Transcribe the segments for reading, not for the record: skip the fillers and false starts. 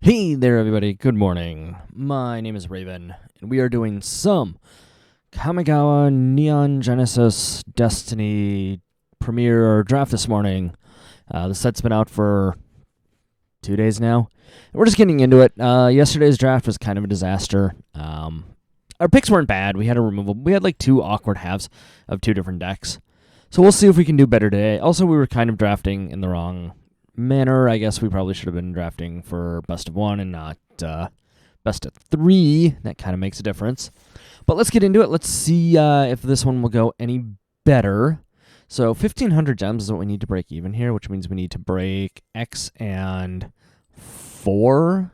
Hey there, everybody. Good morning. My name is Raven, and we are doing some Kamigawa Neon Genesis Destiny premiere draft this morning. The set's been out for 2 days now. We're just getting into it. Yesterday's draft was kind of a disaster. Our picks weren't bad. We had a removal. We had like two awkward halves of two different decks. So we'll see if we can do better today. Also, we were kind of drafting in the wrong manner. I guess we probably should have been drafting for best of one and not best of three. That kind of makes a difference. But let's get into it. Let's see if this one will go any better. So 1,500 gems is what we need to break even here, which means we need to break X and 4,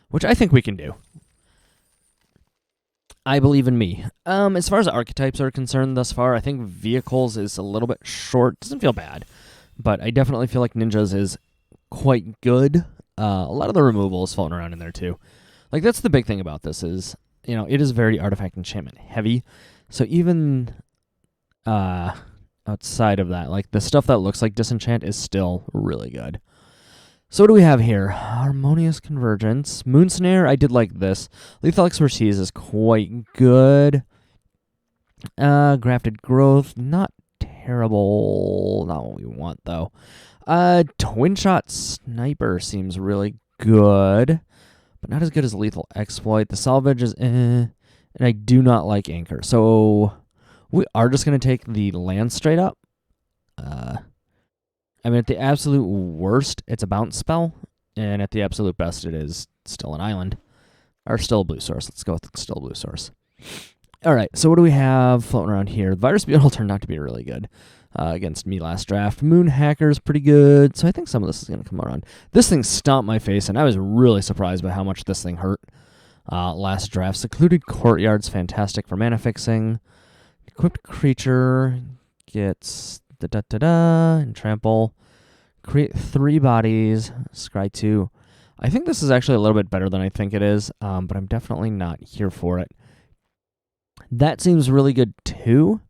which I think we can do. I believe in me. As far as archetypes are concerned thus far, I think vehicles is a little bit short. Doesn't feel bad, but I definitely feel like ninjas is quite good. A lot of the removal is floating around in there too. Like, that's the big thing about this is, it is very artifact enchantment heavy. So even outside of that, like the stuff that looks like disenchant is still really good. So what do we have here? Harmonious Convergence. Moonsnare, I did like this. Lethal Expertise is quite good. Grafted Growth, not terrible. Not what we want, though. Twin Shot Sniper seems really good, but not as good as Lethal Exploit. The Salvage is and I do not like Anchor. So we are just going to take the land straight up. At the absolute worst, it's a bounce spell, and at the absolute best, it is still an island. Or still a blue source. Let's go with still a blue source. Alright, so what do we have floating around here? Virus Beetle turned out to be really good against me last draft. Moon Hacker's pretty good, so I think some of this is going to come around. This thing stomped my face, and I was really surprised by how much this thing hurt last draft. Secluded Courtyard's fantastic for mana fixing. Equipped Creature gets and trample. Create 3 bodies. Scry 2. I think this is actually a little bit better than I think it is, but I'm definitely not here for it. That seems really good too,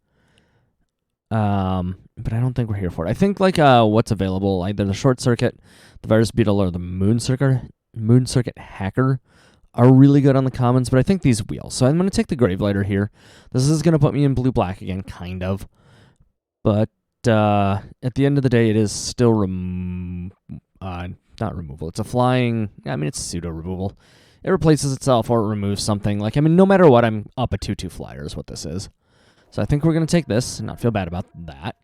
but I don't think we're here for it. I think what's available, either the Short Circuit, the Virus Beetle, or the Moon Circuit Hacker are really good on the commons, but I think these wheels. So I'm going to take the Gravelighter here. This is going to put me in blue-black again, kind of. But at the end of the day, it is still not removal. It's a flying, it's pseudo-removal. It replaces itself or it removes something. No matter what, I'm up a 2/2 flyer is what this is. So I think we're going to take this and not feel bad about that.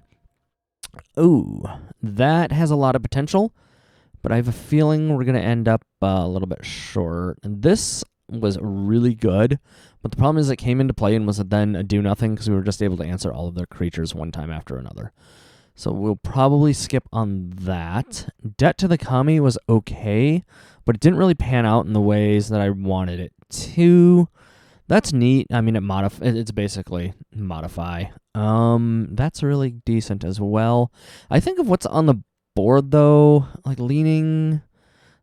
Ooh, that has a lot of potential, but I have a feeling we're going to end up a little bit short. And this was really good, but the problem is it came into play and was then a do-nothing because we were just able to answer all of their creatures one time after another. So we'll probably skip on that. Debt to the Kami was okay, but it didn't really pan out in the ways that I wanted it to. That's neat. It's basically modify. That's really decent as well. I think of what's on the board, though, like leaning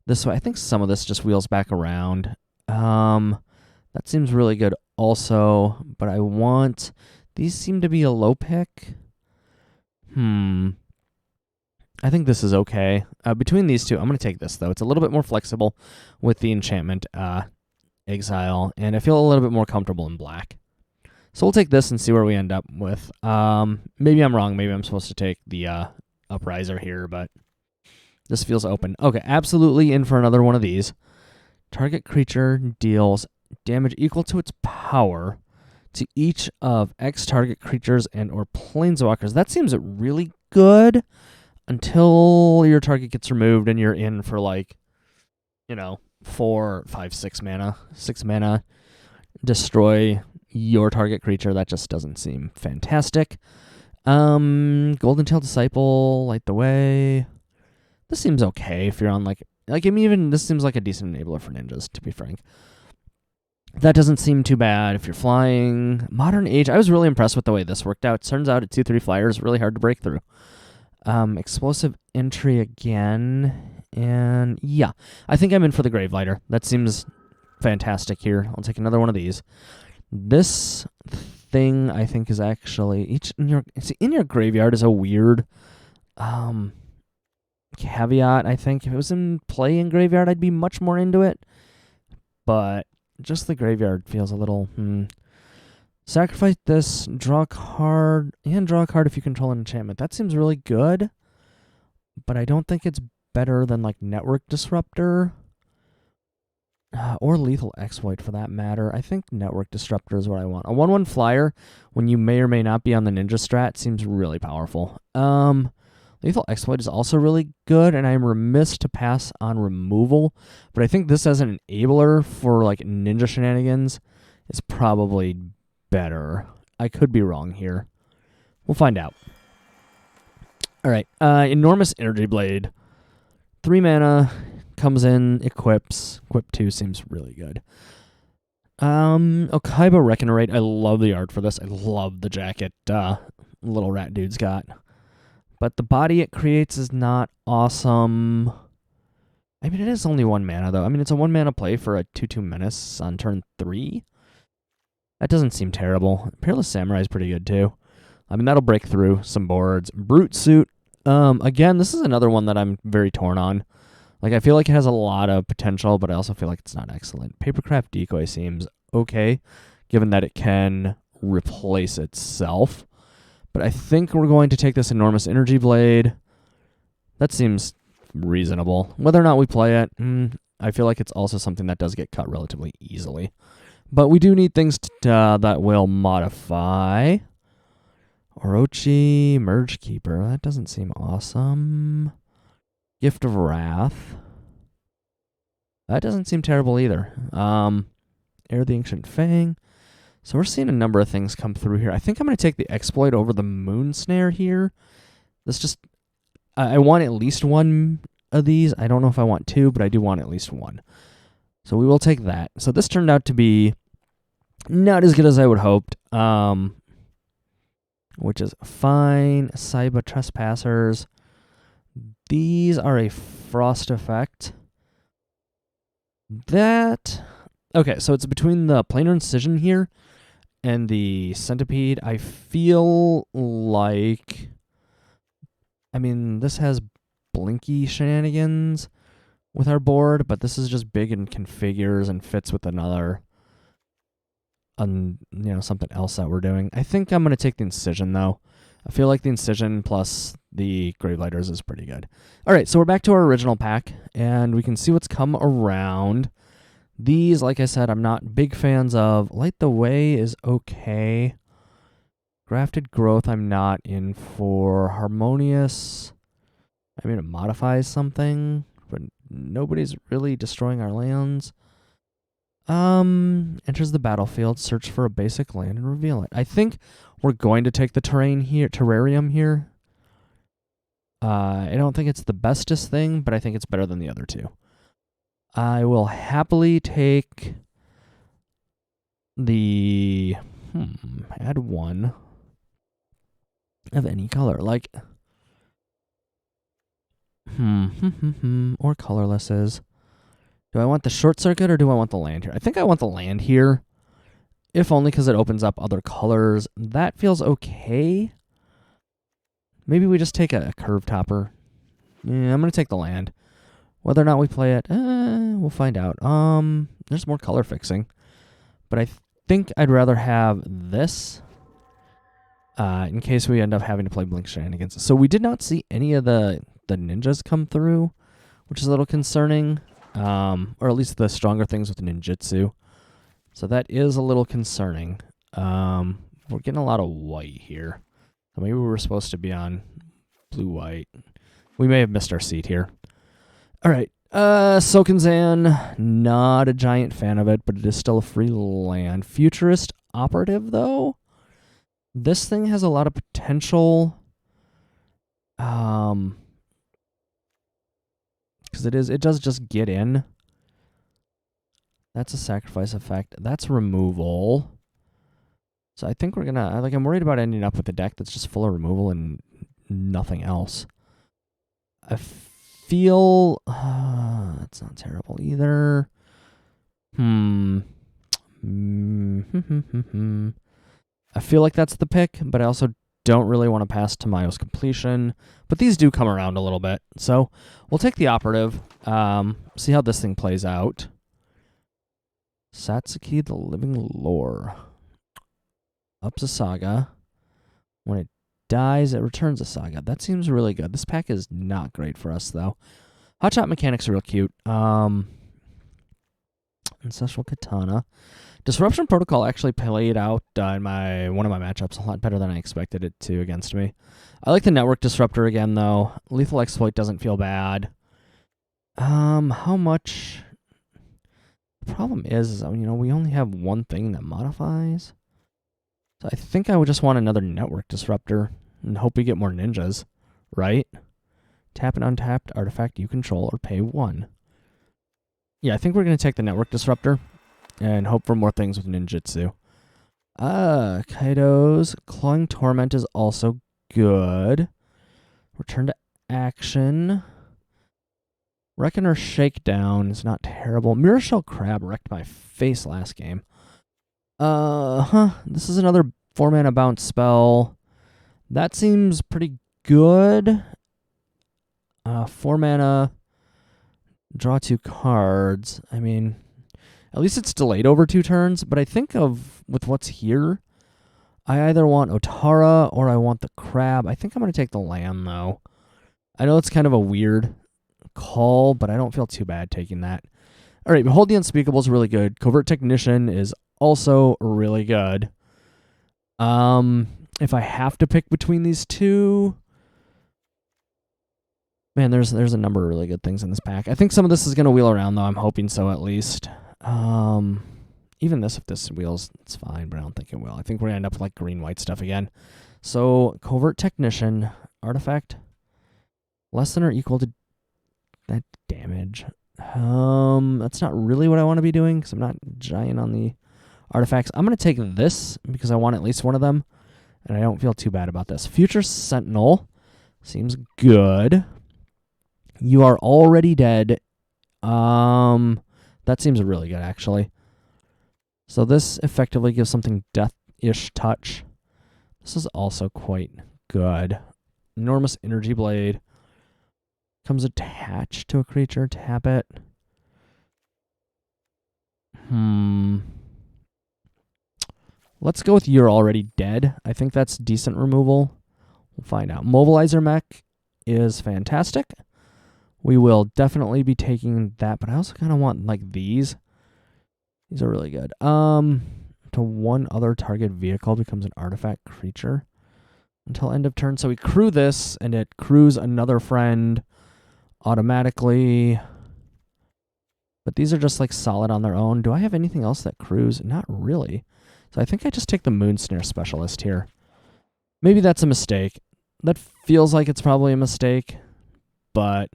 this way. I think some of this just wheels back around. That seems really good also, but these seem to be a low pick. I think this is okay. Between these two, I'm going to take this, though. It's a little bit more flexible with the enchantment exile, and I feel a little bit more comfortable in black. So we'll take this and see where we end up with. Maybe I'm wrong. Maybe I'm supposed to take the Upriser here, but this feels open. Okay, absolutely in for another one of these. Target creature deals damage equal to its power to each of X target creatures and or planeswalkers. That seems really good until your target gets removed and you're in for 4, 5, 6 mana. 6 mana, destroy your target creature. That just doesn't seem fantastic. Golden Tail Disciple, Light the Way. This seems okay if you're on this seems like a decent enabler for ninjas, to be frank. That doesn't seem too bad if you're flying. Modern Age, I was really impressed with the way this worked out. Turns out at 2/3 flyer is really hard to break through. Explosive Entry again. And yeah, I think I'm in for the Gravelighter. That seems fantastic here. I'll take another one of these. This thing I think is actually in your graveyard is a weird caveat, I think. If it was in play in graveyard, I'd be much more into it. But just the graveyard feels a little, Sacrifice this, draw a card, and draw a card if you control an enchantment. That seems really good, but I don't think it's better than, like, Network Disruptor. Or Lethal Exploit, for that matter. I think Network Disruptor is what I want. A 1/1 flyer, when you may or may not be on the ninja strat, seems really powerful. Lethal Exploit is also really good, and I'm remiss to pass on removal. But I think this as an enabler for, like, ninja shenanigans is probably better. I could be wrong here. We'll find out. All right. Enormous Energy Blade. 3 mana. Comes in, equips. Equip 2 seems really good. Okaiba Regenerate. I love the art for this. I love the jacket little rat dude's got. But the body it creates is not awesome. I mean, it is only 1 mana, though. I mean, it's a 1 mana play for a 2/2 menace on turn 3. That doesn't seem terrible. Peerless Samurai is pretty good, too. I mean, that'll break through some boards. Brute Suit. Again, this is another one that I'm very torn on. Like, I feel like it has a lot of potential, but I also feel like it's not excellent. Papercraft Decoy seems okay, given that it can replace itself. But I think we're going to take this Enormous Energy Blade. That seems reasonable. Whether or not we play it, I feel like it's also something that does get cut relatively easily. But we do need things that will modify. Orochi, Merge Keeper. That doesn't seem awesome. Gift of Wrath. That doesn't seem terrible either. Air the Ancient Fang. So we're seeing a number of things come through here. I think I'm going to take the Exploit over the Moon Snare here. This just... I want at least 1 of these. I don't know if I want 2, but I do want at least 1. So we will take that. So this turned out to be not as good as I would hoped. Which is fine. Saiba Trespassers. These are a Frost effect. Okay, so it's between the Planar Incision here and the Centipede. I feel like... I mean, this has Blinky shenanigans with our board, but this is just big and configures and fits with another... something else that we're doing. I think I'm going to take the Incision, though. I feel like the Incision plus the Gravelighters is pretty good. All right, so we're back to our original pack, and we can see what's come around. These, like I said, I'm not big fans of. Light the Way is okay. Grafted Growth I'm not in for. Harmonious, I mean, it modifies something, but nobody's really destroying our lands. Enters the battlefield, search for a basic land, and reveal it. I think we're going to take the terrarium here. I don't think it's the bestest thing, but I think it's better than the other two. I will happily take the add 1 of any color, like or colorlesses. Do I want the short circuit or do I want the land here? I think I want the land here, if only because it opens up other colors. That feels okay. Maybe we just take a curve topper. Yeah, I'm going to take the land. Whether or not we play it, we'll find out. There's more color fixing. But I think I'd rather have this in case we end up having to play Blink Shenanigans. So we did not see any of the ninjas come through, which is a little concerning. Or at least the stronger things with ninjutsu. So that is a little concerning. We're getting a lot of white here. So maybe we were supposed to be on blue-white. We may have missed our seat here. All right. Sokenzan, not a giant fan of it, but it is still a free land. Futurist Operative, though. This thing has a lot of potential. Because it does just get in. That's a sacrifice effect. That's removal. So I think we're gonna, I'm worried about ending up with a deck that's just full of removal and nothing else. I feel, that's not terrible either. I feel like that's the pick, but I also don't really want to pass Tamayo's completion, but these do come around a little bit. So we'll take the operative, see how this thing plays out. Satsuki, the Living Lore. Ups a Saga. When it dies, it returns a Saga. That seems really good. This pack is not great for us, though. Hotshot mechanics are real cute. Ancestral Katana. Disruption Protocol actually played out in one of my matchups a lot better than I expected it to against me. I like the Network Disruptor again, though. Lethal Exploit doesn't feel bad. How much? The problem is, we only have one thing that modifies. So I think I would just want another Network Disruptor and hope we get more ninjas, right? Tap an untapped artifact you control or pay 1. Yeah, I think we're going to take the Network Disruptor and hope for more things with ninjutsu. Kaido's Clawing Torment is also good. Return to action. Reckoner Shakedown is not terrible. Mirror Shell Crab wrecked my face last game. This is another 4-mana bounce spell. That seems pretty good. 4 mana, draw 2 cards. I mean, at least it's delayed over 2 turns, but I think with what's here, I either want Otara or I want the crab. I think I'm going to take the land, though. I know it's kind of a weird call, but I don't feel too bad taking that. All right, Behold the Unspeakable is really good. Covert Technician is also really good. If I have to pick between these two, man, there's a number of really good things in this pack. I think some of this is going to wheel around, though. I'm hoping so, at least. Even this, if this wheels, it's fine, but I don't think it will. I think we're going to end up with like green-white stuff again. So, Covert Technician, artifact, less than or equal to that damage. That's not really what I want to be doing because I'm not giant on the artifacts. I'm going to take this because I want at least one of them, and I don't feel too bad about this. Future Sentinel seems good. You Are Already Dead. That seems really good, actually. So this effectively gives something death-ish touch. This is also quite good. Enormous Energy Blade. Comes attached to a creature. Tap it. Let's go with You're Already Dead. I think that's decent removal. We'll find out. Mobilizer Mech is fantastic. We will definitely be taking that, but I also kind of want like these. These are really good. To one other target vehicle becomes an artifact creature until end of turn. So we crew this, and it crews another friend automatically. But these are just like solid on their own. Do I have anything else that crews? Not really. So I think I just take the Moon Snare Specialist here. Maybe that's a mistake. That feels like it's probably a mistake, but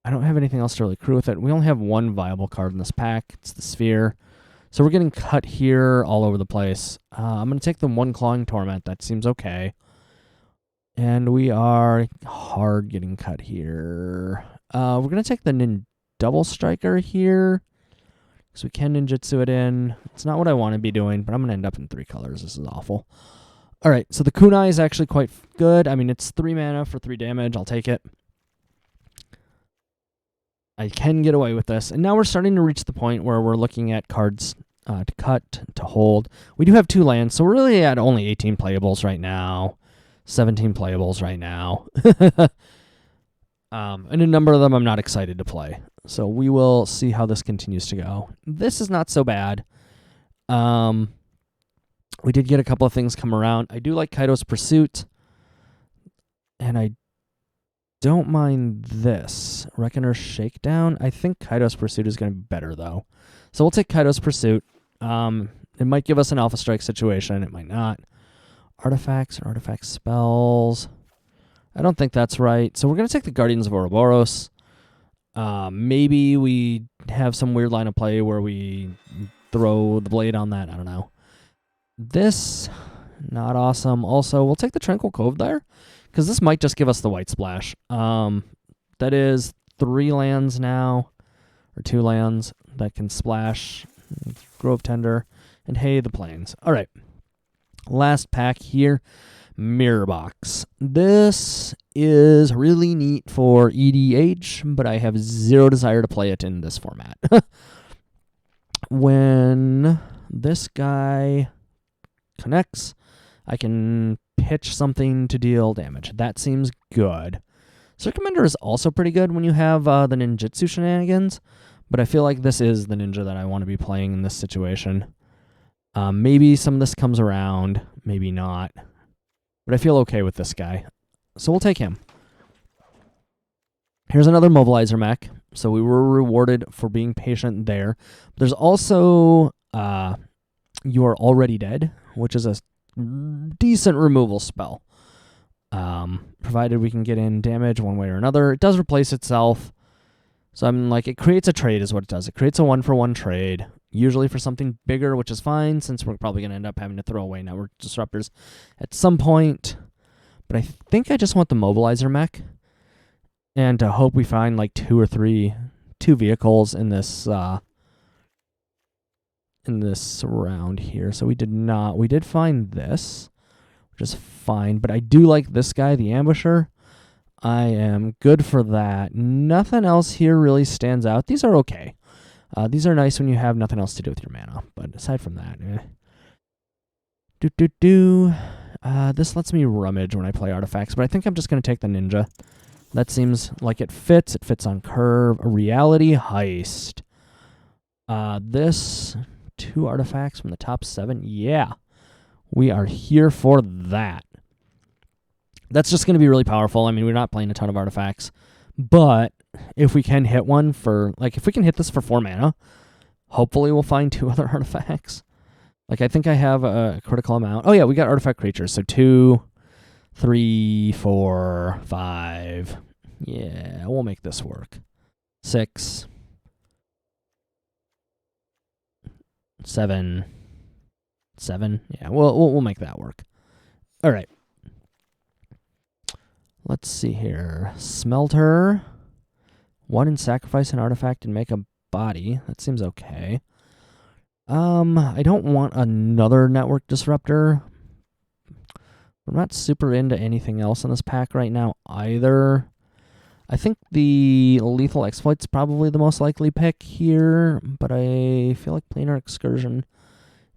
I don't have anything else to really crew with it. We only have one viable card in this pack. It's the Sphere. So we're getting cut here all over the place. I'm going to take the one Clawing Torment. That seems okay. And we are hard getting cut here. We're going to take the Double Striker here. So we can ninjutsu it in. It's not what I want to be doing, but I'm going to end up in 3 colors. This is awful. All right, so the Kunai is actually quite good. I mean, it's 3 mana for 3 damage. I'll take it. I can get away with this. And now we're starting to reach the point where we're looking at cards to cut, to hold. We do have 2 lands, so we're really at only 18 playables right now. 17 playables right now. And a number of them I'm not excited to play. So we will see how this continues to go. This is not so bad. We did get a couple of things come around. I do like Kaido's Pursuit. And I don't mind this. Reckoner Shakedown. I think Kaido's Pursuit is going to be better, though. So we'll take Kaido's Pursuit. It might give us an Alpha Strike situation. It might not. Artifacts or artifact spells. I don't think that's right. So we're going to take the Guardians of Ouroboros. Maybe we have some weird line of play where we throw the blade on that. I don't know. This, not awesome. Also, we'll take the Tranquil Cove there, because this might just give us the white splash. That is 3 lands now, or 2 lands that can splash. Grove Tender, and hey, the Plains. All right. Last pack here. Mirror Box. This is really neat for EDH, but I have zero desire to play it in this format. When this guy connects, I can pitch something to deal damage. That seems good. Circumender is also pretty good when you have the ninjutsu shenanigans, but I feel like this is the ninja that I want to be playing in this situation. Maybe some of this comes around, maybe not. But I feel okay with this guy. So we'll take him. Here's another mobilizer mech. So we were rewarded for being patient there. There's also You Are Already Dead, which is a decent removal spell. Provided we can get in damage one way or another. It does replace itself. So I'm like, it creates a trade is what it does. It creates a 1-for-1 trade, usually for something bigger, which is fine since we're probably going to end up having to throw away network disruptors at some point. But I think I just want the mobilizer mech and to hope we find like two vehicles in this round here. So we did not. We did find this, which is fine. But I do like this guy, the ambusher. I am good for that. Nothing else here really stands out. These are okay. These are nice when you have nothing else to do with your mana. But aside from that, this lets me rummage when I play artifacts. But I think I'm just going to take the ninja. That seems like it fits. It fits on curve. A reality heist. This 2 artifacts from the top 7. Yeah, we are here for that. That's just going to be really powerful. I mean, we're not playing a ton of artifacts, but if we can hit one for, like, if we can hit this for 4 mana, hopefully we'll find 2 other artifacts. Like, I think I have a critical amount. Oh, yeah, we got artifact creatures. So 2, 3, 4, 5. Yeah, we'll make this work. 6, 7. Yeah, we'll make that work. All right. Let's see here. Smelter. 1 and sacrifice an artifact and make a body. That seems okay. I don't want another network disruptor. I'm not super into anything else in this pack right now either. I think the lethal exploit's probably the most likely pick here, but I feel like planar excursion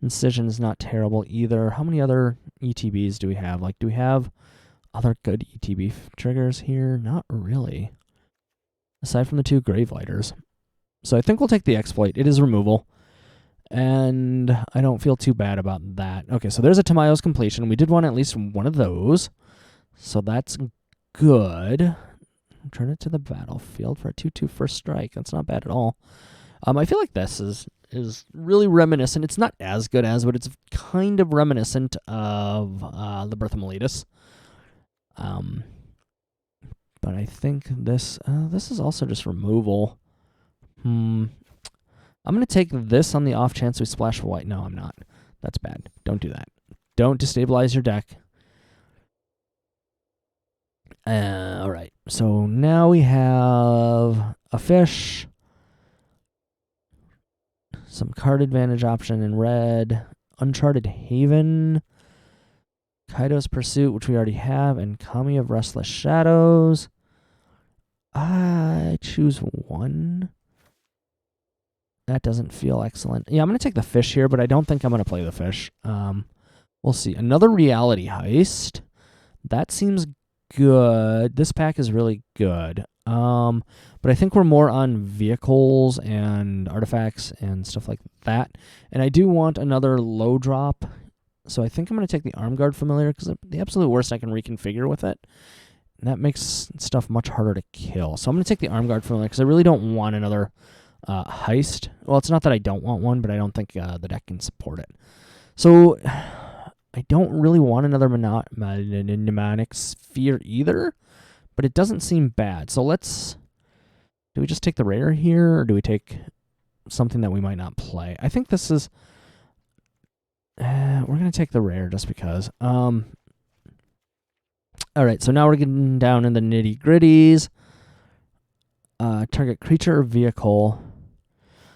incision is not terrible either. How many other ETBs do we have? Like, do we have other good ETB triggers here? Not really. Aside from the 2 Gravelighters. So I think we'll take the exploit. It is removal. And I don't feel too bad about that. Okay, so there's a Tamayo's completion. We did want at least one of those. So that's good. Turn it to the battlefield for a 2/2 first strike. That's not bad at all. I feel like this is really reminiscent. It's not as good as, but it's kind of reminiscent of the Birth of Meletus. But I think this is also just removal. I'm going to take this on the off chance we splash for white. No, I'm not. That's bad. Don't do that. Don't destabilize your deck. All right. So now we have a fish, some card advantage option in red, Uncharted Haven, Kaido's Pursuit, which we already have, and Kami of Restless Shadows. I choose one. That doesn't feel excellent. Yeah, I'm going to take the fish here, but I don't think I'm going to play the fish. We'll see. Another reality heist. That seems good. This pack is really good. But I think we're more on vehicles and artifacts and stuff like that. And I do want another low drop. So I think I'm going to take the Arm Guard Familiar because the absolute worst I can reconfigure with it. And that makes stuff much harder to kill. So I'm going to take the Arm Guard Familiar because I really don't want another heist. Well, it's not that I don't want one, but I don't think the deck can support it. So I don't really want another mnemonic sphere either, but it doesn't seem bad. So do we just take the rare here, or do we take something that we might not play? I think this is, we're going to take the rare just because. All right, so now we're getting down in the nitty-gritties. Target creature or vehicle.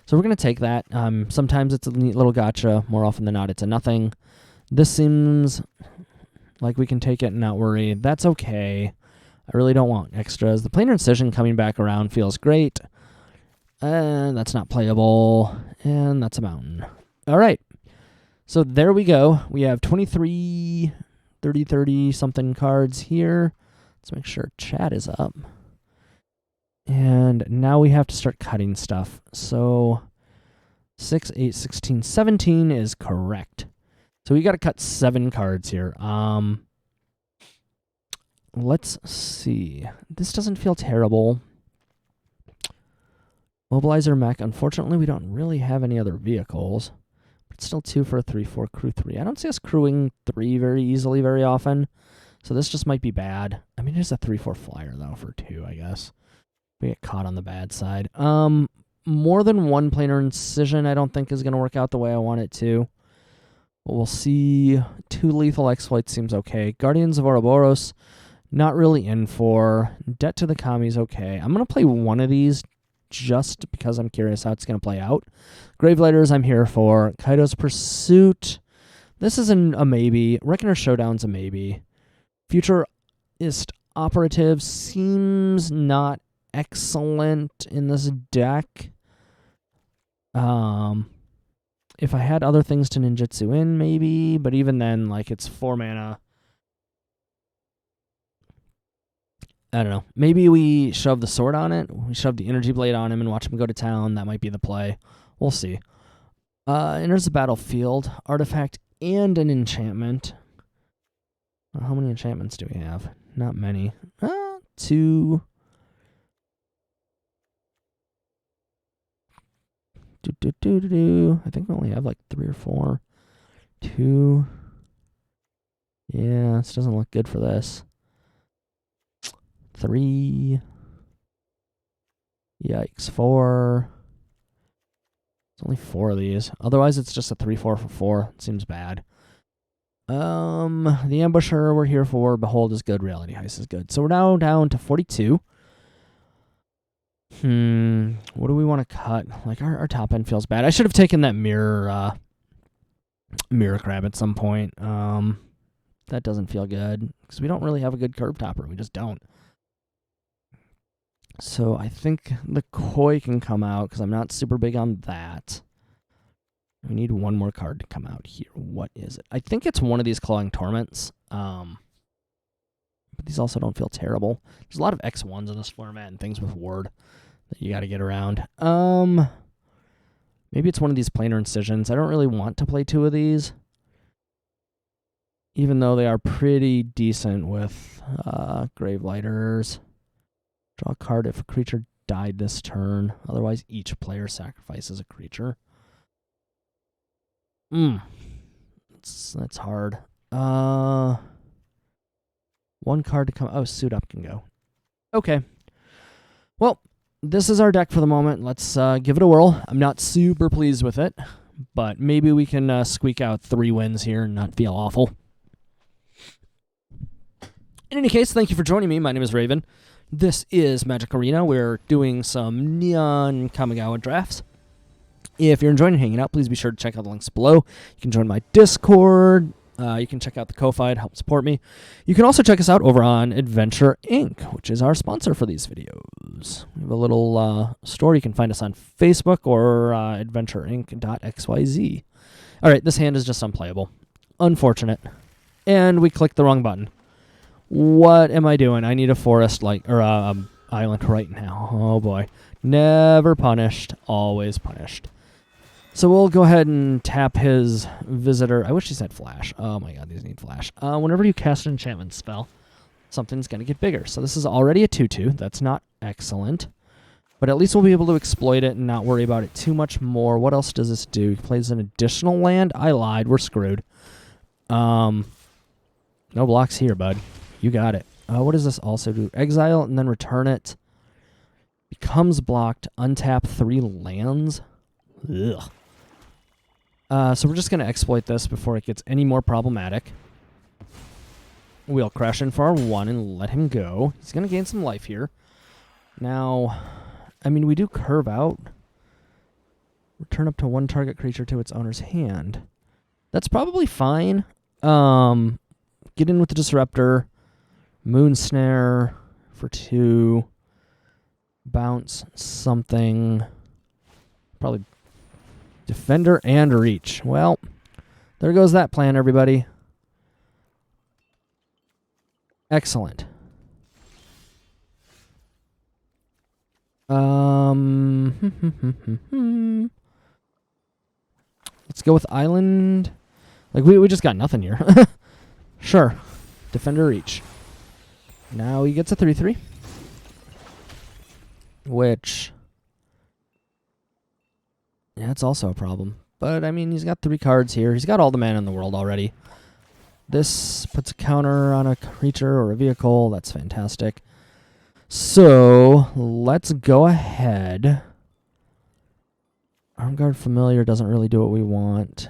So we're going to take that. Sometimes it's a neat little gotcha. More often than not, it's a nothing. This seems Like, we can take it and not worry. That's okay. I really don't want extras. The planar incision coming back around feels great. And that's not playable. And that's a mountain. All right. So there we go. We have 23, 30 something cards here. Let's make sure chat is up. And now we have to start cutting stuff. So 6, 8, 16, 17 is correct. So we got to cut 7 cards here. Let's see. This doesn't feel terrible. Mobilizer mech. Unfortunately, we don't really have any other vehicles. But it's still 2 for a 3/4 crew 3. I don't see us crewing 3 very easily very often. So this just might be bad. I mean, it's a 3/4 flyer, though, for 2, I guess. We get caught on the bad side. More than one planar incision I don't think is going to work out the way I want it to. But we'll see. 2 lethal exploits seems okay. Guardians of Ouroboros, not really in for. Debt to the Commies, okay. I'm going to play one of these just because I'm curious how it's going to play out. Gravelighters, I'm here for. Kaido's Pursuit. This is a maybe. Reckoner Showdown's a maybe. Futurist Operative seems not excellent in this deck. If I had other things to ninjutsu in, maybe, but even then, like, it's 4 mana. I don't know. Maybe we shove the sword on it. We shove the energy blade on him and watch him go to town. That might be the play. We'll see. Enters the battlefield. Artifact and an enchantment. How many enchantments do we have? Not many. 2. I think we only have like 3 or 4. 2. Yeah, this doesn't look good for this. 3. Yikes. 4. It's only 4 of these. Otherwise, it's just a 3/4 for 4. It seems bad. The Ambusher we're here for. Behold is good. Reality Heist is good. So we're now down to 42. What do we want to cut? Like, our top end feels bad. I should have taken that mirror crab at some point. That doesn't feel good because we don't really have a good curb topper. We just don't. So I think the Koi can come out because I'm not super big on that. We need one more card to come out here. What is it? I think it's one of these Clawing Torments. But these also don't feel terrible. There's a lot of X1s in this format and things with word that you got to get around. Maybe it's one of these planar incisions. I don't really want to play 2 of these, even though they are pretty decent with Gravelighters. Draw a card if a creature died this turn. Otherwise, each player sacrifices a creature. That's hard. One card to come. Oh, Suit Up can go. Okay. Well, this is our deck for the moment. Let's give it a whirl. I'm not super pleased with it, but maybe we can squeak out 3 wins here and not feel awful. In any case, thank you for joining me. My name is Raven. This is Magic Arena. We're doing some Neon Kamigawa drafts. If you're enjoying hanging out, please be sure to check out the links below. You can join my Discord. You can check out the Ko-Fi to help support me. You can also check us out over on Adventure Inc., which is our sponsor for these videos. We have a little store. You can find us on Facebook or adventureinc.xyz. All right, this hand is just unplayable. Unfortunate. And we clicked the wrong button. What am I doing? I need a forest island right now. Oh boy. Never punished, always punished. So we'll go ahead and tap his visitor. I wish he said flash. Oh my god, these need flash. Whenever you cast an enchantment spell, something's going to get bigger. So this is already a 2/2. That's not excellent. But at least we'll be able to exploit it and not worry about it too much more. What else does this do? He plays an additional land? I lied. We're screwed. No blocks here, bud. You got it. What does this also do? Exile and then return it. Becomes blocked. Untap 3 lands. Ugh. So we're just going to exploit this before it gets any more problematic. We'll crash in for our 1 and let him go. He's going to gain some life here. Now, I mean, we do curve out. Return up to 1 target creature to its owner's hand. That's probably fine. Get in with the Disruptor. Moon Snare for 2. Bounce something. Probably Defender and Reach. Well, there goes that plan, everybody. Excellent. Let's go with Island. Like, we just got nothing here. Sure. Defender Reach. Now he gets a 3/3. Which, yeah, it's also a problem. But, I mean, he's got 3 cards here. He's got all the mana in the world already. This puts a counter on a creature or a vehicle. That's fantastic. So, let's go ahead. Armguard Familiar doesn't really do what we want.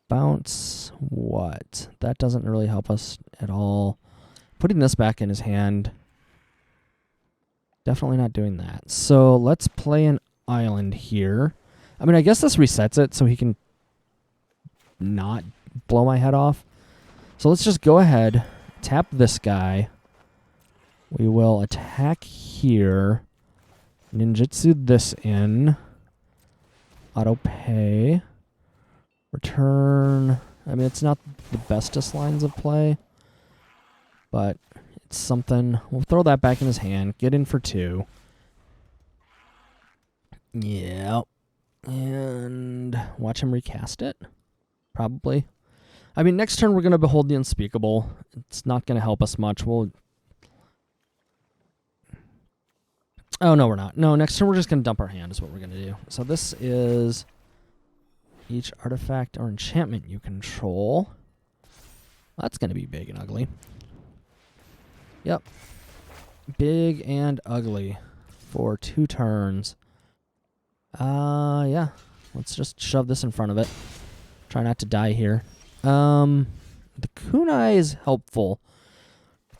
Bounce what? That doesn't really help us at all. Putting this back in his hand. Definitely not doing that. So let's play an island here. I mean, I guess this resets it so he can not blow my head off. So let's just go ahead, tap this guy. We will attack here. Ninjutsu this in. Auto pay. Return. I mean, it's not the bestest lines of play, but it's something. We'll throw that back in his hand. Get in for 2. Yeah. And watch him recast it. Probably. I mean, next turn we're going to Behold the Unspeakable. It's not going to help us much. We'll... Oh, no, we're not. No, next turn we're just going to dump our hand is what we're going to do. So this is each artifact or enchantment you control. That's going to be big and ugly. Yep. Big and ugly for 2 turns. Yeah. Let's just shove this in front of it. Try not to die here. The kunai is helpful.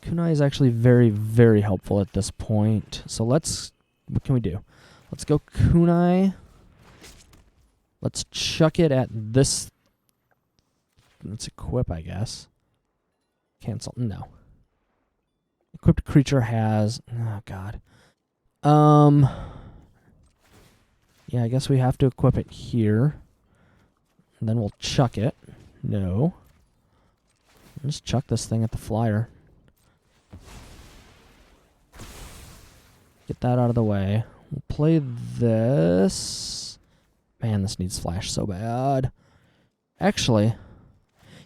Kunai is actually very, very helpful at this point. So let's... What can we do? Let's go kunai. Let's chuck it at this. Let's equip, I guess. Cancel. No. Equipped creature has... Oh, God. Yeah, I guess we have to equip it here. And then we'll chuck it. No. Just chuck this thing at the flyer. Get that out of the way. We'll play this. Man, this needs flash so bad. Actually,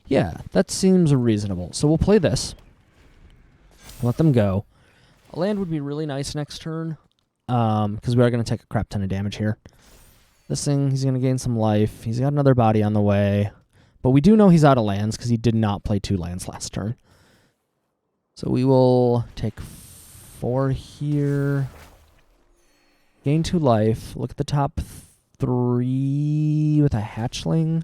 yeah, that seems reasonable. So we'll play this. Let them go. A land would be really nice next turn, because we are going to take a crap ton of damage here. This thing, he's going to gain some life. He's got another body on the way. But we do know he's out of lands because he did not play 2 lands last turn. So we will take 4 here. Gain 2 life. Look at the top 3 with a hatchling.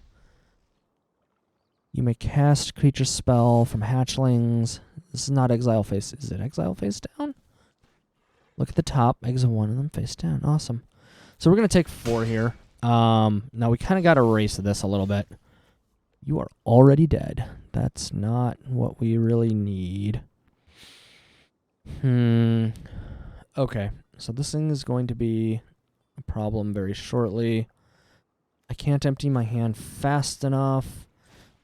You may cast creature spell from hatchlings. This is not exile face. Is it exile face down? Look at the top. Exile 1 of them face down. Awesome. So we're going to take 4 here. Now we kind of got to erase this a little bit. You are already dead. That's not what we really need. Okay. So this thing is going to be a problem very shortly. I can't empty my hand fast enough.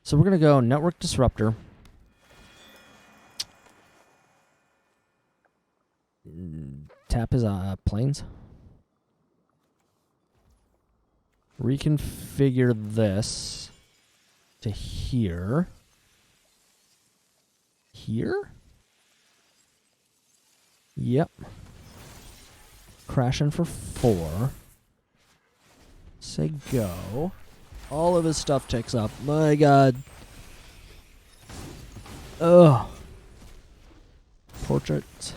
So we're going to go Network Disruptor. Tap his planes. Reconfigure this to here. Here? Yep. Crash in for 4. Say go. All of his stuff takes up. My God. Ugh. Portrait.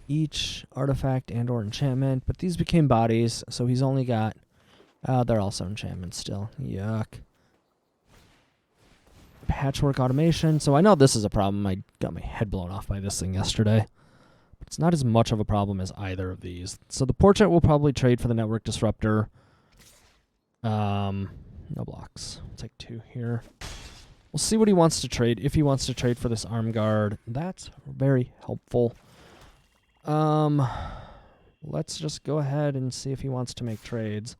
Each artifact and or enchantment. But these became bodies, so he's only got... they're also enchantments still. Yuck. Patchwork automation. So I know this is a problem. I got my head blown off by this thing yesterday. But it's not as much of a problem as either of these. So the portrait will probably trade for the Network Disruptor. No blocks. We'll take 2 here. We'll see what he wants to trade. If he wants to trade for this arm guard, that's very helpful. Let's just go ahead and see if he wants to make trades.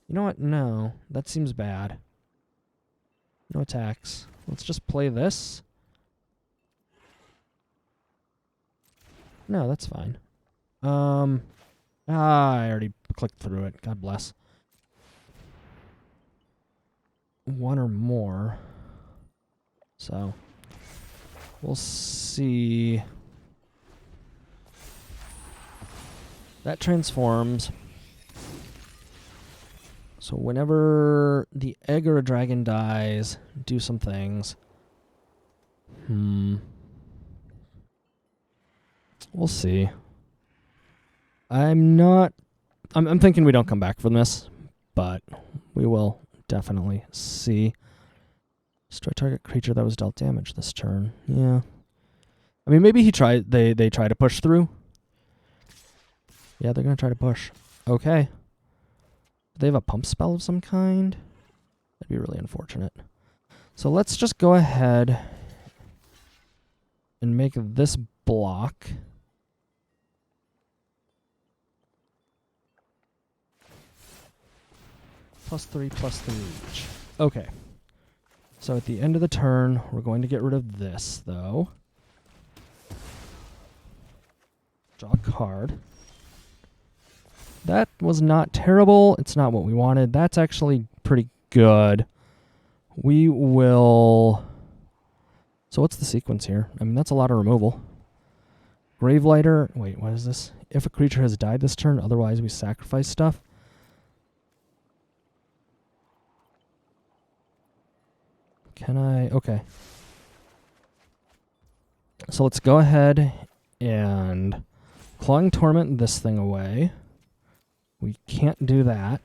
You know what? No, that seems bad. No attacks. Let's just play this. No, that's fine. I already clicked through it. God bless. 1 or more. So, we'll see. That transforms. So whenever the egg or a dragon dies, do some things. We'll see. I'm thinking we don't come back from this, but we will definitely see. Destroy target creature that was dealt damage this turn. Yeah. I mean, maybe they try to push through. Yeah, they're going to try to push. Okay. Do they have a pump spell of some kind? That'd be really unfortunate. So let's just go ahead and make this block. +3/+3 each. Okay. So at the end of the turn, we're going to get rid of this, though. Draw a card. That was not terrible. It's not what we wanted. That's actually pretty good. We will... So what's the sequence here? I mean, that's a lot of removal. Gravelighter. Wait, what is this? If a creature has died this turn, otherwise we sacrifice stuff. Can I? Okay. So let's go ahead and Clawing Torment this thing away. We can't do that.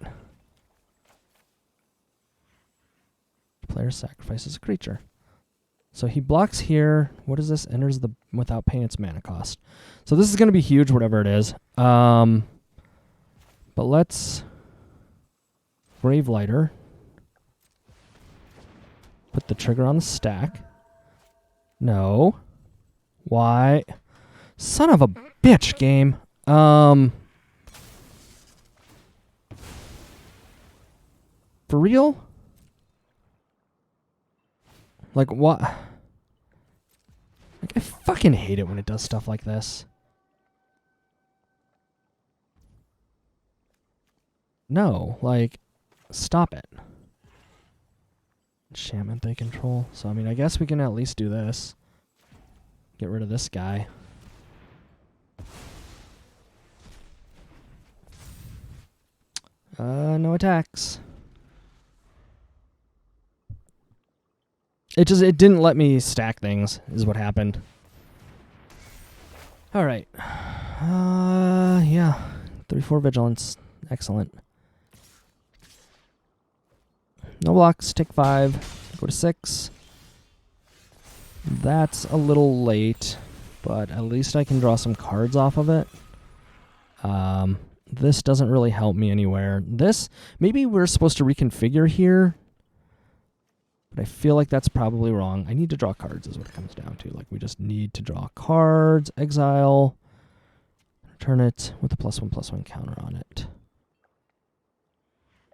Player sacrifices a creature. So he blocks here. What is this? Enters the without paying its mana cost. So this is going to be huge, whatever it is. But let's Gravelighter. Put the trigger on the stack. No. Why? Son of a bitch, game. For real? Like, what? Like, I fucking hate it when it does stuff like this. No, like, stop it. Enchantment they control. So, I mean, I guess we can at least do this. Get rid of this guy. No attacks. It didn't let me stack things, is what happened. Alright. Yeah. 3/4 vigilance. Excellent. No blocks, take 5, go to 6. That's a little late, but at least I can draw some cards off of it. This doesn't really help me anywhere. This, maybe we're supposed to reconfigure here, but I feel like that's probably wrong. I need to draw cards is what it comes down to. Like, we just need to draw cards, exile, return it with a +1/+1 counter on it.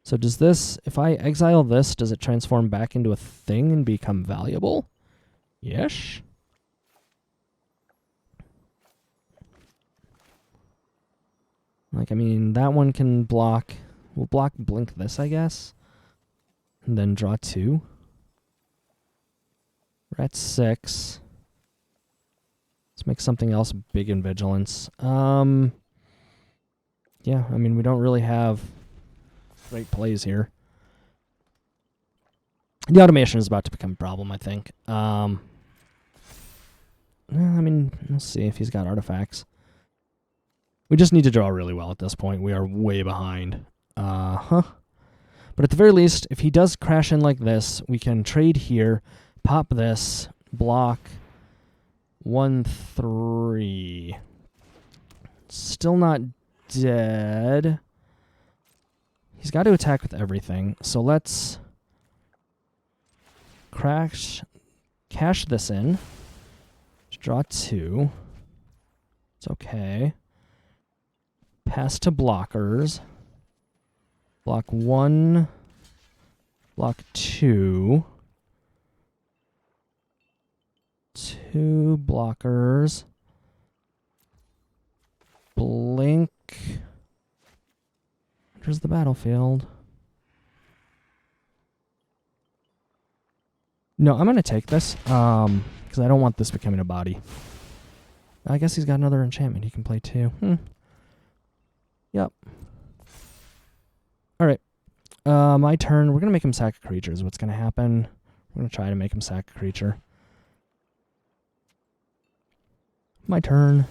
So does this, if I exile this, does it transform back into a thing and become valuable? Yes. Like, I mean, that one can block. We'll block blink this, I guess. And then draw 2. We're at 6. Let's make something else big in vigilance. Yeah, I mean, we don't really have great plays here. The automation is about to become a problem, I think. I mean, we'll see if he's got artifacts. We just need to draw really well at this point. We are way behind. But at the very least, if he does crash in like this, we can trade here, pop this, block 1/3. Still not dead. He's got to attack with everything. So let's cash this in. Draw 2. It's okay. Pass to blockers. Block 1. Block 2. 2 blockers. Blink. Enters the battlefield. No, I'm going to take this, because I don't want this becoming a body. I guess he's got another enchantment he can play too. Yep. Alright. My turn. We're going to make him sack a creature is what's going to happen. We're going to try to make him sack a creature. My turn.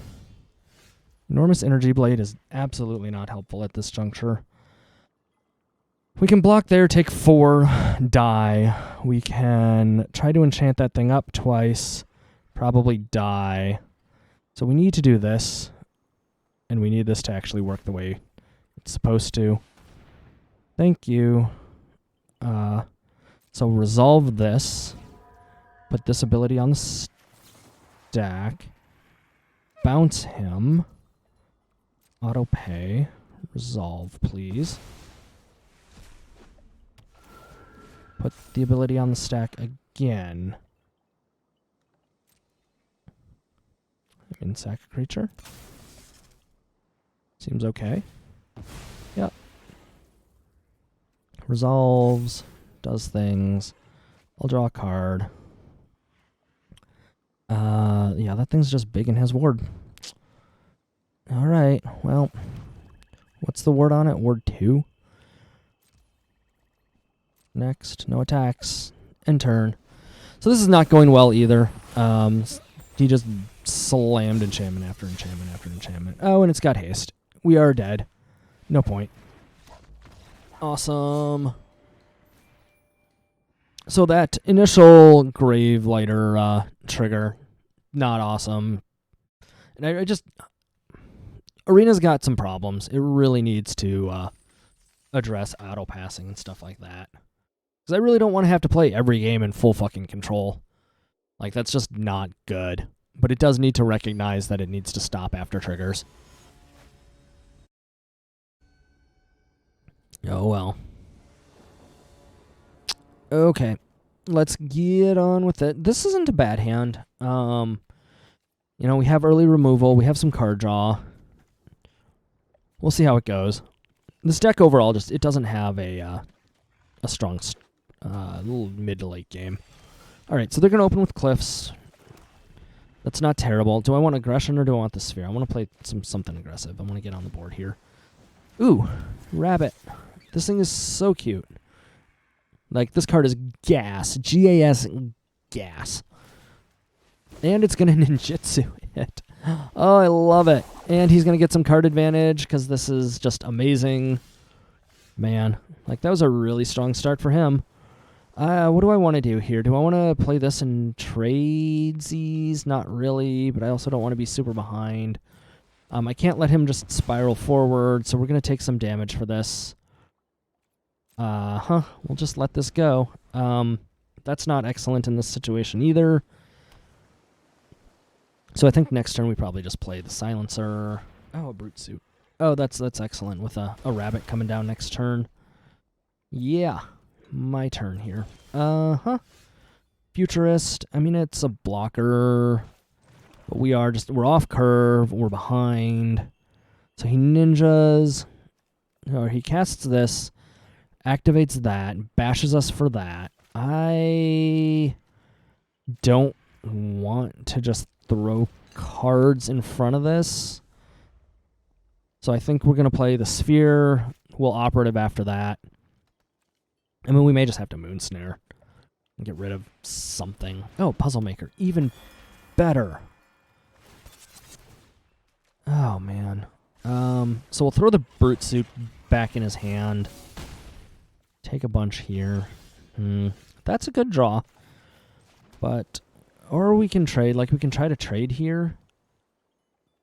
Enormous Energy Blade is absolutely not helpful at this juncture. We can block there, take 4, die. We can try to enchant that thing up twice, probably die. So we need to do this, and we need this to actually work the way it's supposed to. Thank you. So resolve this, put this ability on the stack, bounce him, auto pay, resolve please. Put the ability on the stack again. Sack a creature. Seems okay. Yep. Resolves. Does things. I'll draw a card. Yeah, that thing's just big in his ward. Alright, well. What's the word on it? Ward 2? Next, no attacks. End turn. So this is not going well either. He just slammed enchantment after enchantment after enchantment. Oh, and it's got haste. We are dead. No point. Awesome. So that initial Grave Lighter trigger, not awesome. And I just... Arena's got some problems. It really needs to address auto-passing and stuff like that. Because I really don't want to have to play every game in full fucking control. Like, that's just not good. But it does need to recognize that it needs to stop after triggers. Oh, well. Okay. Let's get on with it. This isn't a bad hand. You know, we have early removal. We have some card draw. We'll see how it goes. This deck overall, just it doesn't have a strong little mid to late game. All right, so they're going to open with Cliffs. That's not terrible. Do I want aggression or do I want the Sphere? I want to play something aggressive. I want to get on the board here. Ooh, Rabbit. This thing is so cute. Like, this card is gas. G-A-S, gas. And it's going to ninjutsu it. Oh, I love it. And he's going to get some card advantage because this is just amazing. Man, like, that was a really strong start for him. What do I want to do here? Do I want to play this in tradesies? Not really, but I also don't want to be super behind. I can't let him just spiral forward, so we're going to take some damage for this. We'll just let this go. That's not excellent in this situation either. So I think next turn we probably just play the Silencer. Oh, a Brute Suit. Oh, that's excellent with a Rabbit coming down next turn. Yeah. My turn here. Futurist. I mean, it's a blocker. But we're off curve. We're behind. So he ninjas. Or he casts this. Activates that. Bashes us for that. I don't want to just throw cards in front of this. So I think we're going to play the Sphere. We'll operative after that. I mean, we may just have to Moon Snare and get rid of something. Oh, Puzzle Maker. Even better. Oh, man. So we'll throw the Brute Suit back in his hand. Take a bunch here. That's a good draw. But, or we can trade. Like, we can try to trade here.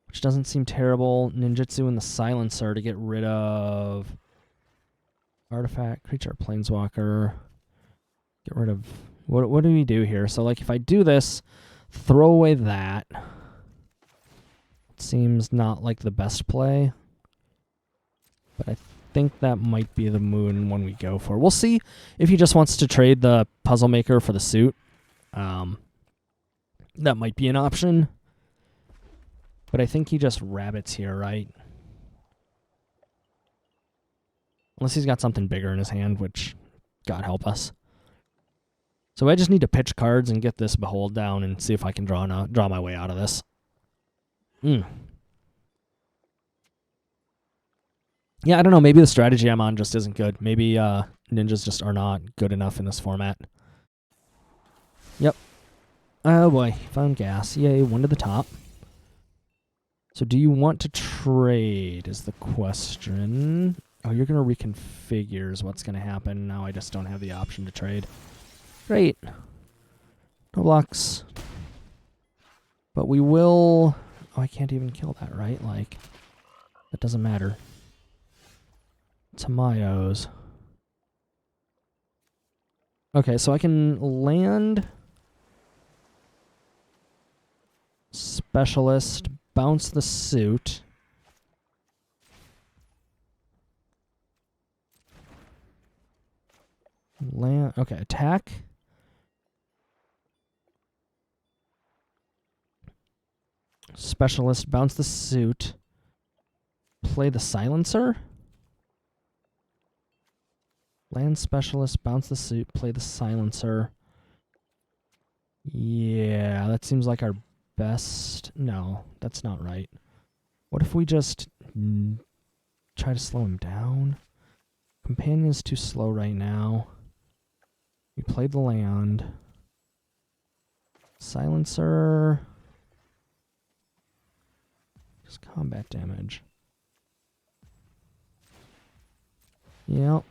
Which doesn't seem terrible. Ninjutsu and the Silencer to get rid of artifact, creature, planeswalker. Get rid of... What do we do here? So, like, if I do this, throw away that. It seems not like the best play. But I think that might be the moon one we go for. We'll see if he just wants to trade the Puzzle Maker for the suit. That might be an option. But I think he just rabbits here, right? Unless he's got something bigger in his hand, which, God help us. So I just need to pitch cards and get this Behold down and see if I can draw my way out of this. Yeah, I don't know. Maybe the strategy I'm on just isn't good. Maybe ninjas just are not good enough in this format. Yep. Oh boy, found gas. Yay, one to the top. So do you want to trade is the question. Oh, you're going to reconfigure is what's going to happen. Now I just don't have the option to trade. Great. No blocks. But we will... Oh, I can't even kill that, right? Like, that doesn't matter. Tamayos. Okay, so I can land... Specialist, bounce the suit. Land... Okay, attack... Specialist, bounce the suit. Play the silencer. Land specialist, bounce the suit, play the silencer. Yeah, that seems like our best. No, that's not right. What if we just try to slow him down? Companion's too slow right now. We played the land. Silencer. Just combat damage. Yep.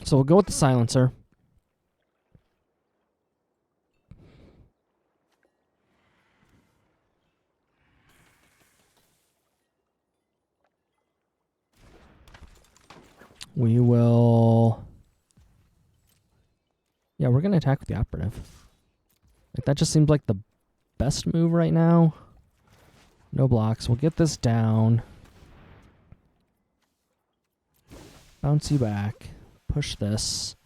So we'll go with the silencer. We will... Yeah, we're going to attack with the operative. Like, that just seems like the best move right now. No blocks. We'll get this down. Bounce you back. Push this.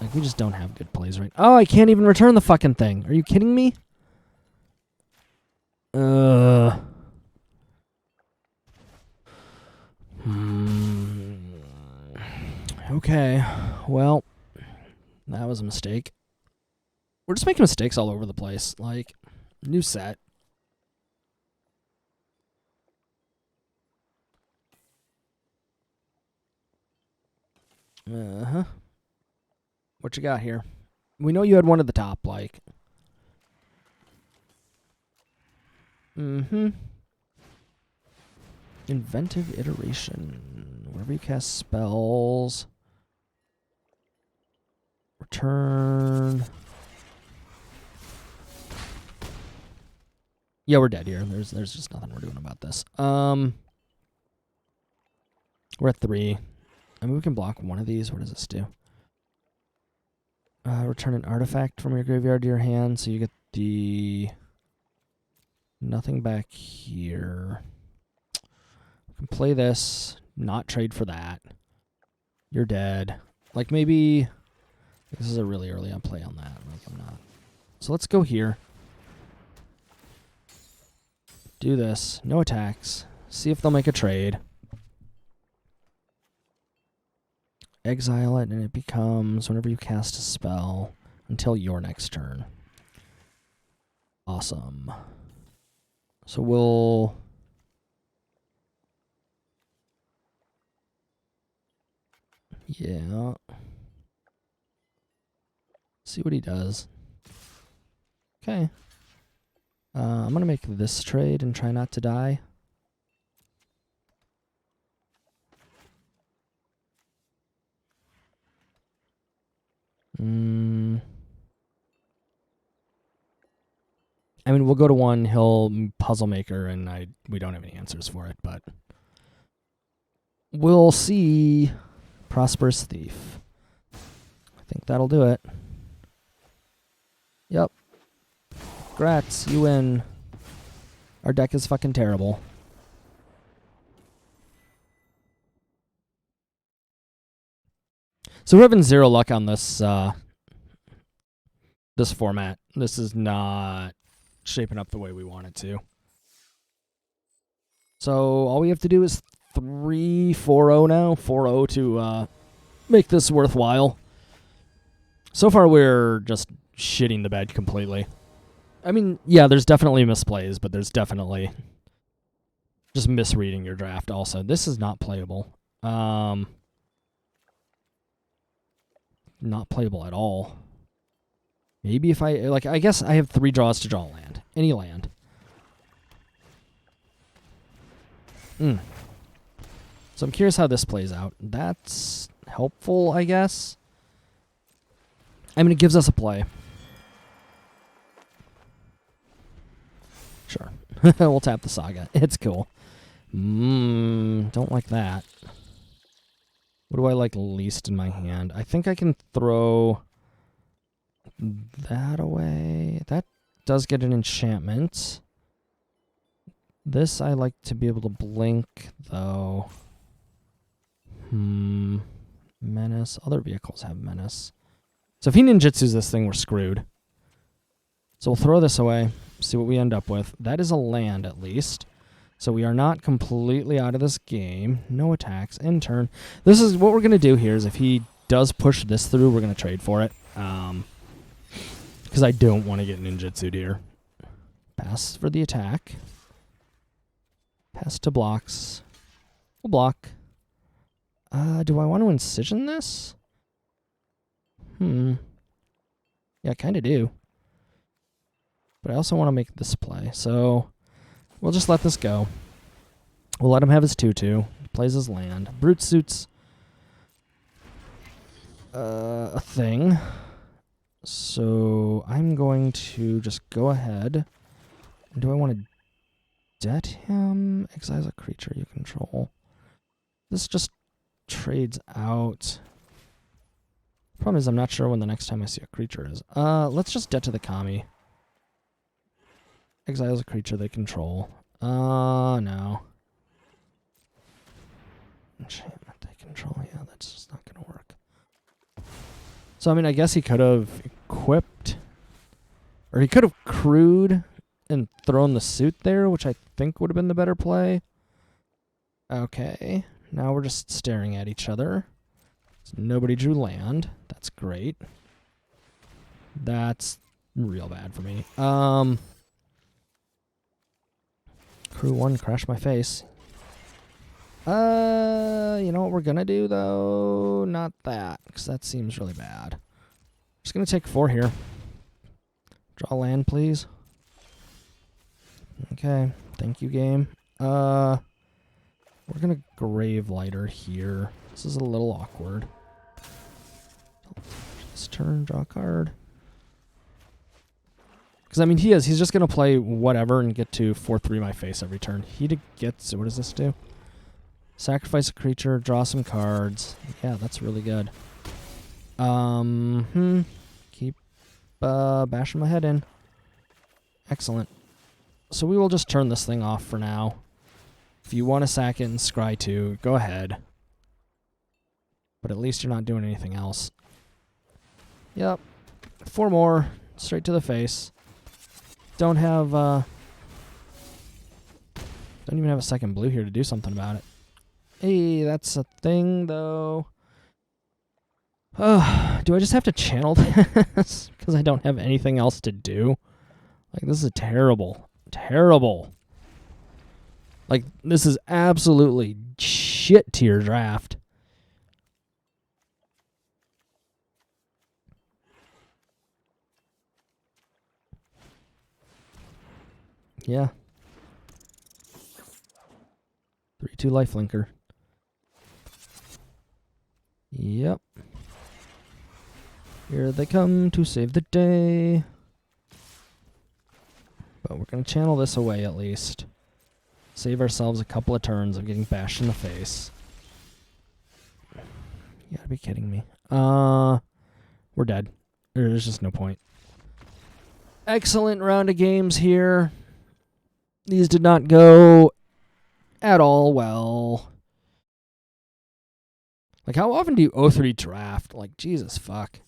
Like, we just don't have good plays right now. Oh, I can't even return the fucking thing. Are you kidding me? Okay. Well, that was a mistake. We're just making mistakes all over the place. Like, new set. What you got here? We know you had one at the top, like. Inventive iteration. Whenever you cast spells. Return. Yeah, we're dead here. There's just nothing we're doing about this. We're at 3. I mean, we can block one of these. What does this do? Return an artifact from your graveyard to your hand, so you get the... Nothing back here. We can play this, not trade for that. You're dead. Like, maybe... This is a really early on play on that. Like, I'm not. So let's go here. Do this. No attacks. See if they'll make a trade. Exile it, and it becomes whenever you cast a spell until your next turn. Awesome. So we'll... Yeah. See what he does. Okay. I'm going to make this trade and try not to die. I mean, we'll go to 1, he'll Puzzle Maker, and we don't have any answers for it, but... We'll see. Prosperous Thief. I think that'll do it. Yep. Congrats, you win. Our deck is fucking terrible. So we're having 0 luck on this this format. This is not shaping up the way we want it to. So all we have to do is 3-4-0 now. 4-0 to make this worthwhile. So far we're just shitting the bed completely. I mean, yeah, there's definitely misplays, but there's definitely just misreading your draft also. This is not playable. Not playable at all. Maybe if I guess I have 3 draws to draw land. Any land. So I'm curious how this plays out. That's helpful, I guess. I mean, it gives us a play. Sure. We'll tap the Saga. It's cool. Don't like that. What do I like least in my hand? I think I can throw that away. That does get an enchantment. This I like to be able to blink, though. Menace. Other vehicles have menace. So if he ninjutsus this thing, we're screwed. So we'll throw this away, see what we end up with. That is a land, at least. So we are not completely out of this game. No attacks. End turn. This is what we're going to do here is if he does push this through, we're going to trade for it. Because I don't want to get ninjutsu'd here. Pass for the attack. Pass to blocks. We'll block. Do I want to incision this? Yeah, I kind of do. But I also want to make this play. So we'll just let this go. We'll let him have his 2/2. He plays his land. Brute suits a thing. So I'm going to just go ahead. Do I want to debt him? Exiles a creature you control. This just trades out. Problem is I'm not sure when the next time I see a creature is. Let's just debt to the Kami. Exiles a creature they control. No. Enchantment they control. Yeah, that's just not going to work. So, I mean, I guess he could have equipped. Or he could have crewed and thrown the suit there, which I think would have been the better play. Okay. Now we're just staring at each other. So nobody drew land. That's great. That's real bad for me. Crew 1, crash my face. You know what we're gonna do, though? Not that, because that seems really bad. Just gonna take 4 here. Draw land, please. Okay, thank you, game. We're gonna Grave Lighter here. This is a little awkward. This turn, draw a card. Because, I mean, he's just going to play whatever and get to 4/3 my face every turn. He gets, what does this do? Sacrifice a creature, draw some cards. Yeah, that's really good. Keep bashing my head in. Excellent. So we will just turn this thing off for now. If you want to sack it and scry 2, go ahead. But at least you're not doing anything else. Yep. 4 more. Straight to the face. Don't even have a second blue here to do something about it. Hey, that's a thing, though. Do I just have to channel this? Because I don't have anything else to do? Like, this is terrible. Terrible. Like, this is absolutely shit tier draft. Yeah. 3/2 lifelinker. Yep. Here they come to save the day. But we're going to channel this away at least. Save ourselves a couple of turns of getting bashed in the face. You gotta be kidding me. We're dead. There's just no point. Excellent round of games here. These did not go at all well. Like, how often do you 0-3 draft? Like, Jesus fuck.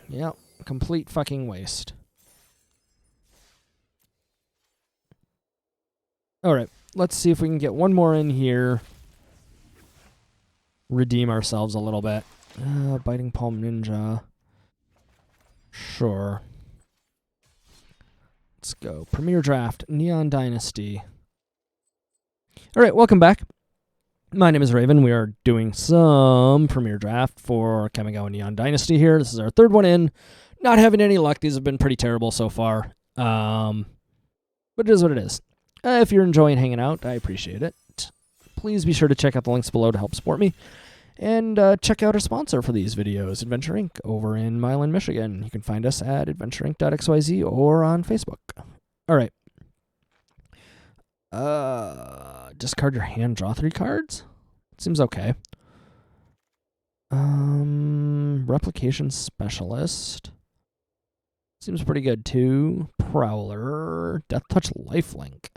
Yep, complete fucking waste. Alright, let's see if we can get one more in here. Redeem ourselves a little bit. Biting Palm Ninja. Sure. Let's go. Premier Draft, Neon Dynasty. Alright, welcome back. My name is Raven. We are doing some Premier Draft for Kamigawa Neon Dynasty here. This is our third one in. Not having any luck. These have been pretty terrible so far. But it is what it is. If you're enjoying hanging out, I appreciate it. Please be sure to check out the links below to help support me. And check out our sponsor for these videos, Adventure Inc. over in Milan, Michigan. You can find us at adventureinc.xyz or on Facebook. All right. Discard your hand, draw 3 cards? Seems okay. Replication Specialist. Seems pretty good too. Prowler. Death Touch Lifelink.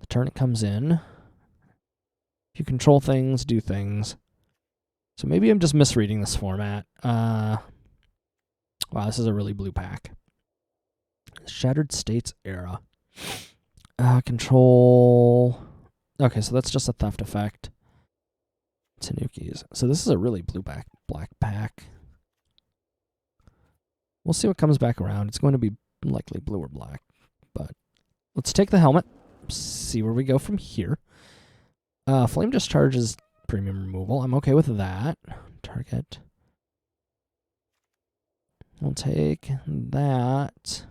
The turn it comes in. If you control things, do things. So maybe I'm just misreading this format. Wow, this is a really blue pack. Shattered States Era. Control. Okay, so that's just a theft effect. Tanukis. So this is a really black pack. We'll see what comes back around. It's going to be likely blue or black. But let's take the helmet. See where we go from here. Flame Discharge is premium removal. I'm okay with that. Target. We'll take that.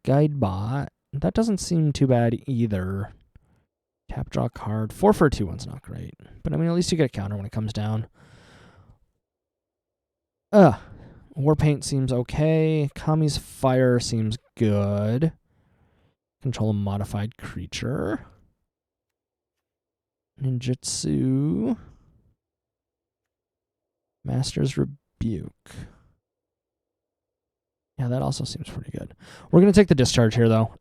Guide Bot. That doesn't seem too bad either. Tap, draw card. 4 for a 2-1's not great. But I mean, at least you get a counter when it comes down. Warpaint seems okay. Kami's Fire seems good. Control a modified creature. Ninjutsu. Master's Rebuke. Yeah, that also seems pretty good. We're going to take the discharge here, though.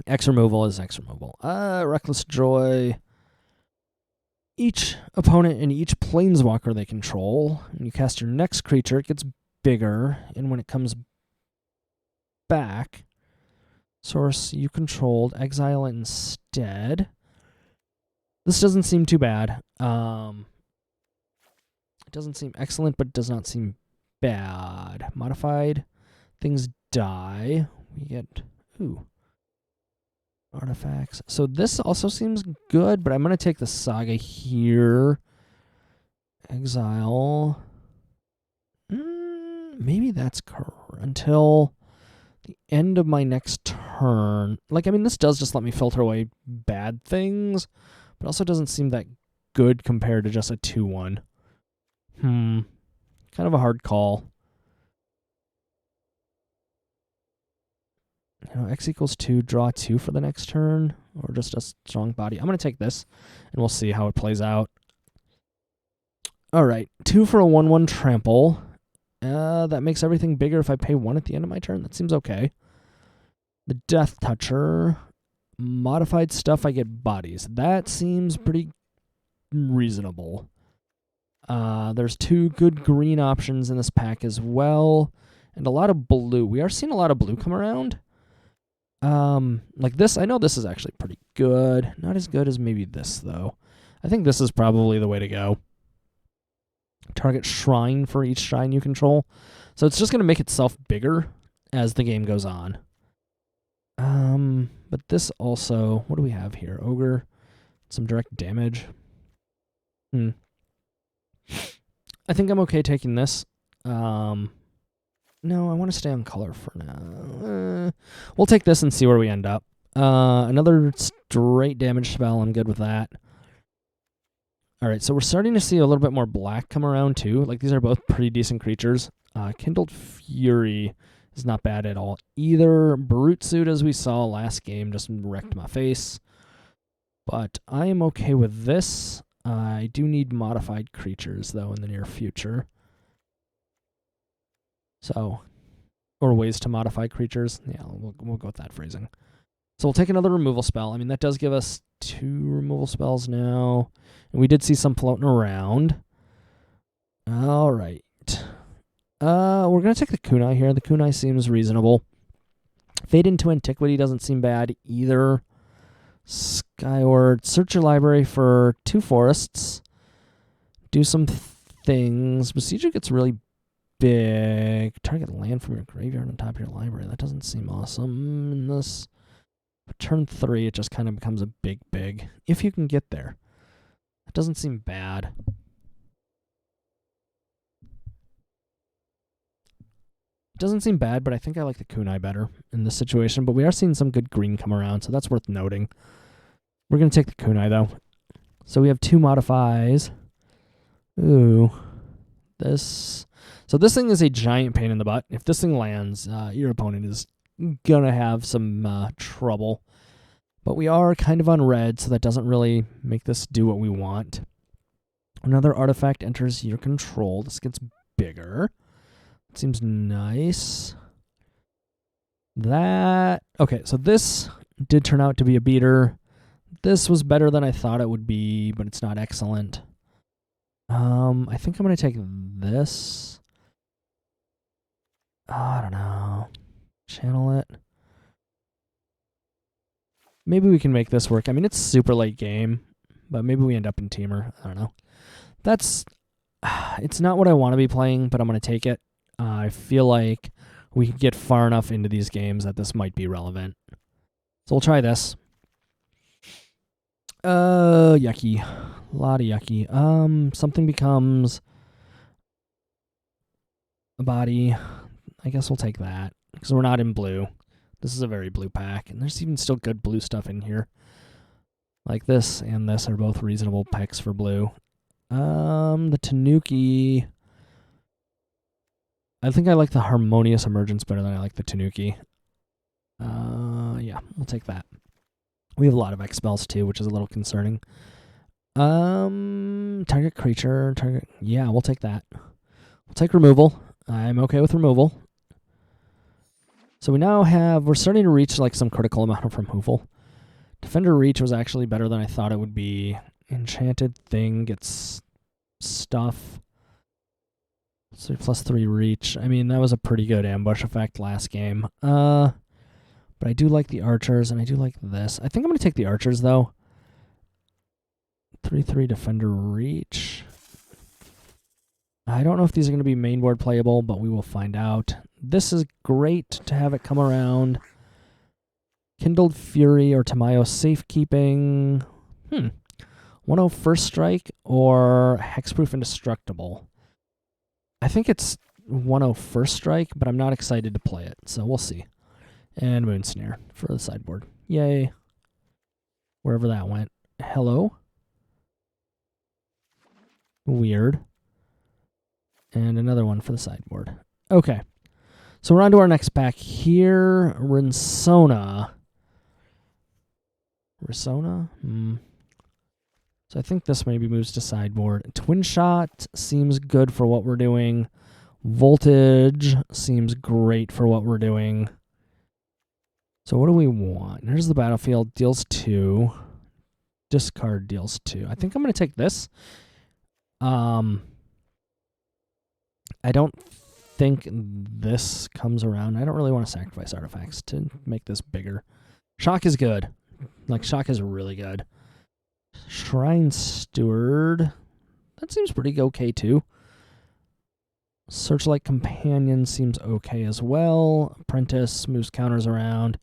X removal is X removal. Reckless Joy. Each opponent and each planeswalker they control, when you cast your next creature, it gets bigger, and when it comes back, source you controlled, exile it instead. This doesn't seem too bad. It doesn't seem excellent, but it does not seem bad. Modified things die. We get artifacts. So this also seems good, but I'm going to take the Saga here. Exile. Maybe that's until the end of my next turn. Like, I mean, this does just let me filter away bad things, but also doesn't seem that good compared to just a 2-1. Kind of a hard call. You know, X equals 2, draw 2 for the next turn, or just a strong body. I'm going to take this, and we'll see how it plays out. All right, 2 for a 1-1 trample. That makes everything bigger if I pay 1 at the end of my turn. That seems okay. The Death Toucher. Modified stuff, I get bodies. That seems pretty reasonable. There's 2 good green options in this pack as well, and a lot of blue. We are seeing a lot of blue come around. Like this, I know this is actually pretty good. Not as good as maybe this, though. I think this is probably the way to go. Target shrine for each shrine you control. So it's just going to make itself bigger as the game goes on. But this also, what do we have here? Ogre, some direct damage. I think I'm okay taking this. No, I want to stay on color for now. We'll take this and see where we end up. Another straight damage spell. I'm good with that. All right, so we're starting to see a little bit more black come around too. Like, these are both pretty decent creatures. Kindled Fury is not bad at all either. Brute Suit, as we saw last game, just wrecked my face. But I am okay with this. I do need modified creatures, though, in the near future. So, or ways to modify creatures. Yeah, we'll go with that phrasing. So we'll take another removal spell. I mean, that does give us 2 removal spells now. And we did see some floating around. All right. We're going to take the kunai here. The kunai seems reasonable. Fade into Antiquity doesn't seem bad either. Skyward. Search your library for 2 forests. Do some things. Besieger gets really big. Target land from your graveyard on top of your library. That doesn't seem awesome in this. But turn 3, it just kind of becomes a big. If you can get there. That doesn't seem bad. It doesn't seem bad, but I think I like the kunai better in this situation. But we are seeing some good green come around, so that's worth noting. We're going to take the kunai, though. So we have 2 modifies. Ooh. This. So this thing is a giant pain in the butt. If this thing lands, your opponent is going to have some trouble. But we are kind of on red, so that doesn't really make this do what we want. Another artifact enters your control. This gets bigger. Seems nice. Okay, so this did turn out to be a beater. This was better than I thought it would be, but it's not excellent. I think I'm going to take this. I don't know. Channel it. Maybe we can make this work. I mean, it's super late game, but maybe we end up in Teamer. I don't know. It's not what I want to be playing, but I'm going to take it. I feel like we could get far enough into these games that this might be relevant. So we'll try this. Yucky. A lot of yucky. Something becomes a body. I guess we'll take that because we're not in blue. This is a very blue pack, and there's even still good blue stuff in here. Like this and this are both reasonable picks for blue. The Tanuki. I think I like the Harmonious Emergence better than I like the Tanuki. Yeah, we'll take that. We have a lot of X spells too, which is a little concerning. Target creature, yeah, we'll take that. We'll take removal. I'm okay with removal. So we're starting to reach like some critical amount of removal. Defender Reach was actually better than I thought it would be. Enchanted Thing gets stuff. So +3 reach. I mean, that was a pretty good ambush effect last game. But I do like the archers, and I do like this. I think I'm going to take the archers, though. 3/3 defender reach. I don't know if these are going to be mainboard playable, but we will find out. This is great to have it come around. Kindled Fury or Tamayo Safekeeping. 1/0 First Strike or Hexproof Indestructible. I think it's 1/0 First Strike, but I'm not excited to play it, so we'll see. And Moon Snare for the sideboard. Yay. Wherever that went. Hello? Weird. And another one for the sideboard. Okay. So we're on to our next pack here. Risona. So I think this maybe moves to sideboard. Twin Shot seems good for what we're doing. Voltage seems great for what we're doing. So what do we want? Here's the battlefield. Deals 2. Discard deals 2. I think I'm going to take this. I don't think this comes around. I don't really want to sacrifice artifacts to make this bigger. Shock is good. Shock is really good. Shrine Steward. That seems pretty okay, too. Searchlight Companion seems okay as well. Apprentice moves counters around.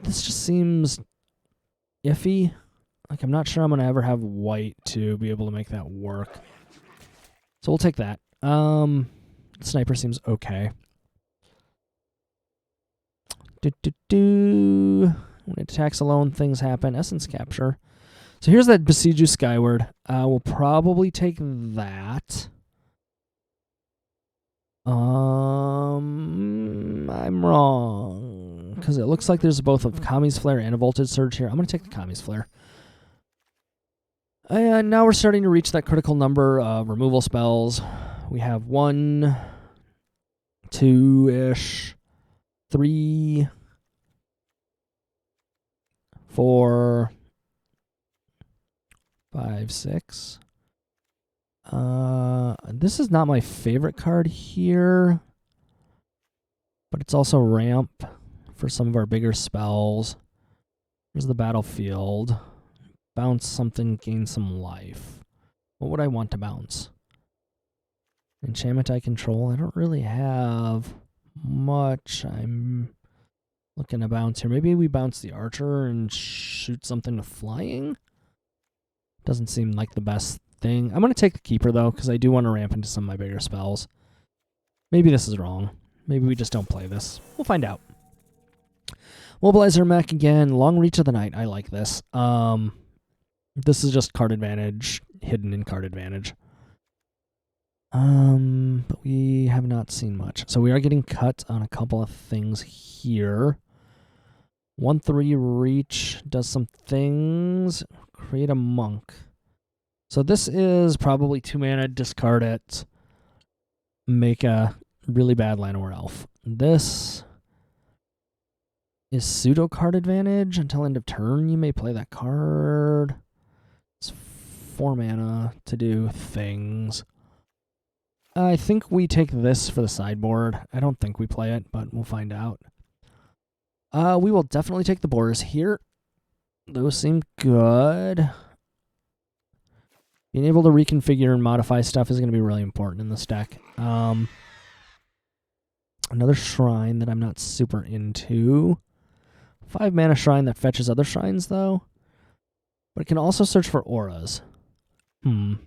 This just seems iffy. I'm not sure I'm going to ever have white to be able to make that work. So we'll take that. Sniper seems okay. When it attacks alone, things happen. Essence Capture. So here's that Besiege Skyward. We'll probably take that. I'm wrong. because it looks like there's both a Kami's Flare and a Voltage Surge here. I'm going to take the Kami's Flare. And now we're starting to reach that critical number of removal spells. We have 1, 2-ish, 3, 4, 5, 6. This is not my favorite card here, but it's also ramp for some of our bigger spells. Here's the battlefield. Bounce something, gain some life. What would I want to bounce? Enchantment I control. I don't really have much. I'm looking to bounce here. Maybe we bounce the archer and shoot something with flying. Doesn't seem like the best thing. I'm going to take the keeper, though, because I do want to ramp into some of my bigger spells. Maybe this is wrong. Maybe we just don't play this. We'll find out. Mobilizer mech again. Long Reach of the Night. I like this. This is just card advantage, hidden in card advantage. But we have not seen much. So we are getting cut on a couple of things here. 1/3 reach does some things. Create a monk. So this is probably 2 mana, discard it. Make a really bad Llanowar Elf. This is pseudo card advantage. Until end of turn, you may play that card. It's 4 mana to do things. I think we take this for the sideboard. I don't think we play it, but we'll find out. We will definitely take the borders here. Those seem good. Being able to reconfigure and modify stuff is going to be really important in this deck. Another shrine that I'm not super into. 5 mana shrine that fetches other shrines, though. But it can also search for auras. How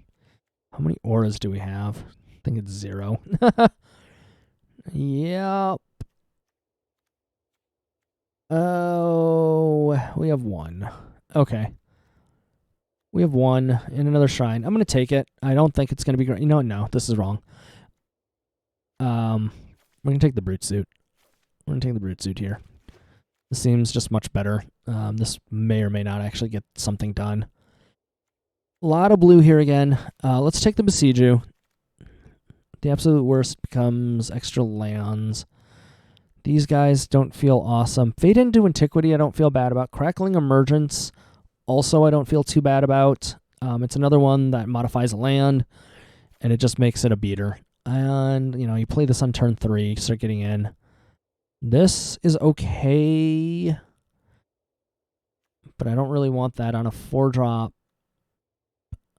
many auras do we have? I think it's 0. Yep. Oh, we have 1. Okay. We have 1 and another shrine. I'm going to take it. I don't think it's going to be great. You know what? No, this is wrong. We're going to take the Brute Suit. We're going to take the Brute Suit here. This seems just much better. This may or may not actually get something done. A lot of blue here again. Let's take the Besieju. The absolute worst becomes extra lands. These guys don't feel awesome. Fade into Antiquity I don't feel bad about. Crackling Emergence also I don't feel too bad about. It's another one that modifies a land, and it just makes it a beater. And, you know, you play this on turn 3, start getting in. This is okay, but I don't really want that on a 4-drop.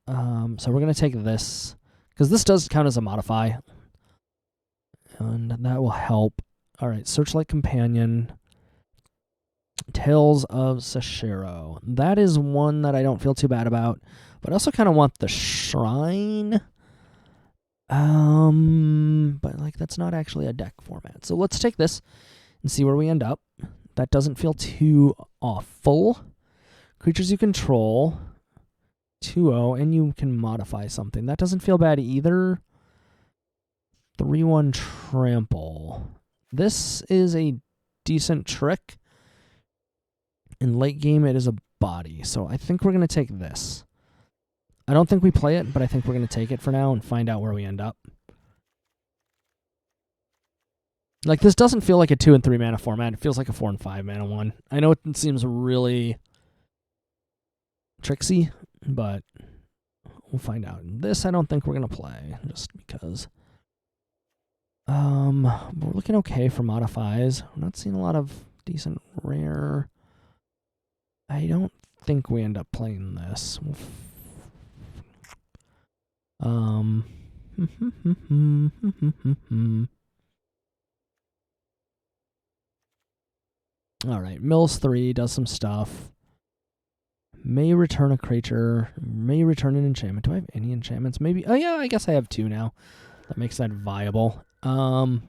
So we're going to take this, because this does count as a modify, and that will help. All right, Searchlight Companion. Tales of Sashiro. That is one that I don't feel too bad about, but I also kind of want the Shrine. But like that's not actually a deck format. So let's take this and see where we end up. That doesn't feel too awful. Creatures you control. 2/0, and you can modify something. That doesn't feel bad either. 3/1 Trample. This is a decent trick. In late game, it is a body. So I think we're going to take this. I don't think we play it, but I think we're going to take it for now and find out where we end up. Like, this doesn't feel like a 2 and 3 mana format. It feels like a 4 and 5 mana one. I know it seems really tricksy, but we'll find out. This I don't think we're going to play, just because. We're looking okay for modifies. I'm not seeing a lot of decent rare. I don't think we end up playing this. All right, Mills 3 does some stuff. May return a creature. May return an enchantment. Do I have any enchantments? Maybe. Oh yeah, I guess I have 2 now. That makes that viable. What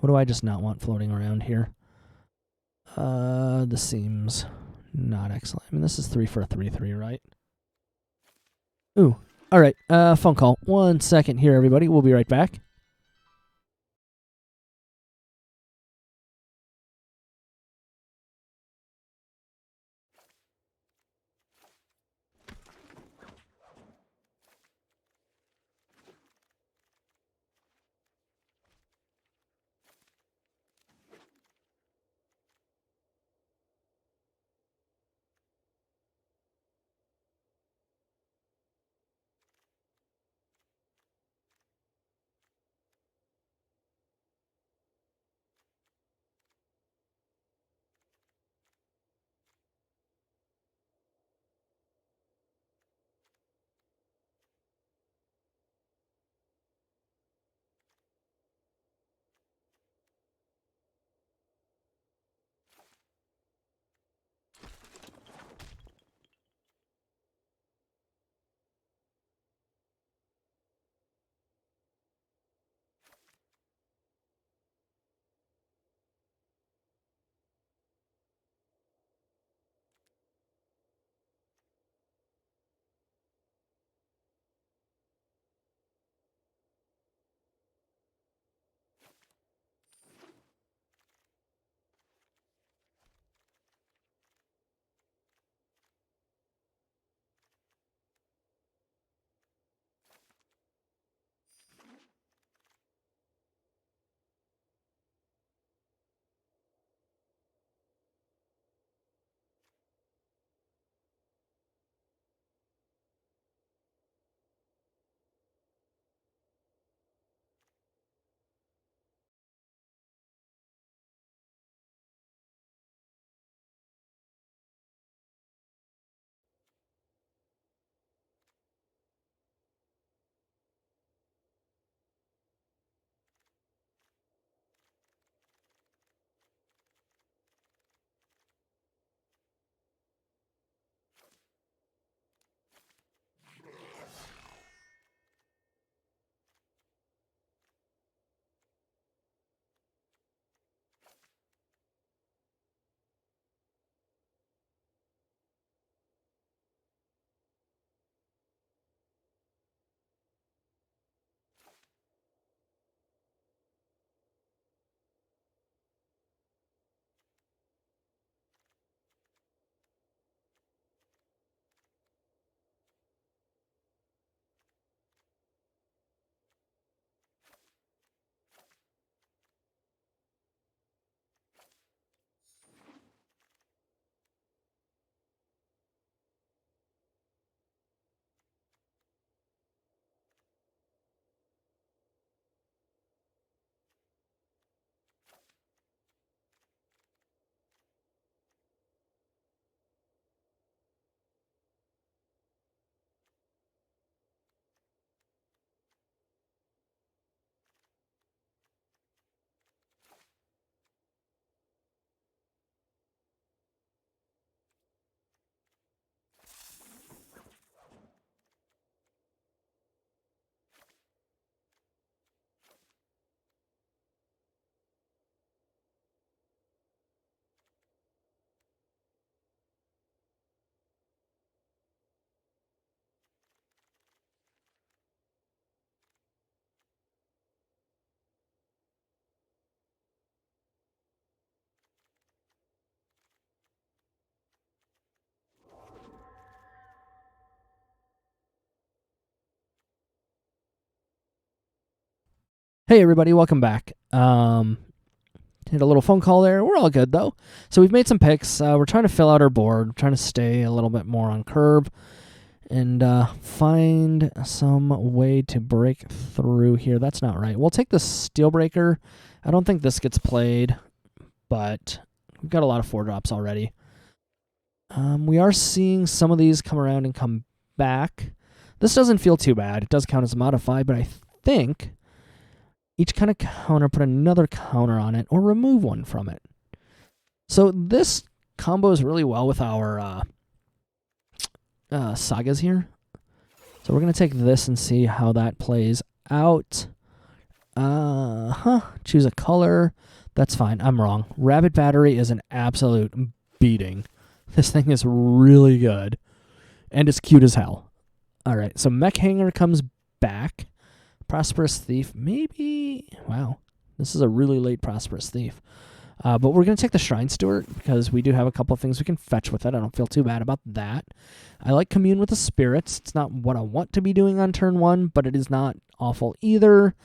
do I just not want floating around here? This seems not excellent. I mean, this is 3 for a 3/3, right? Ooh. All right. Phone call. 1 second here, everybody. We'll be right back. Hey everybody, welcome back. Hit a little phone call there. We're all good though. So we've made some picks. We're trying to fill out our board, trying to stay a little bit more on curve, and find some way to break through here. That's not right. We'll take the Steel Breaker. I don't think this gets played, but we've got a lot of 4-drops already. We are seeing some of these come around and come back. This doesn't feel too bad. It does count as a modify, but I think each kind of counter put another counter on it or remove one from it. So this combos really well with our sagas here. So we're going to take this and see how that plays out. Choose a color. That's fine. I'm wrong. Rabbit Battery is an absolute beating. This thing is really good. And it's cute as hell. All right, so Mech Hanger comes back. Prosperous Thief, maybe. Wow, this is a really late Prosperous Thief. But we're going to take the Shrine Steward because we do have a couple of things we can fetch with it. I don't feel too bad about that. I like Commune with the Spirits. It's not what I want to be doing on turn 1, but it is not awful either.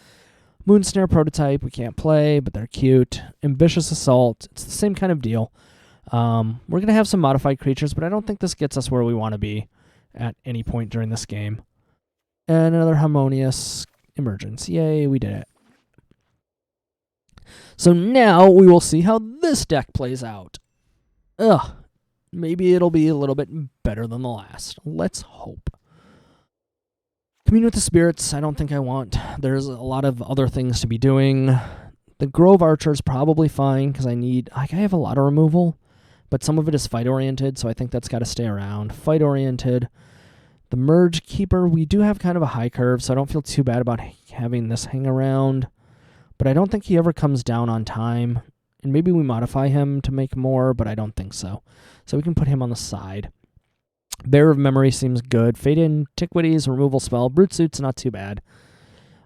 Moonsnare Prototype, we can't play, but they're cute. Ambitious Assault, it's the same kind of deal. We're going to have some modified creatures, but I don't think this gets us where we want to be at any point during this game. And another Harmonious Emergence. Yay, we did it. So now we will see how this deck plays out. Maybe it'll be a little bit better than the last. Let's hope. Commune with the Spirits, I don't think I want. There's a lot of other things to be doing. The Grove Archer is probably fine because I have a lot of removal, but some of it is fight-oriented, so I think that's got to stay around. Fight-oriented. The Merge Keeper, we do have kind of a high curve, so I don't feel too bad about having this hang around. But I don't think he ever comes down on time. And maybe we modify him to make more, but I don't think so. So we can put him on the side. Bear of Memory seems good. Fate Antiquities, removal spell. Brute Suit's not too bad.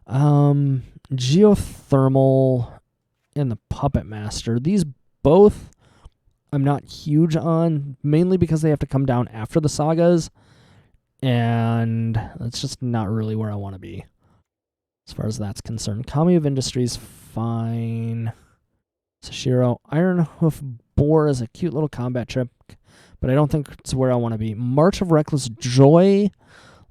Geothermal and the Puppet Master. These both I'm not huge on, mainly because they have to come down after the sagas. And that's just not really where I want to be as far as that's concerned. Kami of Industries, fine. Sashiro. Ironhoof Boar is a cute little combat trick, but I don't think it's where I want to be. March of Reckless Joy.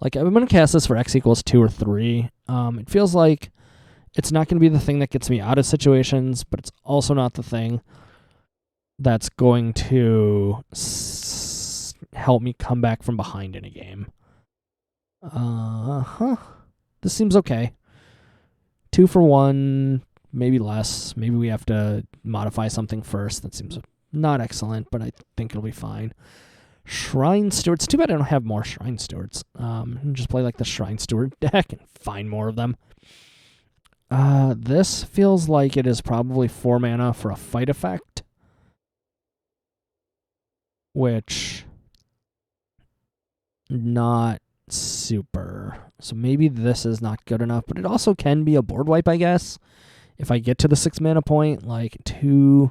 Like, I'm going to cast this for X equals 2 or 3. It feels like it's not going to be the thing that gets me out of situations, but it's also not the thing that's going to help me come back from behind in a game. This seems okay. 2 for 1, maybe less. Maybe we have to modify something first. That seems not excellent, but I think it'll be fine. Shrine Stewards. Too bad I don't have more Shrine Stewards. Just play like the Shrine Steward deck and find more of them. This feels like it is probably 4 mana for a fight effect, which not super. So maybe this is not good enough, but it also can be a board wipe, I guess. If I get to the 6 mana point, like 2,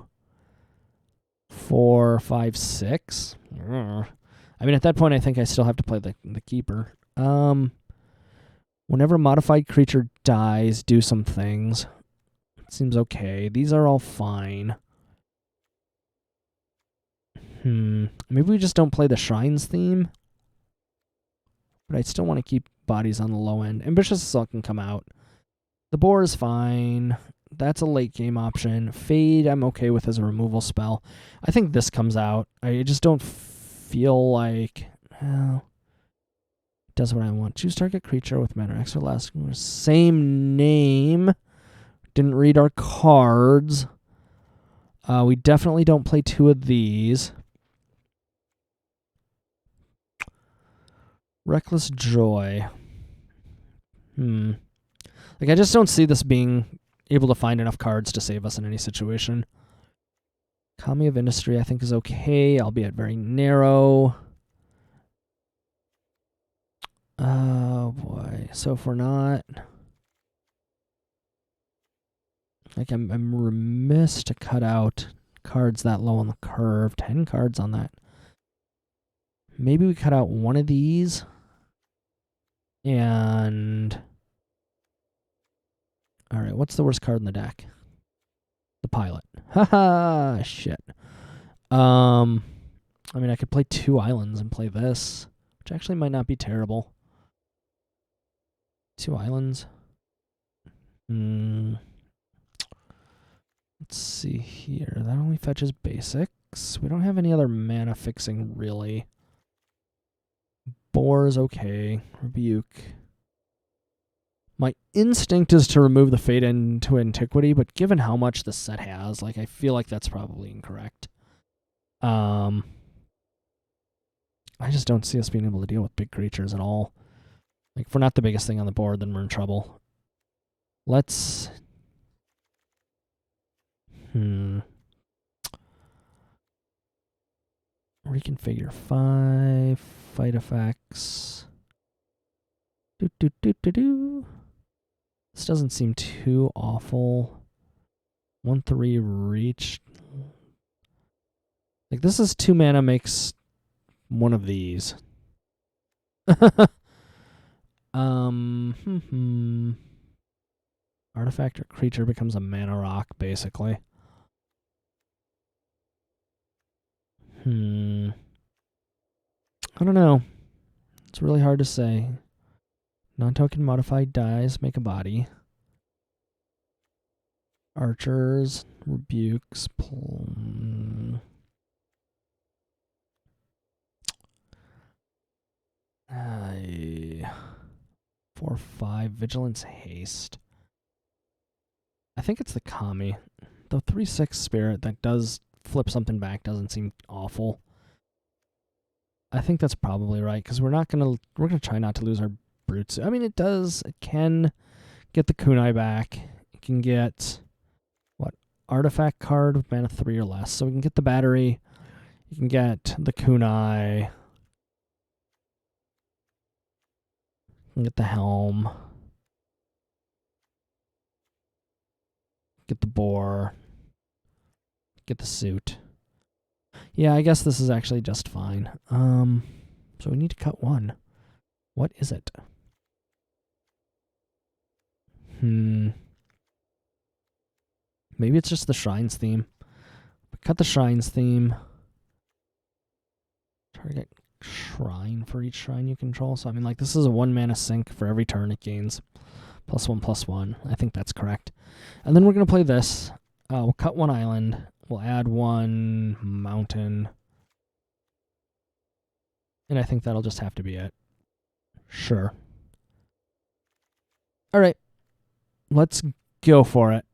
4, 5, 6. I mean, at that point, I think I still have to play the Keeper. Whenever a modified creature dies, do some things. It seems okay. These are all fine. Maybe we just don't play the Shrines theme. But I still want to keep bodies on the low end. Ambitious Assault can come out. The Boar is fine. That's a late game option. Fade, I'm okay with as a removal spell. I think this comes out. I just don't feel like... Well, it does what I want. Choose target creature with mana X or less. Same name. Didn't read our cards. We definitely don't play 2 of these. Reckless Joy. Like, I just don't see this being able to find enough cards to save us in any situation. Kami of Industry, I think, is okay, albeit very narrow. Oh, boy. So if we're not... Like, I'm remiss to cut out cards that low on the curve. 10 cards on that. Maybe we cut out one of these. And All right, what's the worst card in the deck? The Pilot. Haha, shit. I mean, I could play 2 islands and play this, which actually might not be terrible. 2 islands. Let's see here. That only fetches basics. We don't have any other mana fixing, really. Boar's okay. Rebuke. My instinct is to remove the Fade into Antiquity, but given how much the set has, like, I feel like that's probably incorrect. I just don't see us being able to deal with big creatures at all. Like, if we're not the biggest thing on the board, then we're in trouble. Let's... Reconfigure 5. Fight effects. This doesn't seem too awful. 1/3 reach. Like, this is 2 mana, makes one of these. Artifact or creature becomes a mana rock, basically. I don't know. It's really hard to say. Non-token modified dies make a body. Archers, rebukes, 4/5 vigilance haste. I think it's the Kami. The 3/6 spirit that does flip something back doesn't seem awful. I think that's probably right, because we're gonna try not to lose our brutes. I mean, it can get the kunai back. It can get artifact card with mana 3 or less. So we can get the battery. You can get the kunai. You can get the helm. Get the boar. Get the suit. Yeah, I guess this is actually just fine. So we need to cut 1. What is it? Maybe it's just the Shrines theme. But cut the Shrines theme. Target shrine for each shrine you control. So, I mean, like, this is a 1 mana sink for every turn it gains. +1/+1. I think that's correct. And then we're going to play this. We'll cut 1 island. We'll add 1 mountain. And I think that'll just have to be it. Sure. All right. Let's go for it.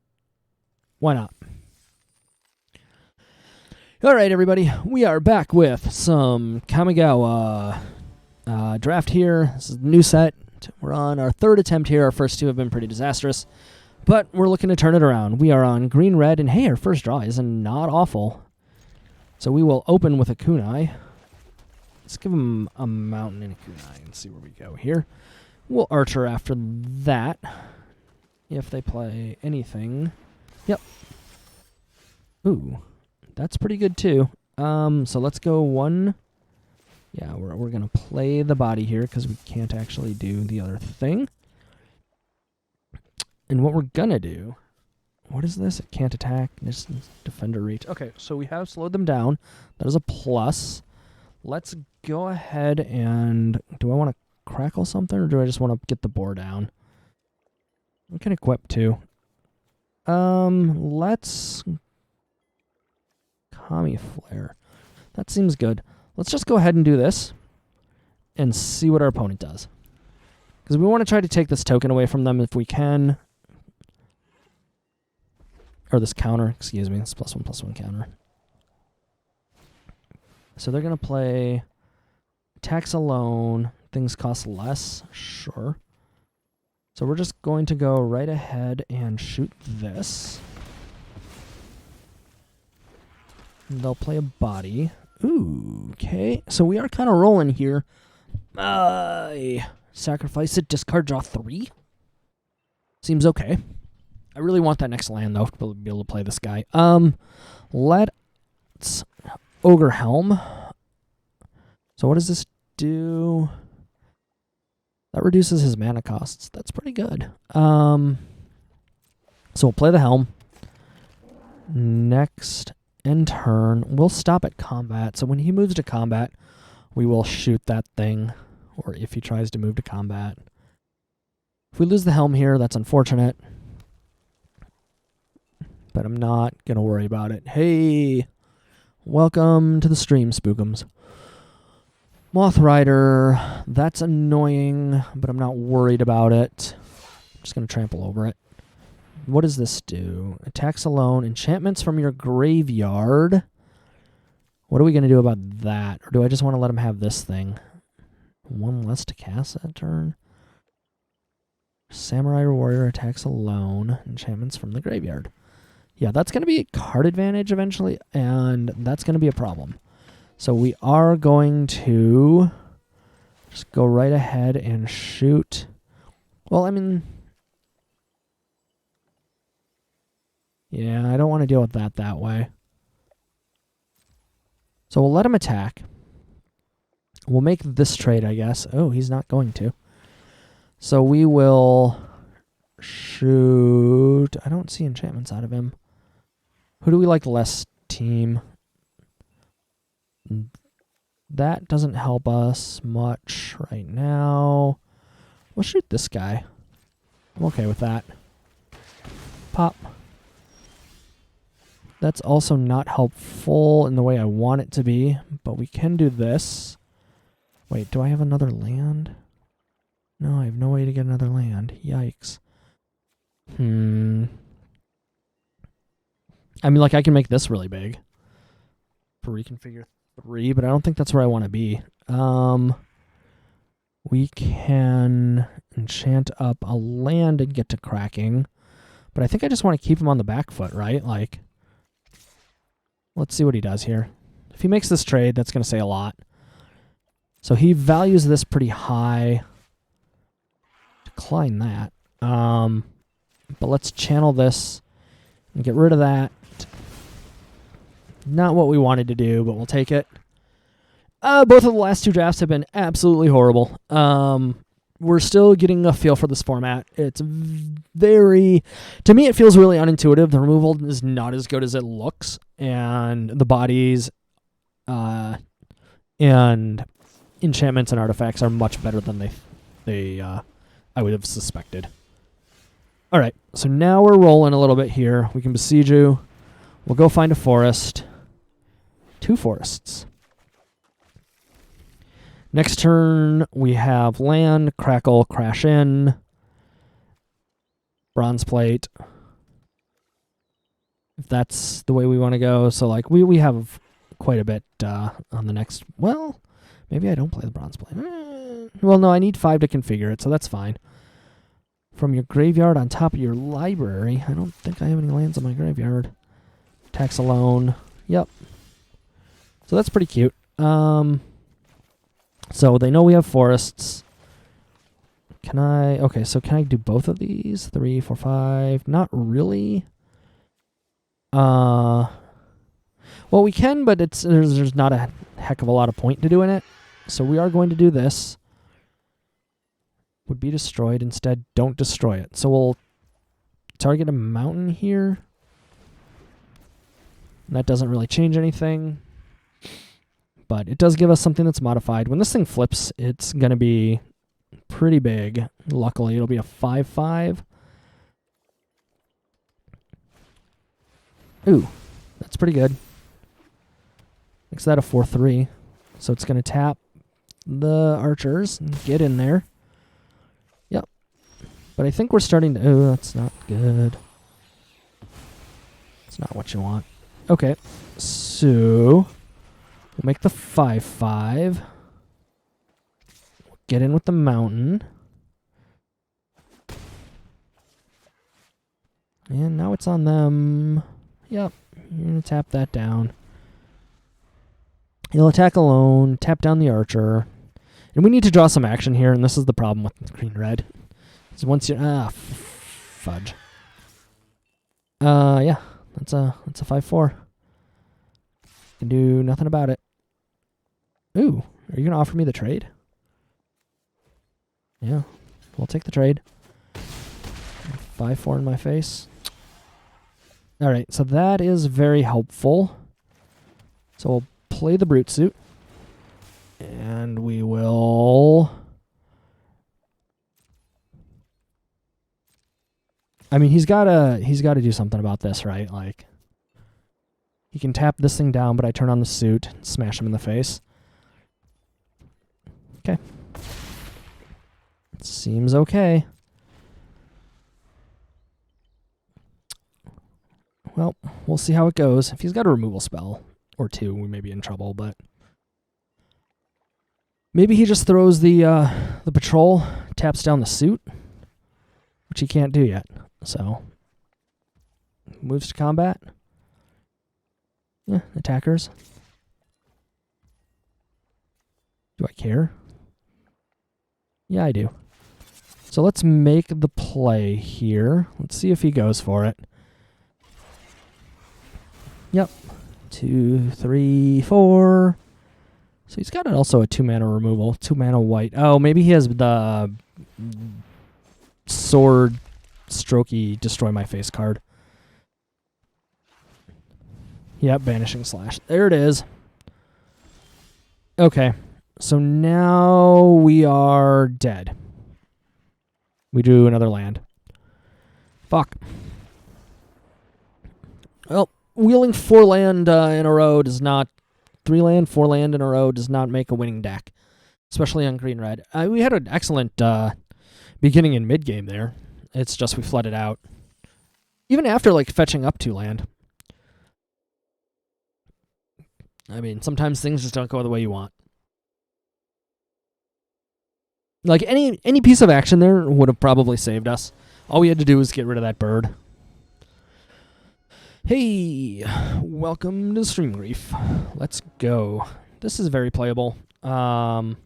Why not? All right, everybody. We are back with some Kamigawa draft here. This is a new set. We're on our 3rd attempt here. Our first 2 have been pretty disastrous. But we're looking to turn it around. We are on green-red, and hey, our first draw is not awful. So we will open with a kunai. Let's give him a mountain and a kunai and see where we go here. We'll archer after that. If they play anything. Yep. Ooh, that's pretty good too. So let's go 1. Yeah, we're gonna play the body here because we can't actually do the other thing. And what we're gonna do, what is this? It can't attack. Distance, defender reach. Okay, so we have slowed them down. That is a plus. Let's go ahead and, do I want to crackle something or do I just want to get the boar down? We can equip too. Let's Kami Flare. That seems good. Let's just go ahead and do this and see what our opponent does. Because we want to try to take this token away from them if we can. Or this counter, excuse me. This +1/+1 counter. So they're going to play attacks alone. Things cost less. Sure. So we're just going to go right ahead and shoot this. And they'll play a body. Ooh, okay. So we are kind of rolling here. Sacrifice it, discard, draw 3. Seems okay. I really want that next land, though, to be able to play this guy. Let's Ogre Helm. So what does this do? That reduces his mana costs. That's pretty good. So we'll play the helm. Next end turn, we'll stop at combat. So when he moves to combat, we will shoot that thing, or if he tries to move to combat. If we lose the helm here, that's unfortunate. But I'm not going to worry about it. Hey, welcome to the stream, Spookums. Moth Rider, that's annoying, but I'm not worried about it. I'm just going to trample over it. What does this do? Attacks alone, enchantments from your graveyard. What are we going to do about that? Or do I just want to let him have this thing? One less to cast that turn. Samurai Warrior attacks alone, enchantments from the graveyard. Yeah, that's going to be a card advantage eventually, and that's going to be a problem. So we are going to just go right ahead and shoot. Well, I mean, yeah, I don't want to deal with that way. So we'll let him attack. We'll make this trade, I guess. Oh, he's not going to. So we will shoot. I don't see enchantments out of him. Who do we like less, team? That doesn't help us much right now. We'll shoot this guy. I'm okay with that. Pop. That's also not helpful in the way I want it to be, but we can do this. Wait, do I have another land? No, I have no way to get another land. Yikes. I mean, like, I can make this really big for reconfigure 3, but I don't think that's where I want to be. We can enchant up a land and get to cracking, but I think I just want to keep him on the back foot, right? Like, let's see what he does here. If he makes this trade, that's going to say a lot. So he values this pretty high. Decline that. But let's channel this and get rid of that. Not what we wanted to do, but we'll take it. Both of the last two drafts have been absolutely horrible. We're still getting a feel for this format. It's very... To me, it feels really unintuitive. The removal is not as good as it looks. And the bodies and enchantments and artifacts are much better than I would have suspected. All right, so now we're rolling a little bit here. We can besiege you. We'll go find a forest. 2 forests. Next turn, we have land, crackle, crash in, bronze plate. If that's the way we want to go. So, like, we have quite a bit on the next... Well, maybe I don't play the bronze plate. Well, no, I need 5 to configure it, so that's fine. From your graveyard on top of your library. I don't think I have any lands on my graveyard. Tax alone. Yep. So that's pretty cute. So they know we have forests. Can I... Okay, so can I do both of these? 3, 4, 5. Not really. Well, we can, but there's not a heck of a lot of point to doing it. So we are going to do this. Would be destroyed. Instead, don't destroy it. So we'll target a mountain here. And that doesn't really change anything. But it does give us something that's modified. When this thing flips, it's going to be pretty big. Luckily, it'll be a 5/5. Ooh, that's pretty good. Makes that a 4/3. So it's going to tap the archers and get in there. Yep. But I think we're starting to... Oh, that's not good. It's not what you want. Okay. So... We'll make the 5/5. Get in with the mountain. And now it's on them. Yep. You're going to tap that down. He'll attack alone. Tap down the archer. And we need to draw some action here, and this is the problem with green-red. So once you... fudge. Yeah. That's a 5/4. Can do nothing about it. Ooh, are you going to offer me the trade? Yeah, we'll take the trade. 5/4 in my face. All right, so that is very helpful. So we'll play the Brute Suit. And we will... I mean, he's gotta do something about this, right? Like, he can tap this thing down, but I turn on the suit and smash him in the face. Okay. Seems okay. Well, we'll see how it goes. If he's got a removal spell or two, we may be in trouble, but maybe he just throws the patrol, taps down the suit, which he can't do yet. So, moves to combat. Yeah, attackers. Do I care? Yeah, I do. So let's make the play here. Let's see if he goes for it. Yep. 2, 3, 4. So he's got also a 2-mana removal. 2-mana white. Oh, maybe he has the sword strokey destroy my face card. Yep, banishing slash. There it is. Okay. So now we are dead. We do another land. Fuck. Well, wheeling 4 land in a row does not... 3 land, 4 land in a row does not make a winning deck. Especially on green-red. We had an excellent beginning and mid-game there. It's just we flooded out. Even after, like, fetching up 2 land. I mean, sometimes things just don't go the way you want. Like, any piece of action there would have probably saved us. All we had to do was get rid of that bird. Hey, welcome to Stream Grief. Let's go. This is very playable. Kunai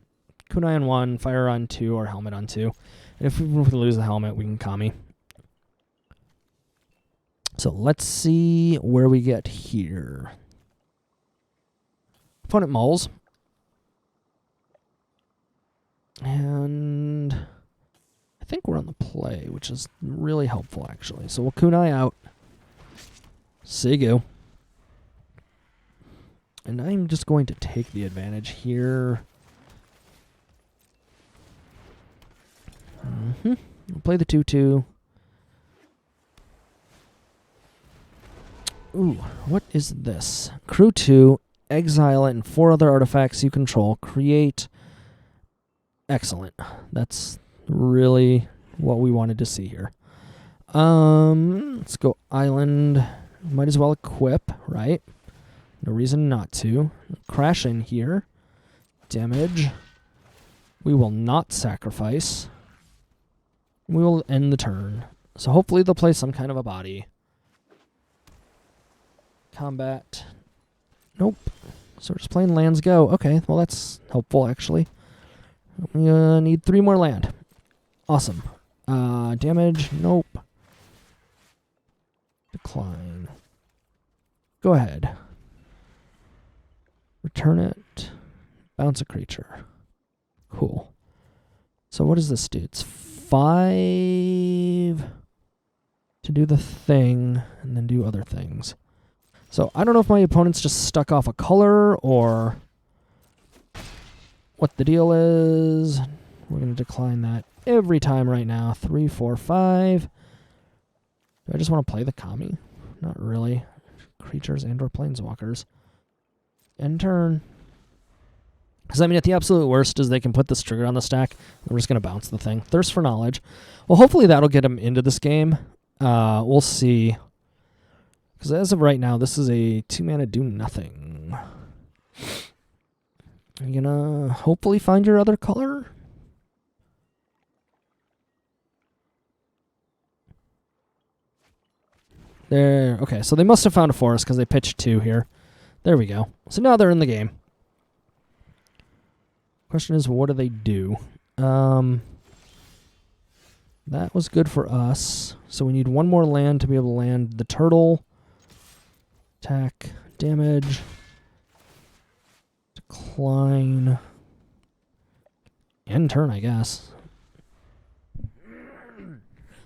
on 1, Fire on 2, or Helmet on 2. And if we lose the Helmet, we can Kami. So let's see where we get here. Opponent mulls. And I think we're on the play, which is really helpful, actually. So we'll Kunai out. Segu. And I'm just going to take the advantage here. We'll play the 2-2. Ooh, what is this? Crew 2, exile it, and 4 other artifacts you control. Create... Excellent. That's really what we wanted to see here. Let's go island. Might as well equip, right? No reason not to. Crash in here. Damage. We will not sacrifice. We will end the turn. So hopefully they'll play some kind of a body. Combat. Nope. So we're just playing lands go. Okay, well that's helpful actually. We need 3 more land. Awesome. Damage. Nope. Decline. Go ahead. Return it. Bounce a creature. Cool. So what does this do? It's 5 to do the thing and then do other things. So I don't know if my opponent's just stuck off a color or what the deal is. We're going to decline that every time right now. 3, 4, 5. Do I just want to play the Kami? Not really. Creatures and or planeswalkers. End turn. Because, I mean, at the absolute worst is they can put this trigger on the stack. We're just going to bounce the thing. Thirst for Knowledge. Well, hopefully that'll get him into this game. We'll see. Because as of right now, this is a 2-mana do nothing. Are you going to hopefully find your other color? There. Okay, so they must have found a forest because they pitched 2 here. There we go. So now they're in the game. Question is, what do they do? That was good for us. So we need 1 more land to be able to land the turtle. Attack, damage, decline, end turn, I guess.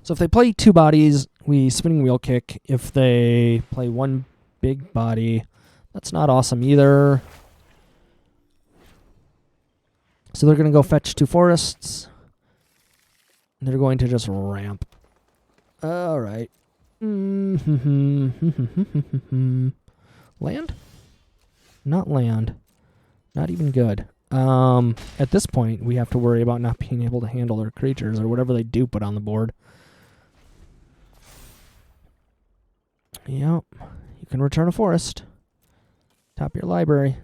So if they play 2 bodies, We spinning wheel kick. If they play one big body, that's not awesome either. So they're going to go fetch 2 forests. They're going to just ramp. All right. Land? Not land. Not even good. At this point, we have to worry about not being able to handle their creatures or whatever they do put on the board. Yep. You can return a forest. Top your library.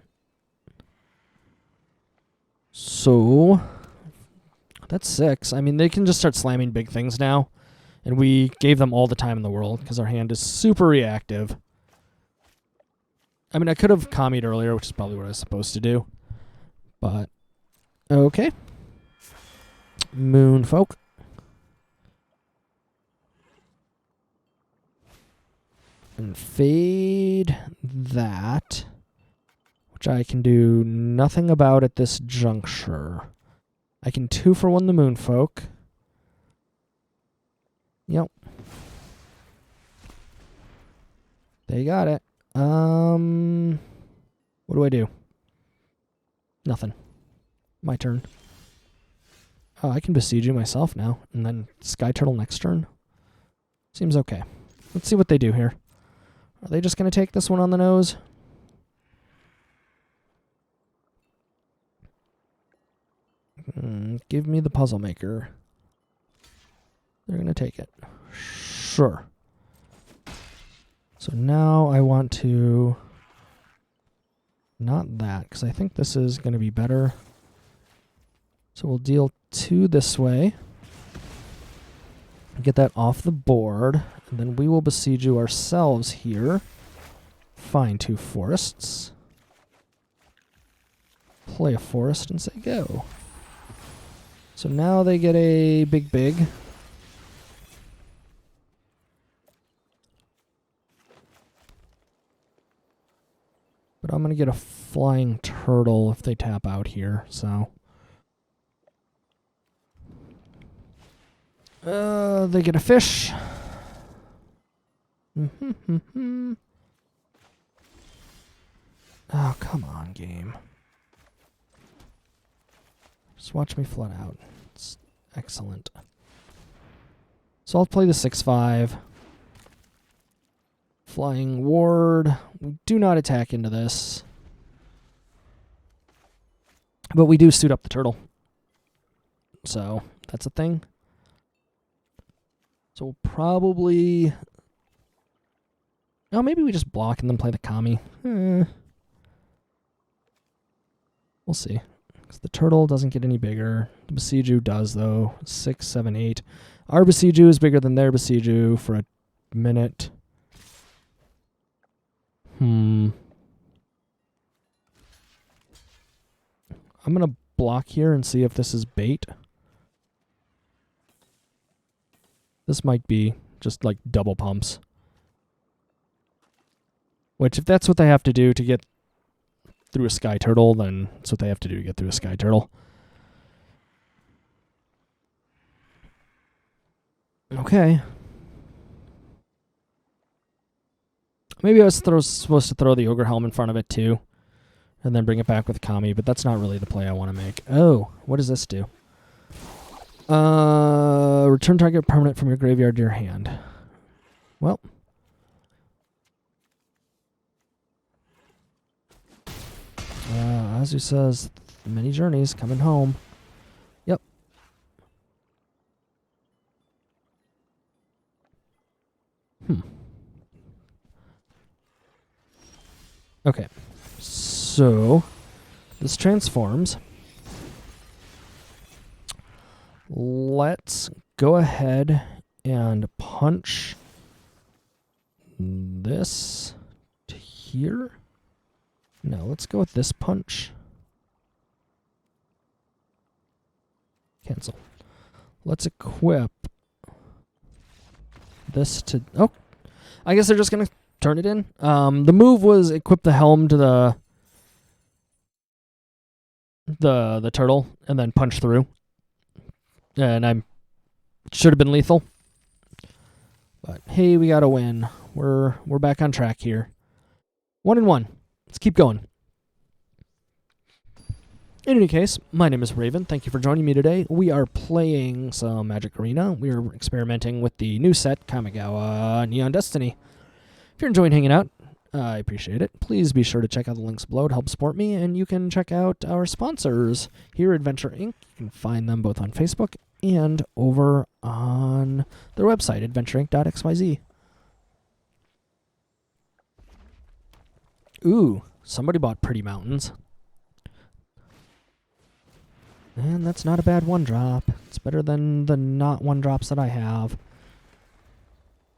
So, that's 6. I mean, they can just start slamming big things now. And we gave them all the time in the world because our hand is super reactive. I mean, I could have Kami'd earlier, which is probably what I was supposed to do. But, okay. Moonfolk. And fade that, which I can do nothing about at this juncture. I can 2-for-1 the Moonfolk. Yep. They got it. What do I do? Nothing. My turn. Oh, I can besiege you myself now, and then Sky Turtle next turn. Seems okay. Let's see what they do here. Are they just going to take this one on the nose? Give me the Puzzle Maker. They're going to take it. Sure. So now I want to... Not that, because I think this is going to be better. So we'll deal 2 this way. Get that off the board. And then we will besiege you ourselves here. Find 2 forests. Play a forest and say go. So now they get a big. But I'm going to get a flying turtle if they tap out here, so. They get a fish. Oh, come on, game. Just watch me flood out. It's excellent. So I'll play the 6/5. Flying ward. We do not attack into this. But we do suit up the turtle. So that's a thing. So we'll probably... Oh, maybe we just block and then play the Kami. We'll see. Because the turtle doesn't get any bigger. The Besiegu does, though. 6, 7, 8. Our Besiegu is bigger than their Besiegu for a minute. I'm going to block here and see if this is bait. This might be just like double pumps. Which, if that's what they have to do to get through a Sky Turtle, then that's what they have to do to get through a Sky Turtle. Okay. Maybe I was supposed to throw the Ogre Helm in front of it too. And then bring it back with Kami, but that's not really the play I want to make. Oh, what does this do? Return target permanent from your graveyard to your hand. Well. Azu says, many journeys coming home. Yep. Okay. So, this transforms. Let's go ahead and punch this to here. No, let's go with this punch. Cancel. Let's equip this to... Oh, I guess they're just going to turn it in. The move was equip the helm to the turtle and then punch through. And I should have been lethal. But hey, we got to win. We're back on track here. 1-1. Let's keep going. In any case, my name is Raven. Thank you for joining me today. We are playing some Magic Arena. We are experimenting with the new set, Kamigawa Neon Destiny. If you're enjoying hanging out, I appreciate it. Please be sure to check out the links below to help support me, and you can check out our sponsors here at Adventure Inc. You can find them both on Facebook and over on their website, adventureinc.xyz. Ooh, somebody bought Pretty Mountains. And that's not a bad one-drop. It's better than the not one-drops that I have.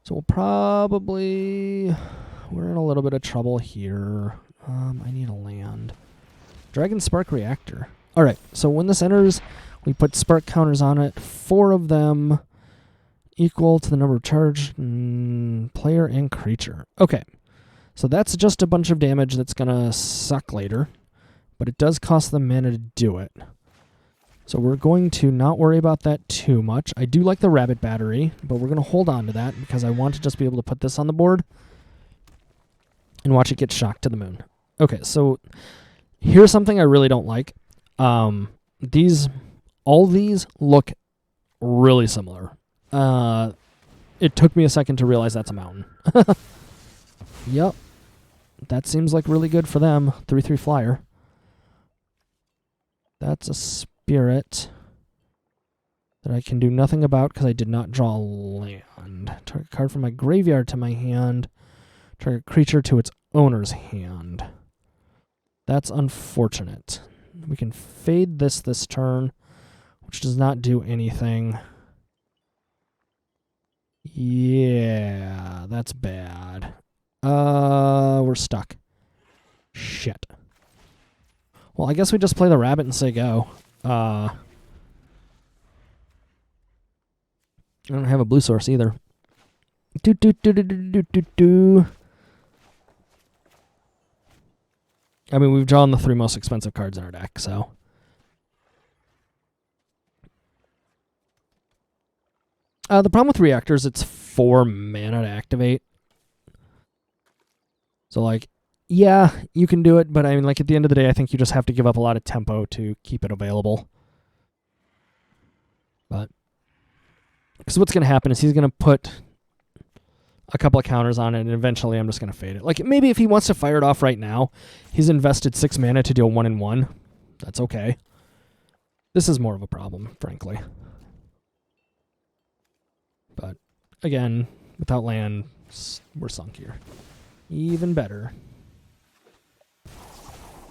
So we'll probably... We're in a little bit of trouble here. I need a land. Dragon Spark Reactor. Alright, so when this enters, we put spark counters on it. 4 of them equal to the number of charge player and creature. Okay, so that's just a bunch of damage that's going to suck later. But it does cost them mana to do it. So we're going to not worry about that too much. I do like the Rabbit Battery, but we're going to hold on to that because I want to just be able to put this on the board and watch it get shocked to the moon. Okay, so here's something I really don't like. All these look really similar. It took me a second to realize that's a mountain. Yep. That seems like really good for them. 3/3 flyer. That's a spirit that I can do nothing about because I did not draw land. Target card from my graveyard to my hand. Target creature to its owner's hand. That's unfortunate. We can fade this turn, which does not do anything. Yeah, that's bad. We're stuck. Shit. Well, I guess we just play the rabbit and say go. I don't have a blue source either. I mean, we've drawn the 3 most expensive cards in our deck, so. The problem with reactors, it's 4 mana to activate. So, like, yeah, you can do it, but I mean, like, at the end of the day, I think you just have to give up a lot of tempo to keep it available. But, because what's going to happen is he's going to put a couple of counters on it, and eventually I'm just going to fade it. Like, maybe if he wants to fire it off right now, he's invested 6 mana to deal 1/1. That's okay. This is more of a problem, frankly. But, again, without land, we're sunk here. Even better.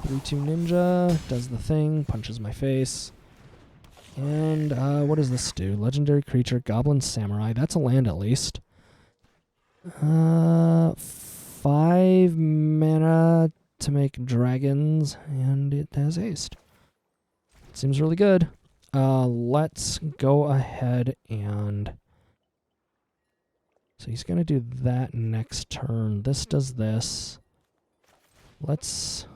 3/2 Ninja does the thing, punches my face. And what does this do? Legendary creature, Goblin Samurai. That's a land at least. 5 mana to make dragons, and it has haste. Seems really good. Let's go ahead and... So he's going to do that next turn. This does this. Let's...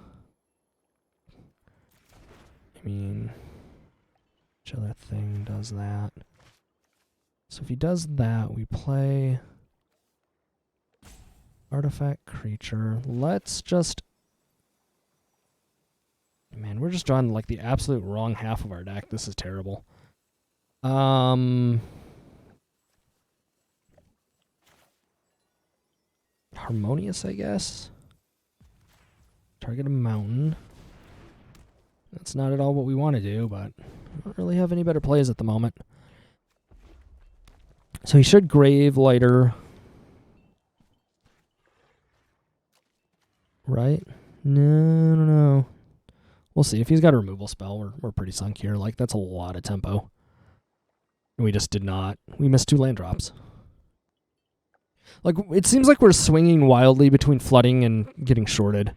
I mean... Which other thing does that? So if he does that, we play... Artifact creature. Let's just... Man, we're just drawing like the absolute wrong half of our deck. This is terrible. Harmonious, I guess. Target a mountain. That's not at all what we want to do, but I don't really have any better plays at the moment. So he should Grave Lighter. Right? No. We'll see. If he's got a removal spell, we're pretty sunk here. Like, that's a lot of tempo. We just did not. We missed 2 land drops. Like, it seems like we're swinging wildly between flooding and getting shorted.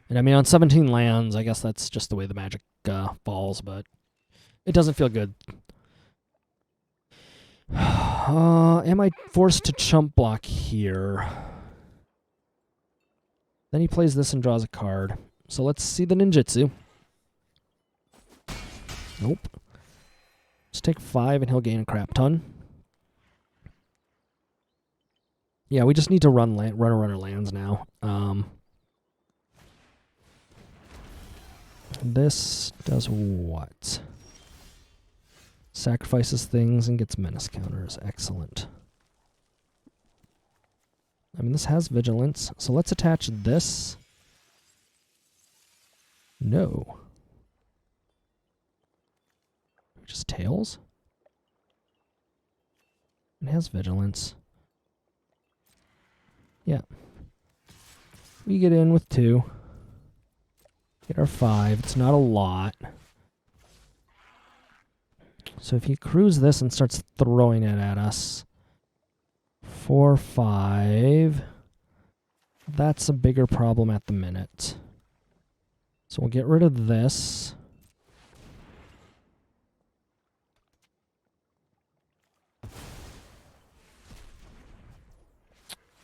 And I mean, on 17 lands, I guess that's just the way the Magic falls, but it doesn't feel good. Am I forced to chump block here? Then he plays this and draws a card. So let's see the ninjutsu. Nope. Just take 5 and he'll gain a crap ton. Yeah, we just need to run our lands now. This does what? Sacrifices things and gets menace counters. Excellent. I mean, this has vigilance, so let's attach this. No. Just tails? It has vigilance. Yeah. We get in with 2. Get our 5. It's not a lot. So if he crews this and starts throwing it at us, 4, 5, that's a bigger problem at the minute. So we'll get rid of this.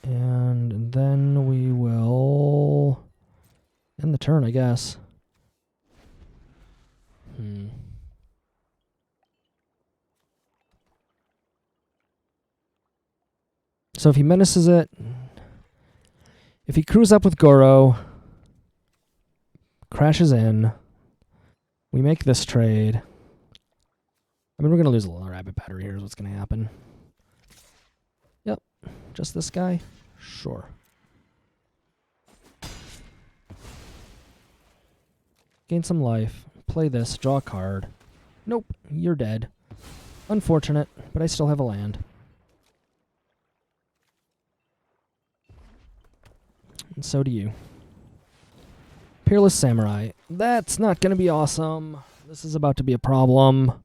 And then we will end the turn, I guess. So if he menaces it, if he crews up with Goro, crashes in, we make this trade. I mean, we're going to lose a little rabbit battery here is what's going to happen. Yep. Just this guy? Sure. Gain some life. Play this. Draw a card. Nope. You're dead. Unfortunate, but I still have a land. And so do you. Peerless Samurai. That's not going to be awesome. This is about to be a problem.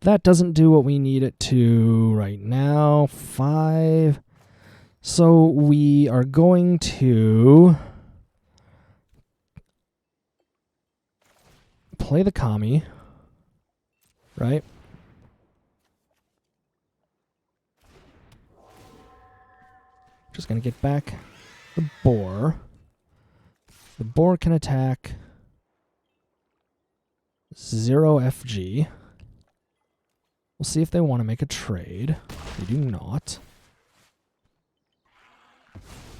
That doesn't do what we need it to right now. 5. So we are going to play the Kami, right? Just going to get back the boar. The boar can attack 0 FG. We'll see if they want to make a trade. They do not.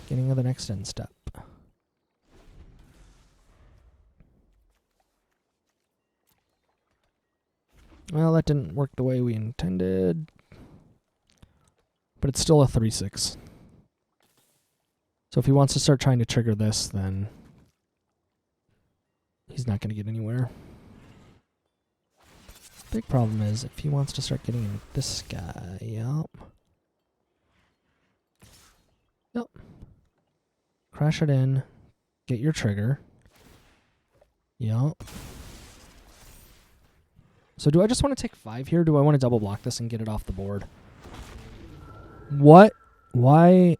Beginning of the next end step. Well, that didn't work the way we intended. But it's still a 3/6. So if he wants to start trying to trigger this, then he's not going to get anywhere. Big problem is if he wants to start getting in this guy. Yup. Yep. Crash it in. Get your trigger. Yup. So do I just want to take 5 here? Do I want to double block this and get it off the board? What? Why?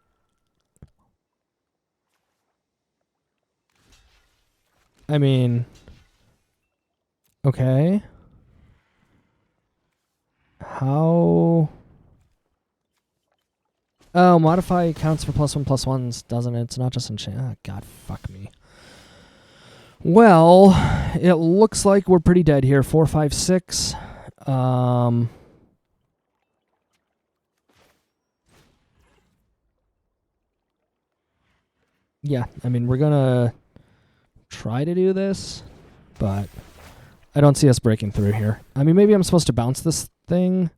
I mean, okay. How? Oh, modify counts for +1/+1s, doesn't it? It's not just enchant. Oh, God, fuck me. Well, it looks like we're pretty dead here. 4, 5, 6. Yeah, I mean, we're gonna try to do this, but I don't see us breaking through here. I mean, maybe I'm supposed to bounce this thing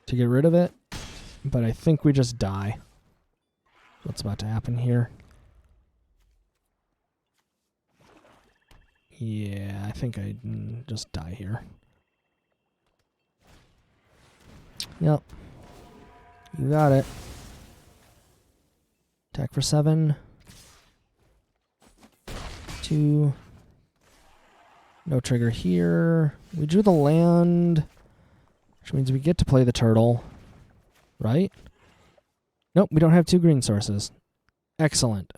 to get rid of it, but I think we just die. What's about to happen here? Yeah, I think I just die here. Yep. You got it. Attack for 7. 2. No trigger here. We drew the land, which means we get to play the turtle, right? Nope, we don't have 2 green sources. Excellent.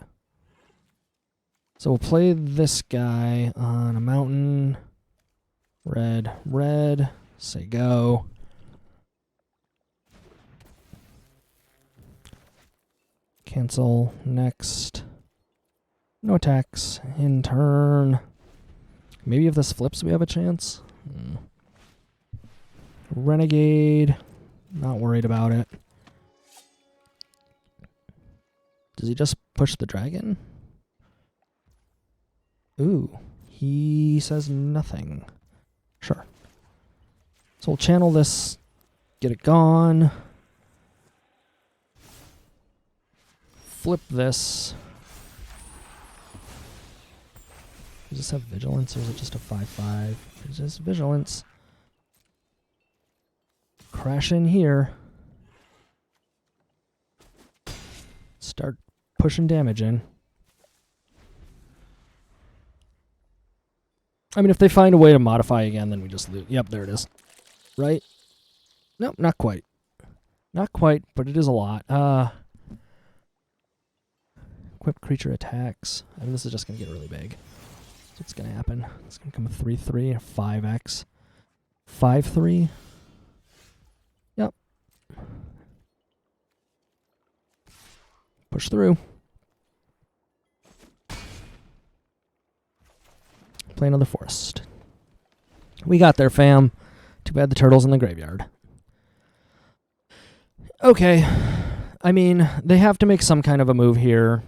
So we'll play this guy on a mountain. Red, red. Say go. Cancel. Next. No attacks. In turn. Maybe if this flips, we have a chance. Renegade. Not worried about it. Does he just push the dragon? Ooh, he says nothing. Sure. So we'll channel this, get it gone. Flip this. Does this have vigilance or is it just a 5/5? It's just vigilance. Crash in here. Start pushing damage in. I mean, if they find a way to modify again, then we just lose. Yep, there it is. Right? Nope, not quite. Not quite, but it is a lot. Equip creature attacks. I mean, this is just going to get really big. That's what's going to happen. It's going to come a 3/3, 5x. 5/3. Yep. Push through. Play another forest. We got there, fam. Too bad the turtle's in the graveyard. Okay. I mean, they have to make some kind of a move here.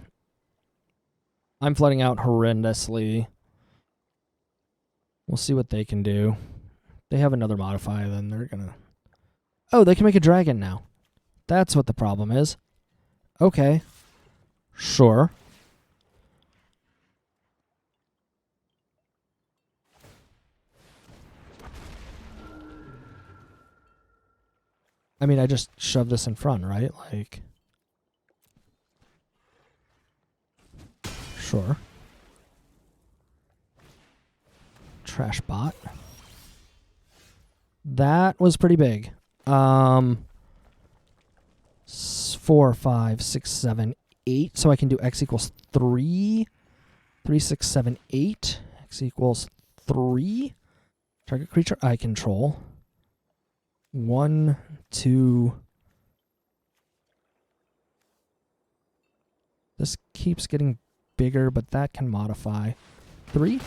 I'm flooding out horrendously. We'll see what they can do. They have another modifier, then they're gonna... Oh, they can make a dragon now. That's what the problem is. Okay. Sure. I mean, I just shoved this in front, right? Like... Sure. Trash bot. That was pretty big. 4, 5, 6, 7, 8. So I can do x equals 3. 3, 6, 7, 8. X equals 3. Target creature I control. 1, 2. This keeps getting bigger, but that can modify. 3.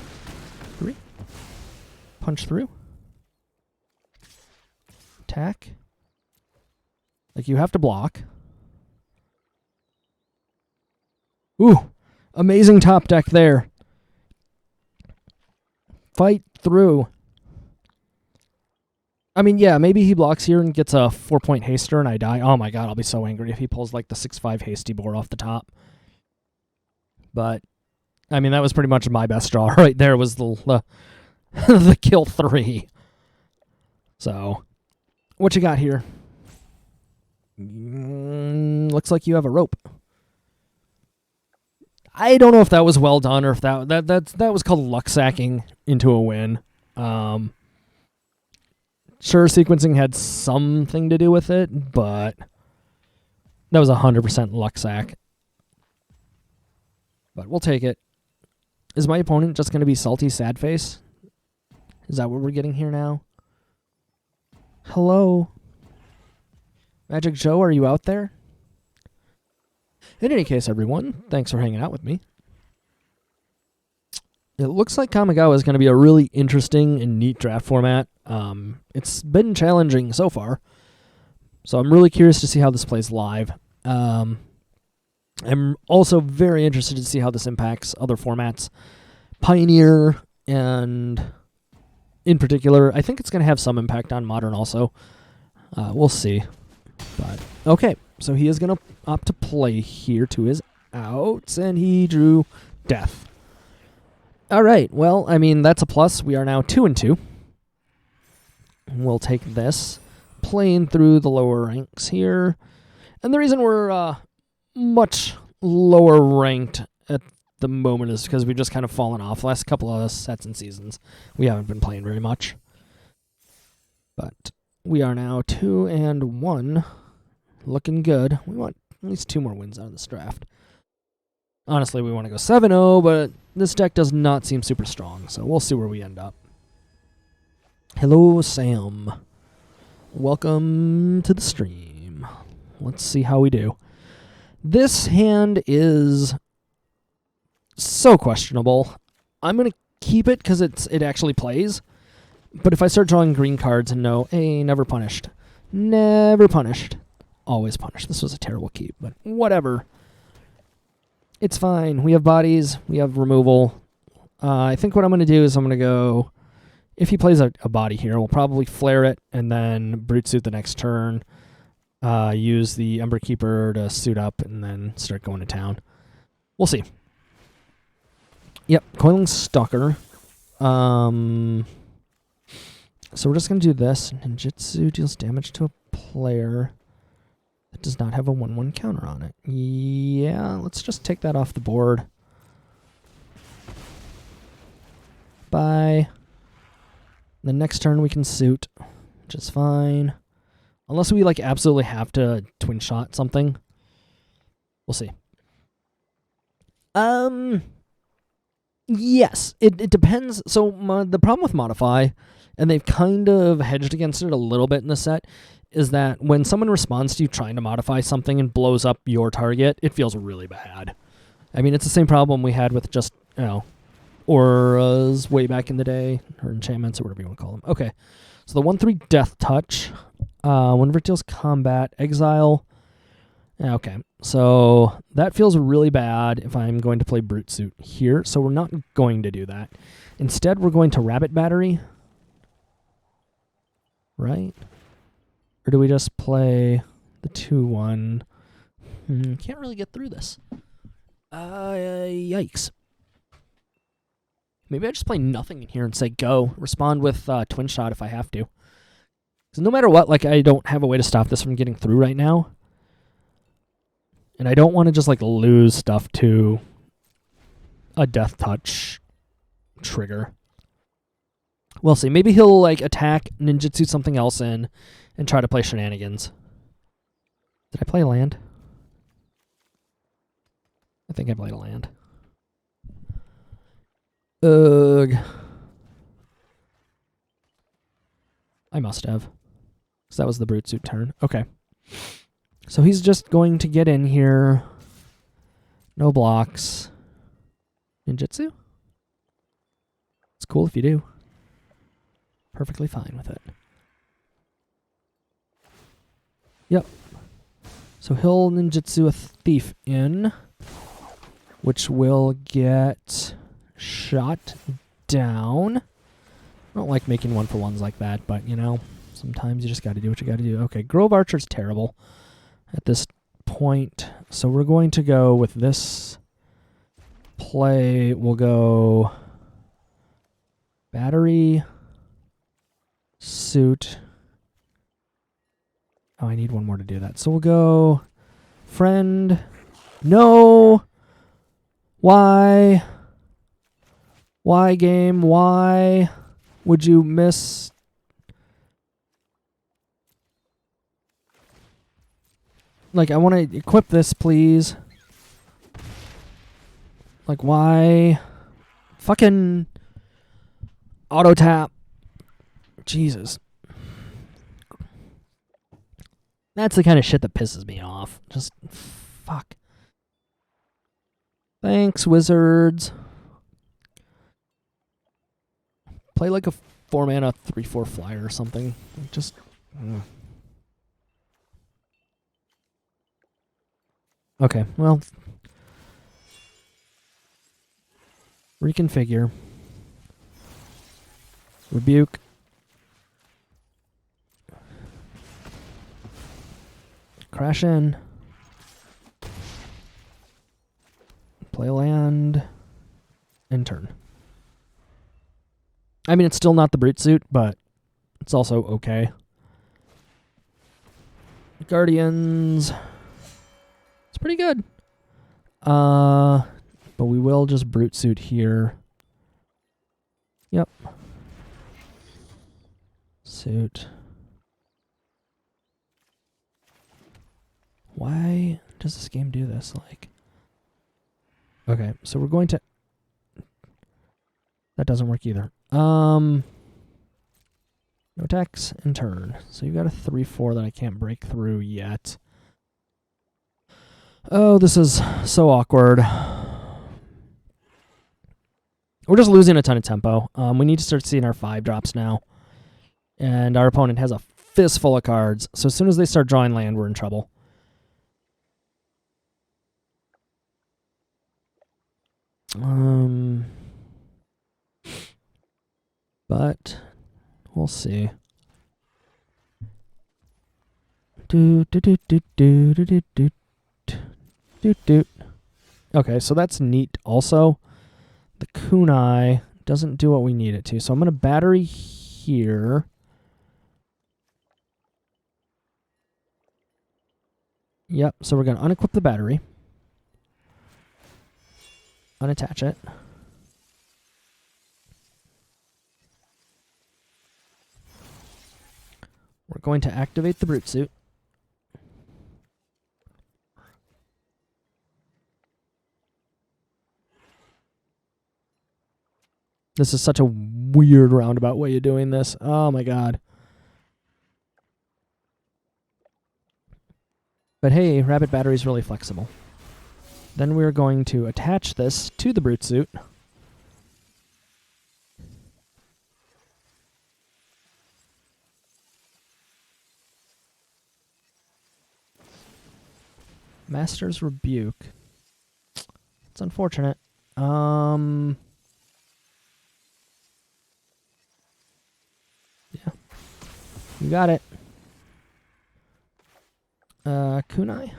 3. Punch through. Attack. Like, you have to block. Ooh! Amazing top deck there. Fight through. I mean, yeah, maybe he blocks here and gets a 4-point haster and I die. Oh my god, I'll be so angry if he pulls like the 6/5 hasty boar off the top. But, I mean, that was pretty much my best draw right there was the the kill 3. So, what you got here? Looks like you have a rope. I don't know if that was well done or if that was called luck sacking into a win. Sure, sequencing had something to do with it, but that was 100% luck sack. But we'll take it. Is my opponent just going to be salty sad face? Is that what we're getting here now? Hello? Magic Joe, are you out there? In any case, everyone, thanks for hanging out with me. It looks like Kamigawa is going to be a really interesting and neat draft format. It's been challenging so far, so I'm really curious to see how this plays live. I'm also very interested to see how this impacts other formats. Pioneer, and in particular, I think it's going to have some impact on Modern also. We'll see. But okay, so he is going to opt to play here to his outs, and he drew Death. All right, well, I mean, that's a plus. We are now 2-2. We'll take this, playing through the lower ranks here. And the reason we're much lower ranked at the moment is because we've just kind of fallen off. Last couple of sets and seasons, we haven't been playing very much. But we are now 2-1. Looking good. We want at least 2 more wins out of this draft. Honestly, we want to go 7-0, but this deck does not seem super strong, so we'll see where we end up. Hello, Sam. Welcome to the stream. Let's see how we do. This hand is so questionable. I'm going to keep it because it actually plays, but if I start drawing green cards and no, hey, never punished. Never punished. Always punished. This was a terrible keep, but whatever. It's fine. We have bodies. We have removal. I think what I'm going to do is I'm going to go... If he plays a body here, we'll probably flare it and then brute suit the next turn. Use the Ember Keeper to suit up and then start going to town. We'll see. Yep, Coiling Stalker. So we're just going to do this. Ninjutsu deals damage to a player that does not have a 1/1 counter on it. Yeah, let's just take that off the board. Bye. The next turn we can suit, which is fine. Unless we like absolutely have to twin shot something. We'll see. Yes, it depends. So the problem with Modify, and they've kind of hedged against it a little bit in the set, is that when someone responds to you trying to modify something and blows up your target, it feels really bad. I mean, it's the same problem we had with just, auras way back in the day, or enchantments, or whatever you want to call them. Okay, so the 1/3 Death Touch. Whenever it deals combat, exile. Okay, so that feels really bad if I'm going to play Brute Suit here, so we're not going to do that. Instead, we're going to Rabbit Battery. Right? Or do we just play the 2/1? Can't really get through this. Yikes. Maybe I just play nothing in here and say go. Respond with Twin Shot if I have to. Because no matter what, like, I don't have a way to stop this from getting through right now. And I don't want to just, like, lose stuff to a Death Touch trigger. We'll see. Maybe he'll, like, attack, ninjutsu something else in, and try to play shenanigans. Did I play land? I think I played a land. Ugh. I must have. So that was the Brute Suit turn. Okay. So he's just going to get in here. No blocks. Ninjutsu? It's cool if you do. Perfectly fine with it. Yep. So he'll ninjutsu a thief in, which will get shot down. I don't like making 1-for-1s like that, but, sometimes you just got to do what you got to do. Okay, Grove Archer's terrible at this point. So we're going to go with this play. We'll go battery, suit. Oh, I need one more to do that. So we'll go friend. No. Why? Why, game? Why would you miss? Like, I want to equip this, please. Like, why? Fucking auto tap. Jesus. That's the kind of shit that pisses me off. Just, fuck. Thanks, wizards. Play like a 4-mana 3/4 flyer or something. Just... Okay, well... Reconfigure. Rebuke. Crash in. Play land. And turn. I mean, it's still not the Brute Suit, but it's also okay. Guardians. It's pretty good. But we will just Brute Suit here. Yep. Suit. Why does this game do this? Like, okay, so we're going to... That doesn't work either. No attacks and turn. So you've got a 3/4 that I can't break through yet. Oh, this is so awkward. We're just losing a ton of tempo. We need to start seeing our 5 drops now. And our opponent has a fistful of cards. So as soon as they start drawing land, we're in trouble. But we'll see. Okay, so that's neat also. The kunai doesn't do what we need it to. So I'm going to battery here. Yep, so we're going to unequip the battery. Unattach it. We're going to activate the brute suit. This is such a weird roundabout way of doing this. Oh my god. But hey, Rabbit Battery is really flexible. Then we're going to attach this to the brute suit. Master's Rebuke. It's unfortunate. Yeah. You got it. Kunai.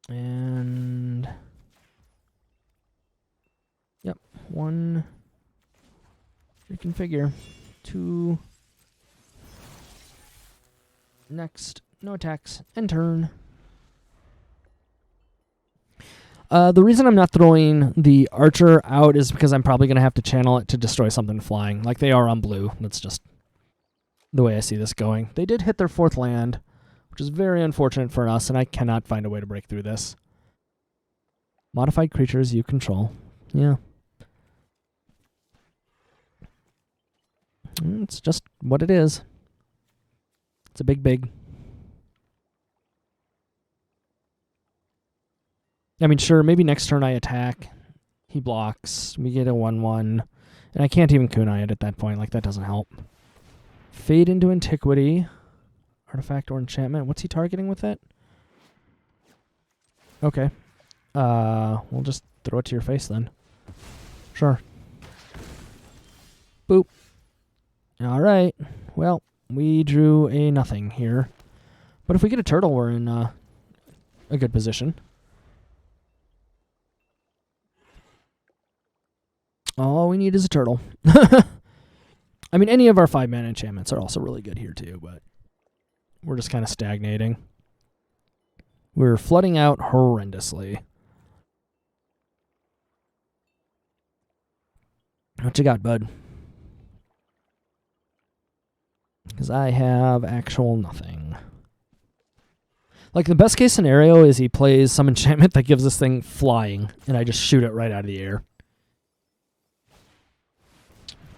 And yep, 1 reconfigure. 2 next, no attacks, and turn. The reason I'm not throwing the archer out is because I'm probably going to have to channel it to destroy something flying, like they are on blue. That's just the way I see this going. They did hit their 4th land, which is very unfortunate for us, and I cannot find a way to break through this. Modified creatures you control. Yeah. It's just what it is. It's a big. I mean, sure, maybe next turn I attack. He blocks. We get a 1/1. And I can't even kunai it at that point. Like, that doesn't help. Fade into Antiquity. Artifact or enchantment. What's he targeting with it? Okay. We'll just throw it to your face then. Sure. Boop. Alright. Well, we drew a nothing here. But if we get a turtle, we're in a good position. All we need is a turtle. I mean, any of our 5-mana enchantments are also really good here too, but we're just kind of stagnating. We're flooding out horrendously. What you got, bud? Because I have actual nothing. Like, the best case scenario is he plays some enchantment that gives this thing flying, and I just shoot it right out of the air.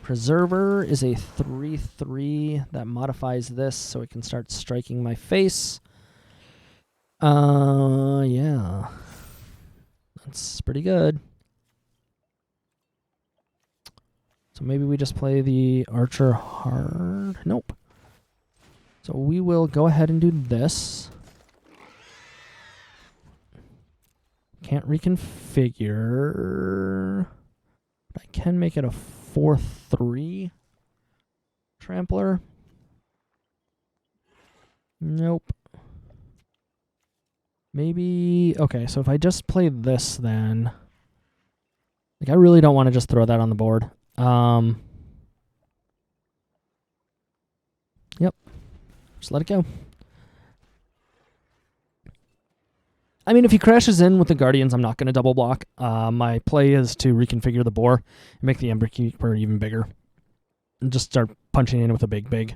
Preserver is a 3/3 that modifies this so it can start striking my face. Yeah. That's pretty good. So maybe we just play the archer hard. Nope. So we will go ahead and do this. Can't reconfigure. But I can make it a 4/3 trampler. Nope. Maybe, okay, so if I just play this then, like, I really don't want to just throw that on the board. Yep. Just let it go. I mean, if he crashes in with the Guardians, I'm not going to double block. My play is to reconfigure the boar and make the Ember Keeper even bigger. And just start punching in with a big.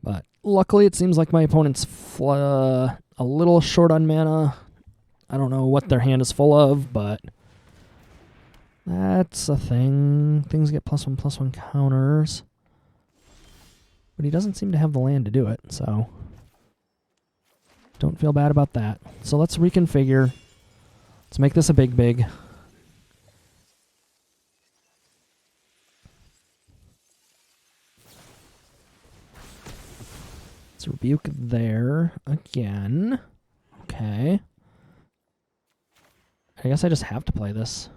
But luckily, it seems like my opponent's a little short on mana. I don't know what their hand is full of, but that's a thing. Things get +1/+1 counters. But he doesn't seem to have the land to do it, so don't feel bad about that. So let's reconfigure. Let's make this a big. Rebuke there again. Okay. I guess I just have to play this.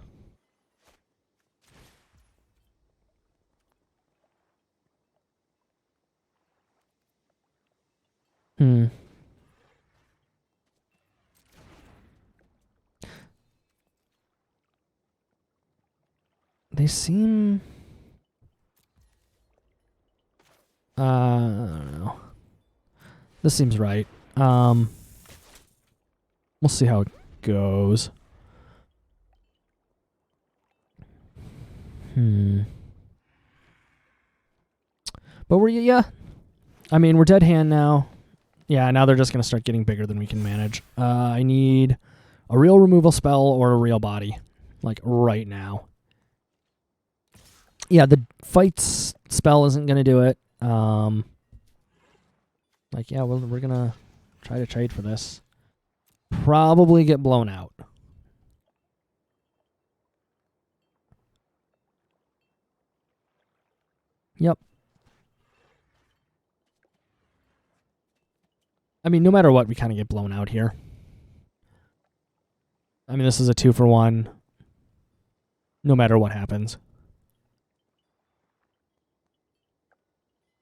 They seem... I don't know. This seems right. We'll see how it goes. But yeah. I mean, we're dead hand now. Yeah, now they're just going to start getting bigger than we can manage. I need a real removal spell or a real body. Like, right now. Yeah, the fights spell isn't going to do it. Like, yeah, well, we're going to try to trade for this. Probably get blown out. Yep. I mean, no matter what, we kind of get blown out here. I mean, this is a 2-for-1. No matter what happens.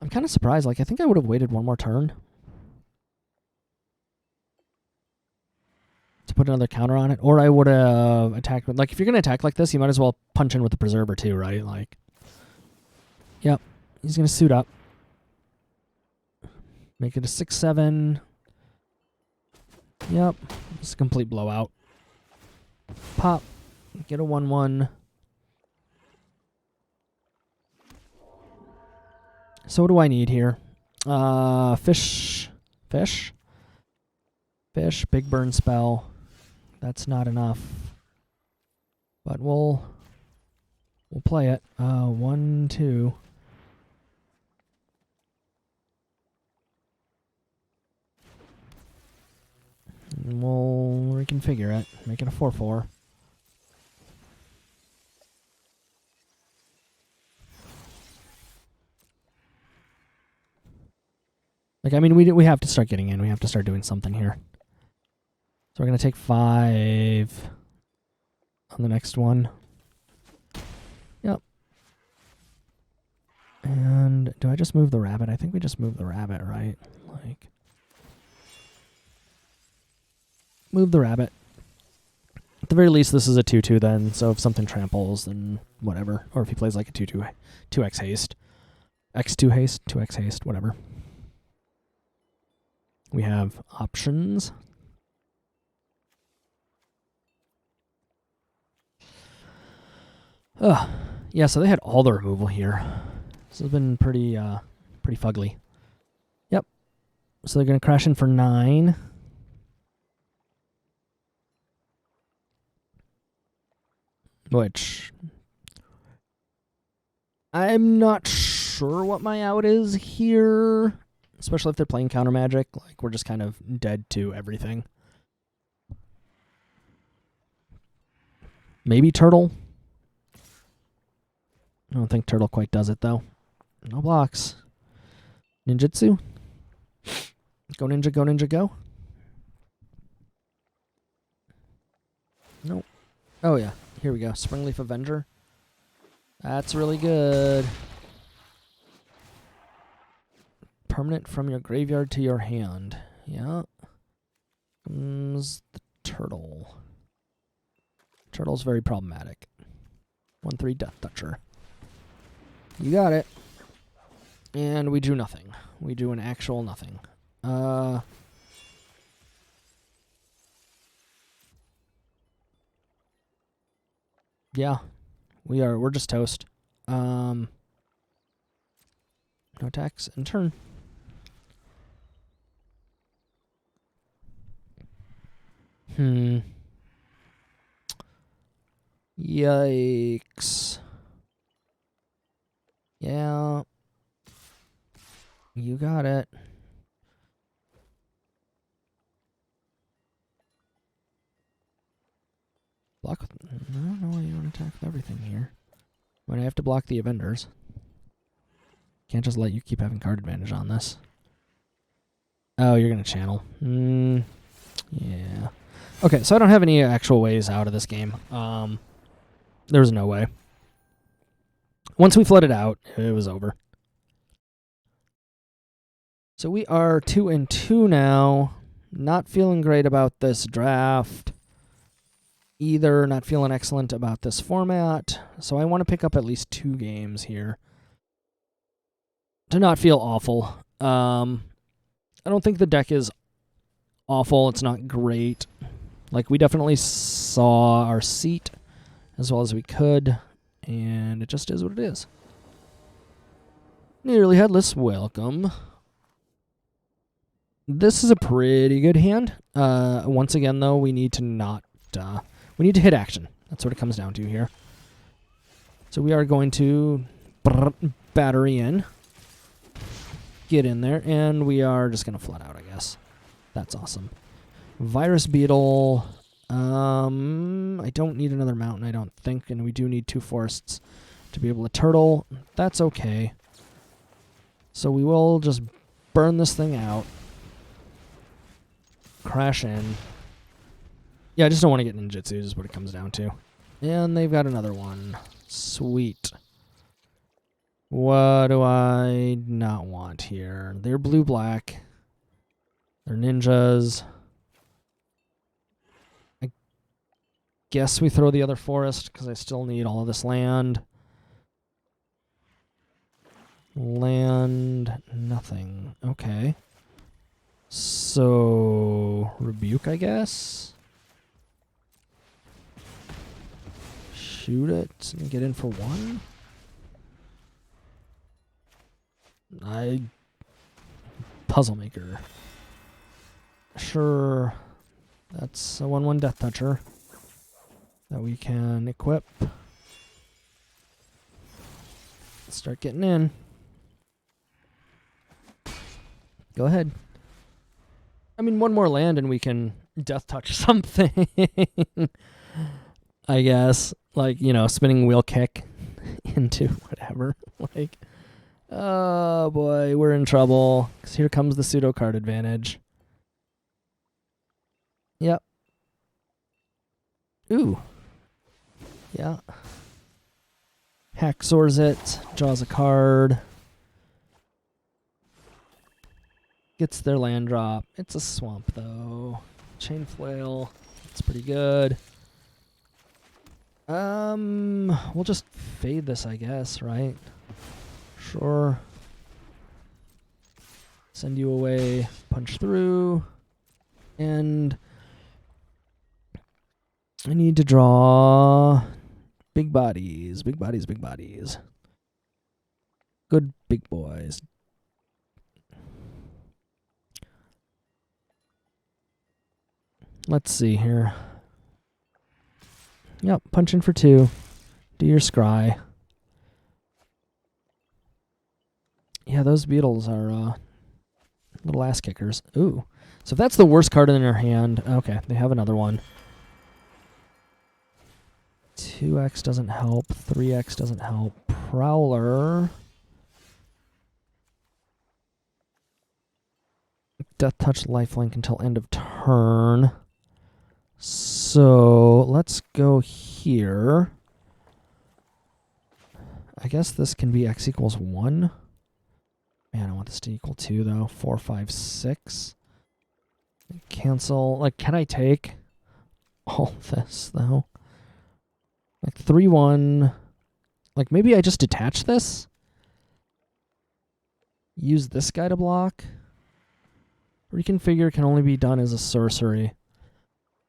I'm kind of surprised. Like, I think I would have waited one more turn to put another counter on it. Or I would have attacked. Like, if you're going to attack like this, you might as well punch in with the Preserver too, right? Like, yep. He's going to suit up. Make it a 6-7. Yep. It's a complete blowout. Pop. Get a 1-1. So what do I need here? Fish. Big burn spell. That's not enough. But we'll play it. 1, 2. And we'll reconfigure it. Make it a 4-4. Like, I mean, we have to start getting in. We have to start doing something here. So we're going to take 5 on the next one. Yep. And do I just move the rabbit? I think we just move the rabbit, right? Like, move the rabbit. At the very least, this is a 2-2 then, so if something tramples, then whatever. Or if he plays like a 2x haste. X2 haste, 2x haste, whatever. We have options. Yeah, so they had all the removal here. This has been pretty fugly. Yep. So they're going to crash in for 9. Which I'm not sure what my out is here. Especially if they're playing counter magic. Like, we're just kind of dead to everything. Maybe turtle. I don't think turtle quite does it, though. No blocks. Ninjutsu. Go ninja, go ninja, go. Nope. Oh, yeah. Here we go. Springleaf Avenger. That's really good. Permanent from your graveyard to your hand. Yeah. Comes the turtle. Turtle's very problematic. 1/3 Death Toucher. You got it. And we drew nothing. We drew an actual nothing. Yeah. We're just toast. No attacks and turn. Yikes. Yeah. You got it. Block with... I don't know why you want to attack with everything here. When I have to block the Avengers. Can't just let you keep having card advantage on this. Oh, you're going to channel. Yeah. Okay, so I don't have any actual ways out of this game. There's no way. Once we flooded out, it was over. So we are 2-2 now. Not feeling great about this draft. Either not feeling excellent about this format. So I want to pick up at least 2 games here to not feel awful. I don't think the deck is awful. It's not great. Like, we definitely saw our seat as well as we could, and it just is what it is. Nearly Headless, welcome. This is a pretty good hand. Once again, though, we need to not... we need to hit action. That's what it comes down to here. So we are going to battery in. Get in there, and we are just going to flood out, I guess. That's awesome. Virus Beetle. I don't need another mountain, I don't think, and we do need 2 forests to be able to turtle. That's okay. So we will just burn this thing out. Crash in. Yeah, I just don't want to get ninjutsu, is what it comes down to. And they've got another one. Sweet. What do I not want here? They're blue-black. They're ninjas. I guess we throw the other forest, because I still need all of this land. Land, nothing. Okay. So, rebuke, I guess. Shoot it and get in for 1. Puzzle Maker. Sure. That's a 1/1 Death Toucher that we can equip. Let's start getting in. Go ahead. I mean, 1 more land and we can Death Touch something. I guess. Like, you know, spinning wheel kick into whatever. Like, oh boy, we're in trouble. Because here comes the pseudo card advantage. Yep. Ooh. Yeah. Hacksaws it. Draws a card. Gets their land drop. It's a swamp, though. Chain Flail. It's pretty good. We'll just fade this, I guess, right? Sure. Send you away. Punch through. And I need to draw big bodies. Big bodies, big bodies. Good big boys. Let's see here. Yep, punch in for 2. Do your scry. Yeah, those beetles are little ass kickers. Ooh. So if that's the worst card in their hand, okay, they have another one. 2x doesn't help. 3x doesn't help. Prowler. Death Touch lifelink until end of turn. So let's go here. I guess this can be x equals 1. Man, I want this to equal 2, though. 4, 5, 6. Cancel. Like, can I take all this, though? Like, 3, 1. Like, maybe I just detach this? Use this guy to block? Reconfigure can only be done as a sorcery.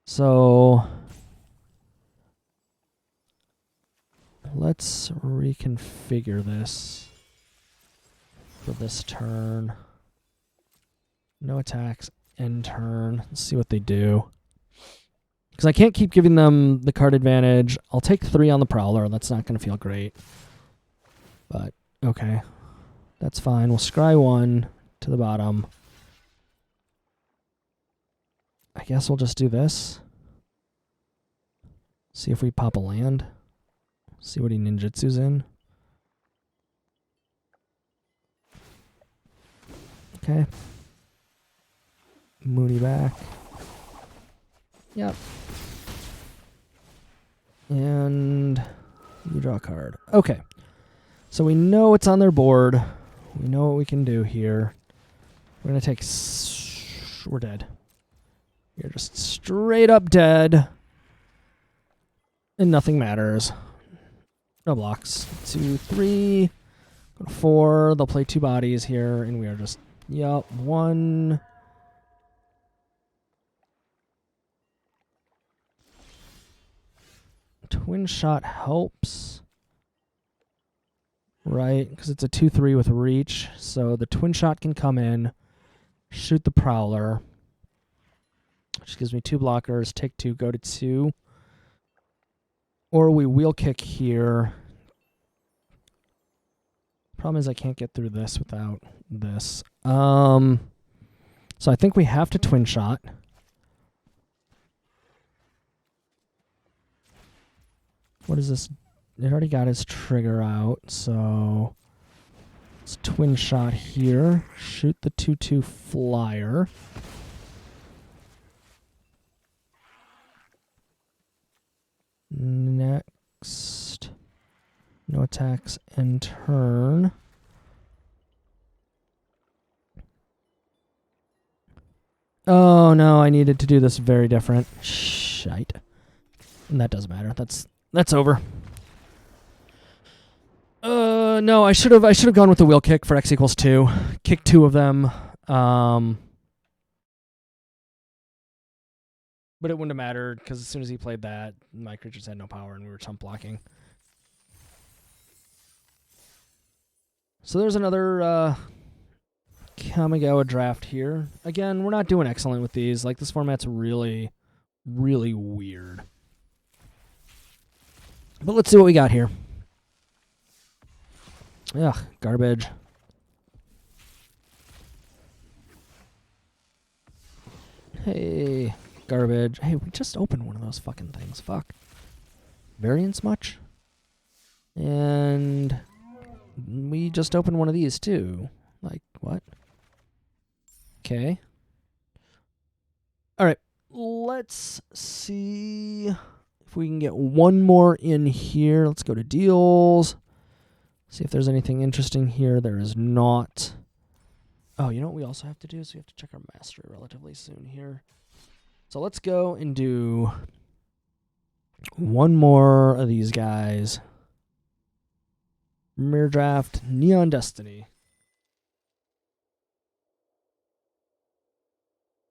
So let's reconfigure this for this turn. No attacks, end turn. Let's see what they do. Because I can't keep giving them the card advantage. I'll take 3 on the Prowler. That's not going to feel great. But, okay. That's fine. We'll scry 1 to the bottom. I guess we'll just do this. See if we pop a land. See what he ninjutsu's in. Okay. Mooney back. Yep. And you draw a card. Okay. So we know what's on their board. We know what we can do here. We're going to take... We're dead. You're just straight up dead. And nothing matters. No blocks. 2, 3. Go to 4. They'll play 2 bodies here. And we are just... Yup. 1... Twin shot helps, right? Because it's a 2/3 with reach. So the twin shot can come in, shoot the prowler, which gives me 2 blockers, take 2, go to 2. Or we wheel kick here. Problem is I can't get through this without this. So I think we have to twin shot. What is this? It already got his trigger out, so let's twin shot here. Shoot the 2/2 flyer. Next. No attacks and turn. Oh no, I needed to do this very different. Shite. And that doesn't matter. That's over. No, I should have gone with the wheel kick for X equals 2. Kick 2 of them. But it wouldn't have mattered because as soon as he played that, my creatures had no power and we were chump blocking. So there's another Kamigawa draft here. Again, we're not doing excellent with these. Like, this format's really, really weird. But let's see what we got here. Ugh, garbage. Hey, garbage. Hey, we just opened one of those fucking things. Fuck. Variance much? And we just opened one of these too. Like, what? Okay. Alright, let's see if we can get one more in here. Let's go to deals. See if there's anything interesting here. There is not. Oh, you know what we also have to do is we have to check our mastery relatively soon here. So let's go and do one more of these guys. Mirror Draft, Neon Destiny.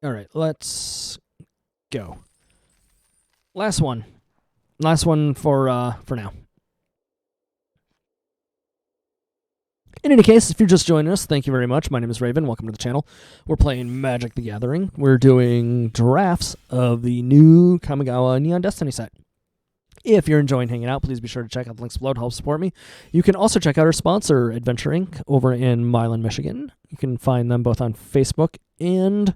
All right, let's go. Last one for now. In any case, if you're just joining us, thank you very much. My name is Raven. Welcome to the channel. We're playing Magic the Gathering. We're doing drafts of the new Kamigawa Neon Destiny set. If you're enjoying hanging out, please be sure to check out the links below to help support me. You can also check out our sponsor, Adventure Inc., over in Milan, Michigan. You can find them both on Facebook and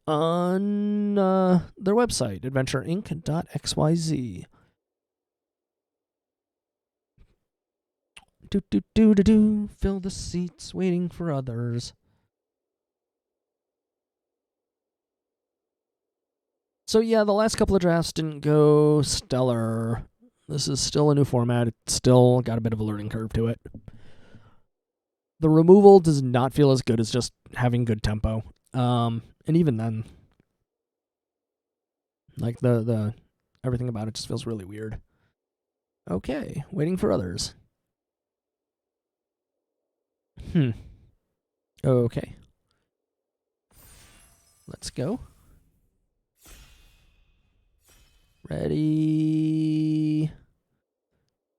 on their website, adventureinc.xyz. Do, fill the seats, waiting for others. So yeah, the last couple of drafts didn't go stellar. This is still a new format. It's still got a bit of a learning curve to it. The removal does not feel as good as just having good tempo. And even then, like the everything about it just feels really weird. Okay, waiting for others. Okay. Let's go. Ready.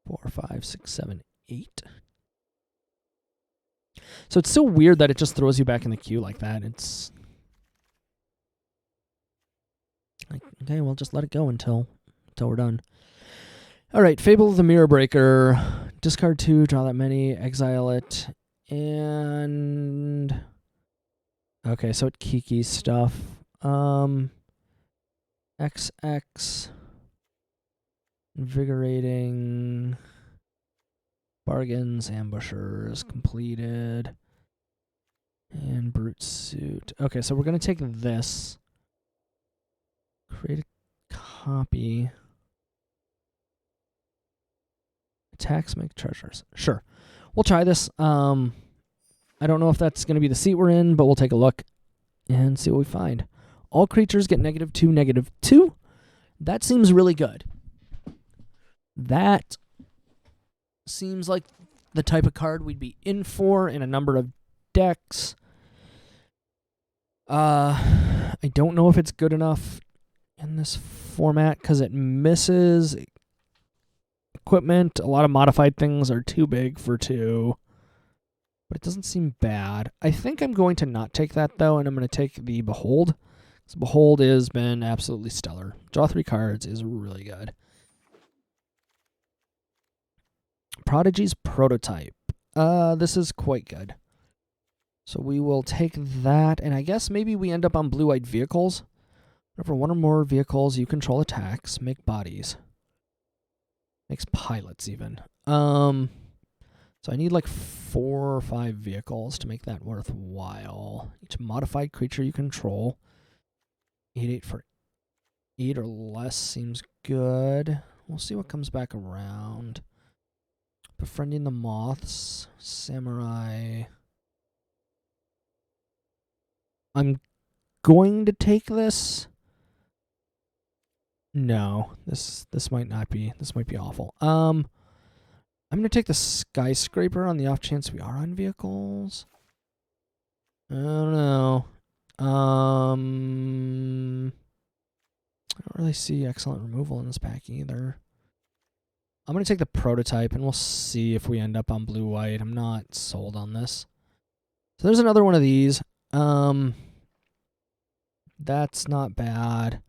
4, 5, 6, 7, 8. So it's so weird that it just throws you back in the queue like that. It's like, okay, well, just let it go until we're done. All right, Fable of the Mirror Breaker. Discard 2, draw that many, exile it, and okay, so it kiki stuff. XX, invigorating, bargains, ambushers, completed. And brute suit. Okay, so we're going to take this. Create a copy. Attacks make treasures. Sure. We'll try this. I don't know if that's going to be the seat we're in, but we'll take a look and see what we find. All creatures get -2, -2. That seems really good. That seems like the type of card we'd be in for in a number of decks. I don't know if it's good enough in this format because it misses equipment. A lot of modified things are too big for 2. But it doesn't seem bad. I think I'm going to not take that, though, and I'm going to take the Behold. Because Behold has been absolutely stellar. Draw 3 cards is really good. Prodigy's Prototype. This is quite good. So we will take that, and I guess maybe we end up on blue-white vehicles. Whenever one or more vehicles you control attacks, make bodies. Makes pilots, even. So I need like 4 or 5 vehicles to make that worthwhile. Each modified creature you control. 8/8 for 8 or less seems good. We'll see what comes back around. Befriending the Moths. Samurai. I'm going to take this. No, this might not be. This might be awful. I'm going to take the Skyscraper on the off chance we are on vehicles. I don't know. I don't really see excellent removal in this pack either. I'm going to take the Prototype, and we'll see if we end up on blue-white. I'm not sold on this. So there's another one of these. That's not bad.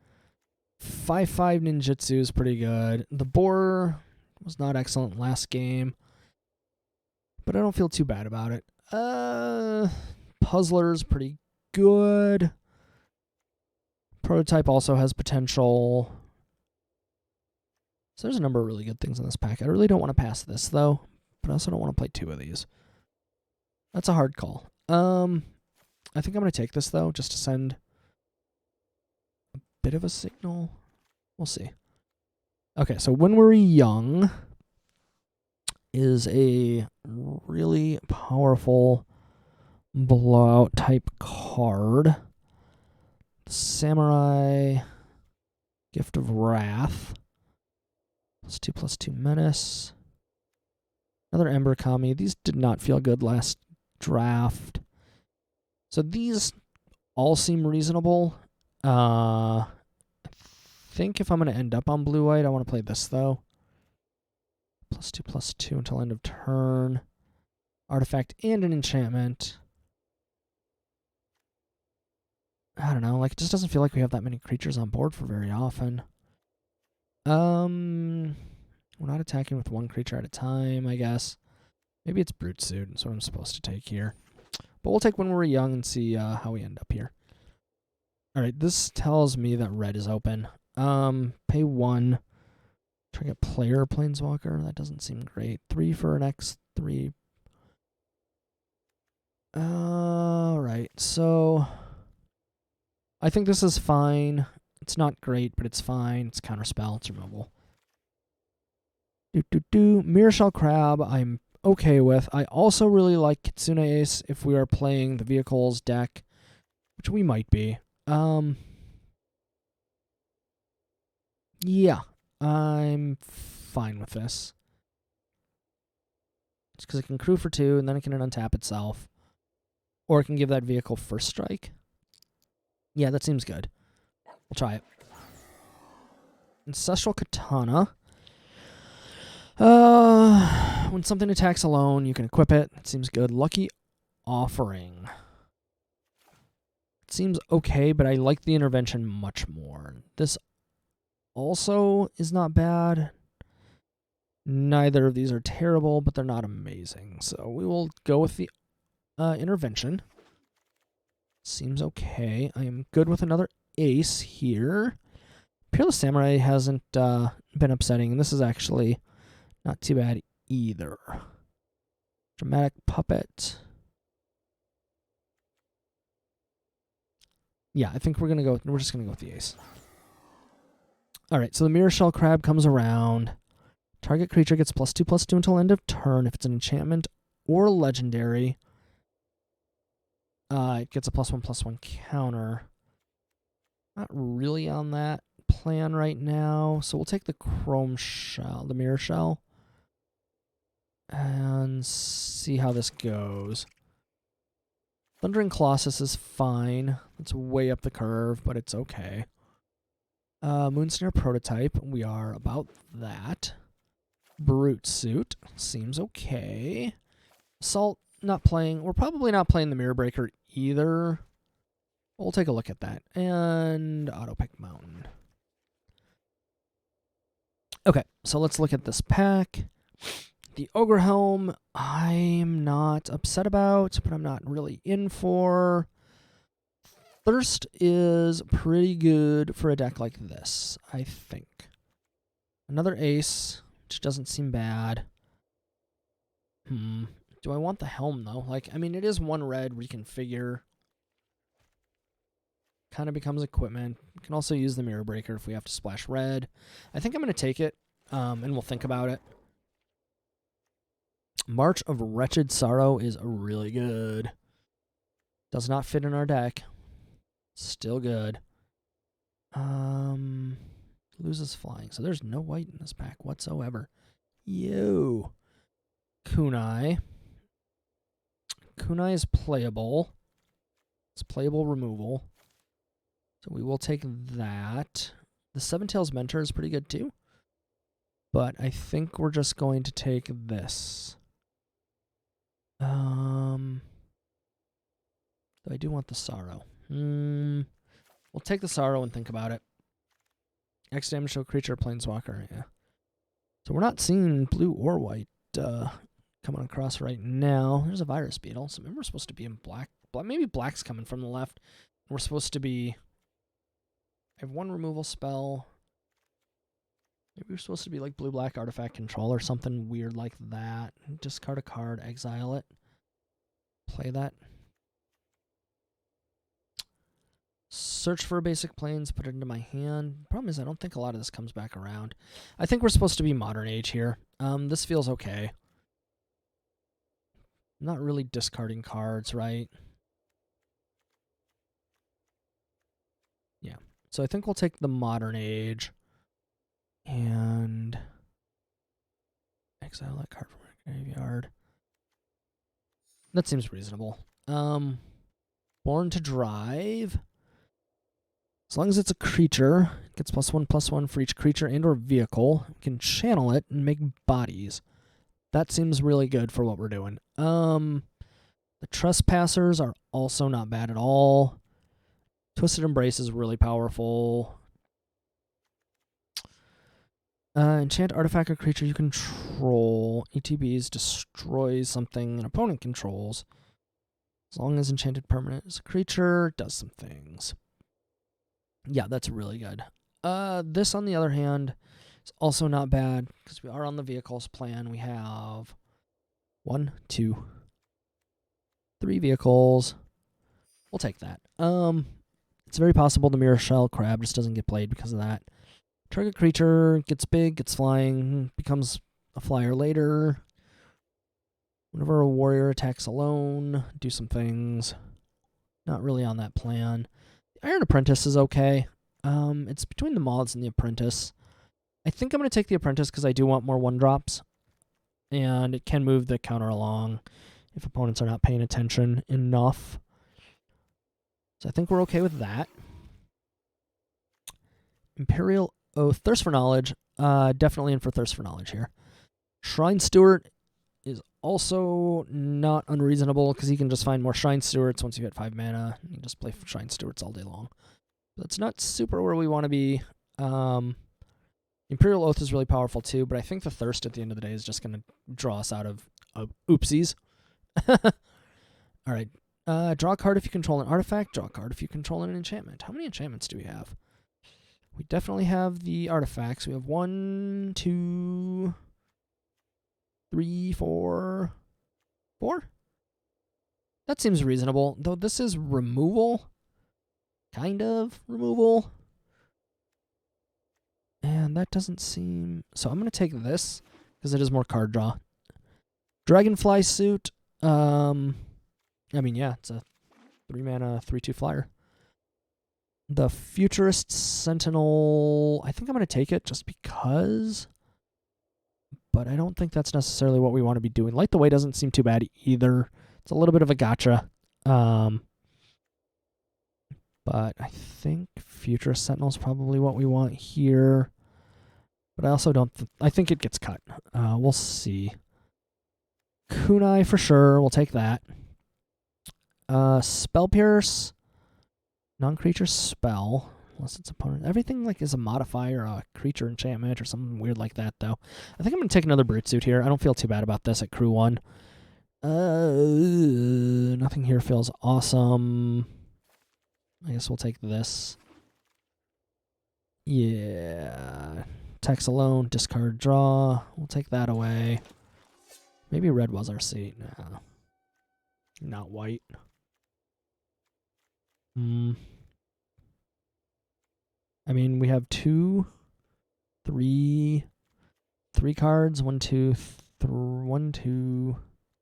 5/5 ninjutsu is pretty good. The boar was not excellent last game, but I don't feel too bad about it. Puzzler's pretty good. Prototype also has potential. So there's a number of really good things in this pack. I really don't want to pass this, though, but I also don't want to play 2 of these. That's a hard call. I think I'm going to take this, though, just to send a bit of a signal. We'll see. Okay, so When We're Young is a really powerful blowout type card. Samurai, Gift of Wrath, +2/+2 menace. Another Ember Kami. These did not feel good last draft. So these all seem reasonable. I think if I'm going to end up on blue-white, I want to play this, though. +2/+2 until end of turn. Artifact and an enchantment. I don't know, like, it just doesn't feel like we have that many creatures on board for very often. We're not attacking with 1 creature at a time, I guess. Maybe it's Brute Suit. That's what I'm supposed to take here. But we'll take When We're Young and see how we end up here. Alright, this tells me that red is open. Pay 1. Try to get player Planeswalker. That doesn't seem great. 3 for an X3. Alright, so I think this is fine. It's not great, but it's fine. It's counterspell. It's removal. Mirror Shell Crab, I'm okay with. I also really like Kitsune Ace if we are playing the vehicles deck, which we might be. Yeah, I'm fine with this. It's because it can crew for 2, and then it can untap itself. Or it can give that vehicle first strike. Yeah, that seems good. We'll try it. Ancestral Katana. When something attacks alone, you can equip it. It seems good. Lucky Offering. It seems okay, but I like the intervention much more. This also is not bad. Neither of these are terrible, but they're not amazing. So we will go with the intervention. Seems okay. I am good with another ace here. Peerless Samurai hasn't been upsetting, and this is actually not too bad either. Dramatic Puppet. Yeah, I think we're just gonna go with the ace. Alright, so the Mirror Shell Crab comes around. Target creature gets +2/+2 until end of turn if it's an enchantment or legendary. It gets a +1/+1 counter. Not really on that plan right now, so we'll take the Chrome Shell, the Mirror Shell, and see how this goes. Thundering Colossus is fine. It's way up the curve, but it's okay. Moonsnare Prototype, we are about that. Brute Suit seems okay. Assault, not playing. We're probably not playing the Mirror Breaker either. We'll take a look at that. And Autopick Mountain. Okay, so let's look at this pack. The Ogre Helm, I'm not upset about, but I'm not really in for. Thirst is pretty good for a deck like this, I think. Another ace, which doesn't seem bad. Do I want the helm, though? Like, I mean, it is 1 red, reconfigure. Kind of becomes equipment. We can also use the Mirror Breaker if we have to splash red. I think I'm going to take it, and we'll think about it. March of Wretched Sorrow is really good. Does not fit in our deck. Still good. Loses flying. So there's no white in this pack whatsoever. Yo. Kunai. Kunai is playable. It's playable removal. So we will take that. The Seven Tails Mentor is pretty good too. But I think we're just going to take this. Though I do want the Sorrow. We'll take the Sorrow and think about it. X damage to a creature, planeswalker, yeah. So we're not seeing blue or white coming across right now. There's a Virus Beetle. So maybe we're supposed to be in black. Maybe black's coming from the left. We're supposed to be... I have 1 removal spell. Maybe we're supposed to be like blue-black artifact control or something weird like that. Discard a card, exile it. Play that. Search for a basic planes, put it into my hand. Problem is I don't think a lot of this comes back around. I think we're supposed to be Modern Age here. This feels okay. Not really discarding cards, right? Yeah. So I think we'll take the Modern Age and exile that card from our graveyard. That seems reasonable. Born to Drive. As long as it's a creature, it gets +1/+1 for each creature and or vehicle. We can channel it and make bodies. That seems really good for what we're doing. The Trespassers are also not bad at all. Twisted Embrace is really powerful. Enchant artifact or creature you control. ETBs destroys something an opponent controls. As long as enchanted permanent is a creature, does some things. Yeah, that's really good. This, on the other hand, is also not bad because we are on the vehicles plan. We have 1, 2, 3 vehicles. We'll take that. It's very possible the Mirror Shell Crab just doesn't get played because of that. Target creature gets big, gets flying, becomes a flyer later. Whenever a warrior attacks alone, do some things. Not really on that plan. Iron Apprentice is okay. It's between the Moths and the Apprentice. I think I'm going to take the Apprentice because I do want more 1-drops. And it can move the counter along if opponents are not paying attention enough. So I think we're okay with that. Imperial Oath. Thirst for Knowledge. Definitely in for Thirst for Knowledge here. Shrine Steward is also not unreasonable because you can just find more Shrine Stewards once you hit 5 mana. You can just play Shrine Stewards all day long. That's not super where we want to be. Imperial Oath is really powerful too, but I think the Thirst at the end of the day is just going to draw us out of oopsies. Alright. Draw a card if you control an artifact. Draw a card if you control an enchantment. How many enchantments do we have? We definitely have the artifacts. We have 1, 2, 3, 4. That seems reasonable. Though this is removal. kind of removal. And that doesn't seem... So I'm going to take this, because it is more card draw. Dragonfly Suit. I mean, yeah, it's a 3-mana, 3/2 flyer. The Futurist Sentinel, I think I'm going to take it just because, but I don't think that's necessarily what we want to be doing. Light the Way doesn't seem too bad either. It's a little bit of a gotcha. But I think Futurist Sentinel is probably what we want here. But I also don't... I think it gets cut. We'll see. Kunai for sure. We'll take that. Spell Pierce. Non-creature spell. Unless its opponent... Everything like is a modifier, a creature enchantment, or something weird like that, though. I think I'm going to take another Brute Suit here. I don't feel too bad about this at Crew 1. Nothing here feels awesome. I guess we'll take this. Yeah. Text alone, discard, draw. We'll take that away. Maybe red was our seat. No. Not white. I mean, we have three cards. 1, 2,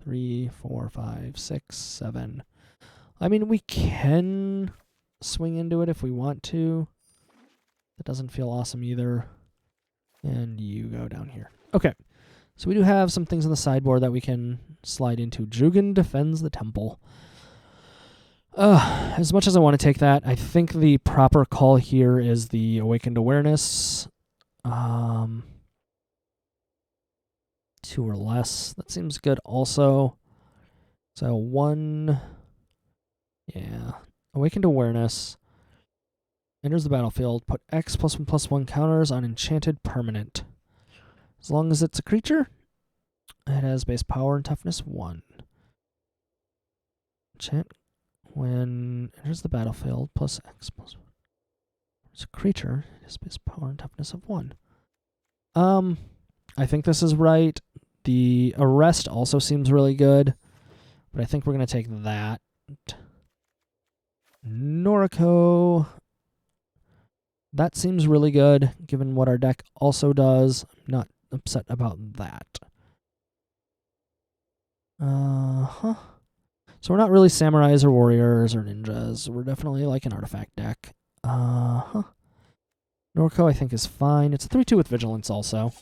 3, 4, 5, 6, 7. I mean, we can swing into it if we want to. That doesn't feel awesome either. And you go down here. Okay. So we do have some things on the sideboard that we can slide into. Jugan defends the temple. As much as I want to take that, I think the proper call here is the Awakened Awareness. 2 or less. That seems good also. So 1... Yeah. Awakened Awareness. Enters the battlefield. Put X +1/+1 counters on enchanted permanent. As long as it's a creature, it has base power and toughness 1. Enchant when enters the battlefield plus X +1. It's a creature, it has base power and toughness of 1. I think this is right. The Arrest also seems really good, but I think we're going to take that. Noriko. That seems really good, given what our deck also does. I'm not upset about that. So we're not really samurais or warriors or ninjas. We're definitely like an artifact deck. Noriko, I think, is fine. It's a 3/2 with vigilance also.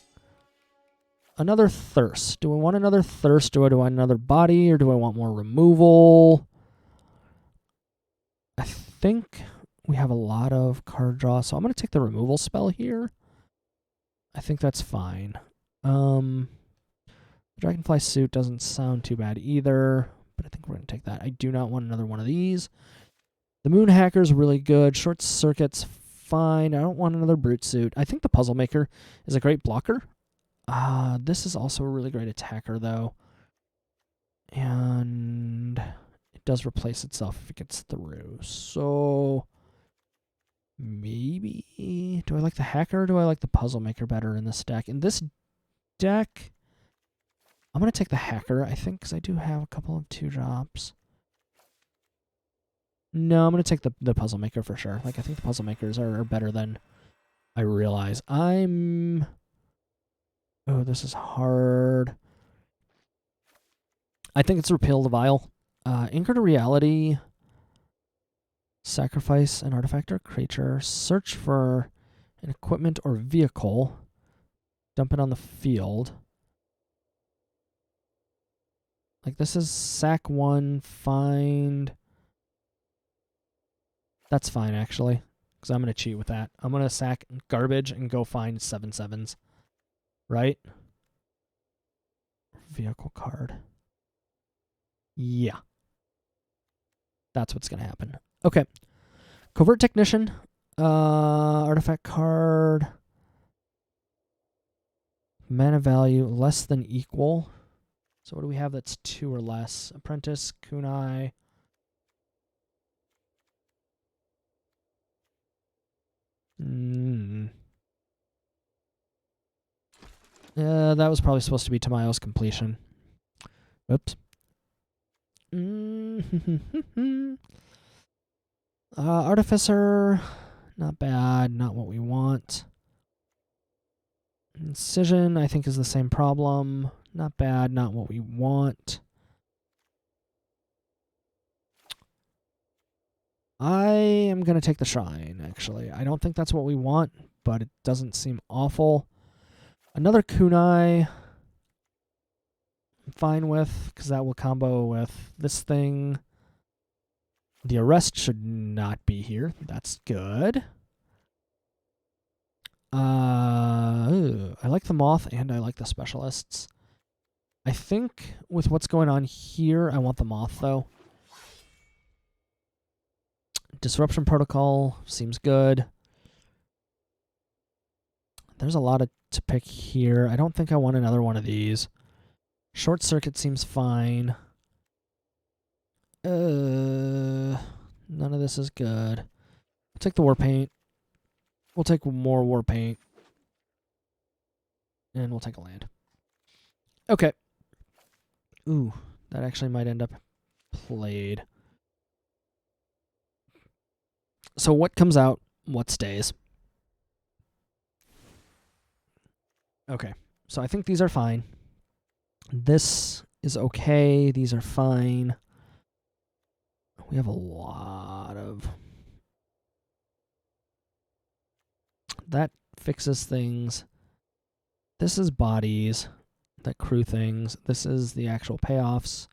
Another Thirst. Do we want another Thirst? Do I want another body? Or do I want more removal? I think we have a lot of card draw, so I'm going to take the removal spell here. I think that's fine. The Dragonfly Suit doesn't sound too bad either, but I think we're going to take that. I do not want another one of these. The Moon Hacker's really good. Short Circuit's fine. I don't want another Brute Suit. I think the Puzzle Maker is a great blocker. This is also a really great attacker, though. And it does replace itself if it gets through. So maybe... Do I like the Hacker or do I like the Puzzle Maker better in this deck? In this deck, I'm going to take the Hacker, I think, because I do have a couple of 2-drops. No, I'm going to take the Puzzle Maker for sure. Like, I think the Puzzle Makers are better than I realize. Oh, this is hard. I think it's Repeal the Vial. Anchor to Reality. Sacrifice an artifact or creature. Search for an equipment or vehicle. Dump it on the field. Like, this is sack 1, find... That's fine, actually, because I'm going to cheat with that. I'm going to sack garbage and go find 7/7s. Right? Vehicle card. Yeah. That's what's going to happen. Okay. Covert Technician. Artifact card. Mana value less than equal. So what do we have that's 2 or less? Apprentice, Kunai. That was probably supposed to be Tamayo's completion. Oops. Artificer, not bad, not what we want. Incision, I think, is the same problem. Not bad, not what we want. I am going to take the Shrine, actually. I don't think that's what we want, but it doesn't seem awful. Another Kunai, I'm fine with, because that will combo with this thing. The Arrest should not be here. That's good. I like the Moth and I like the Specialists. I think with what's going on here, I want the Moth, though. Disruption Protocol seems good. There's a lot to pick here. I don't think I want another one of these. Short Circuit seems fine. None of this is good. I'll take the War Paint. We'll take more War Paint. And we'll take a land. Okay. Ooh, that actually might end up played. So what comes out, what stays? Okay, so I think these are fine. This is okay. These are fine. We have a lot of... That fixes things. This is bodies that crew things. This is the actual payoffs.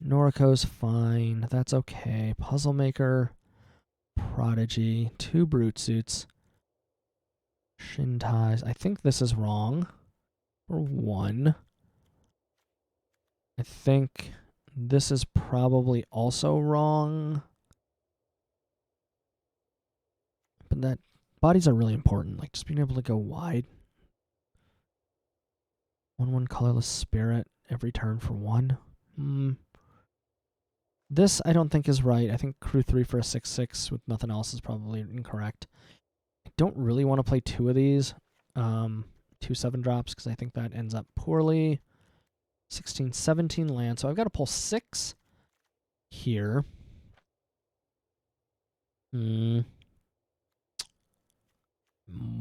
Noriko's fine. That's okay. Puzzle Maker, Prodigy, 2 Brute Suits, Shintais. I think this is wrong. Or 1. I think this is probably also wrong. But that bodies are really important. Like just being able to go wide. 1/1 Colorless Spirit every turn for 1. This I don't think is right. I think crew 3 for a 6/6 with nothing else is probably incorrect. I don't really want to play 2 of these. 2 7-drops because I think that ends up poorly. 16, 17 land. So I've got to pull 6 here. 1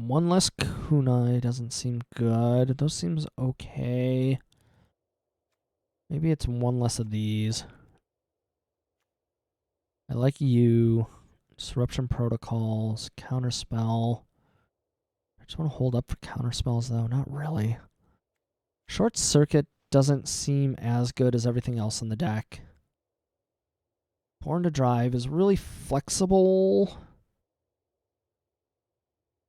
less kunai doesn't seem good. Those seems okay. Maybe it's 1 less of these. I like you. Disruption Protocols. Counterspell. I just want to hold up for counterspells, though. Not really. Short Circuit doesn't seem as good as everything else in the deck. Born to Drive is really flexible.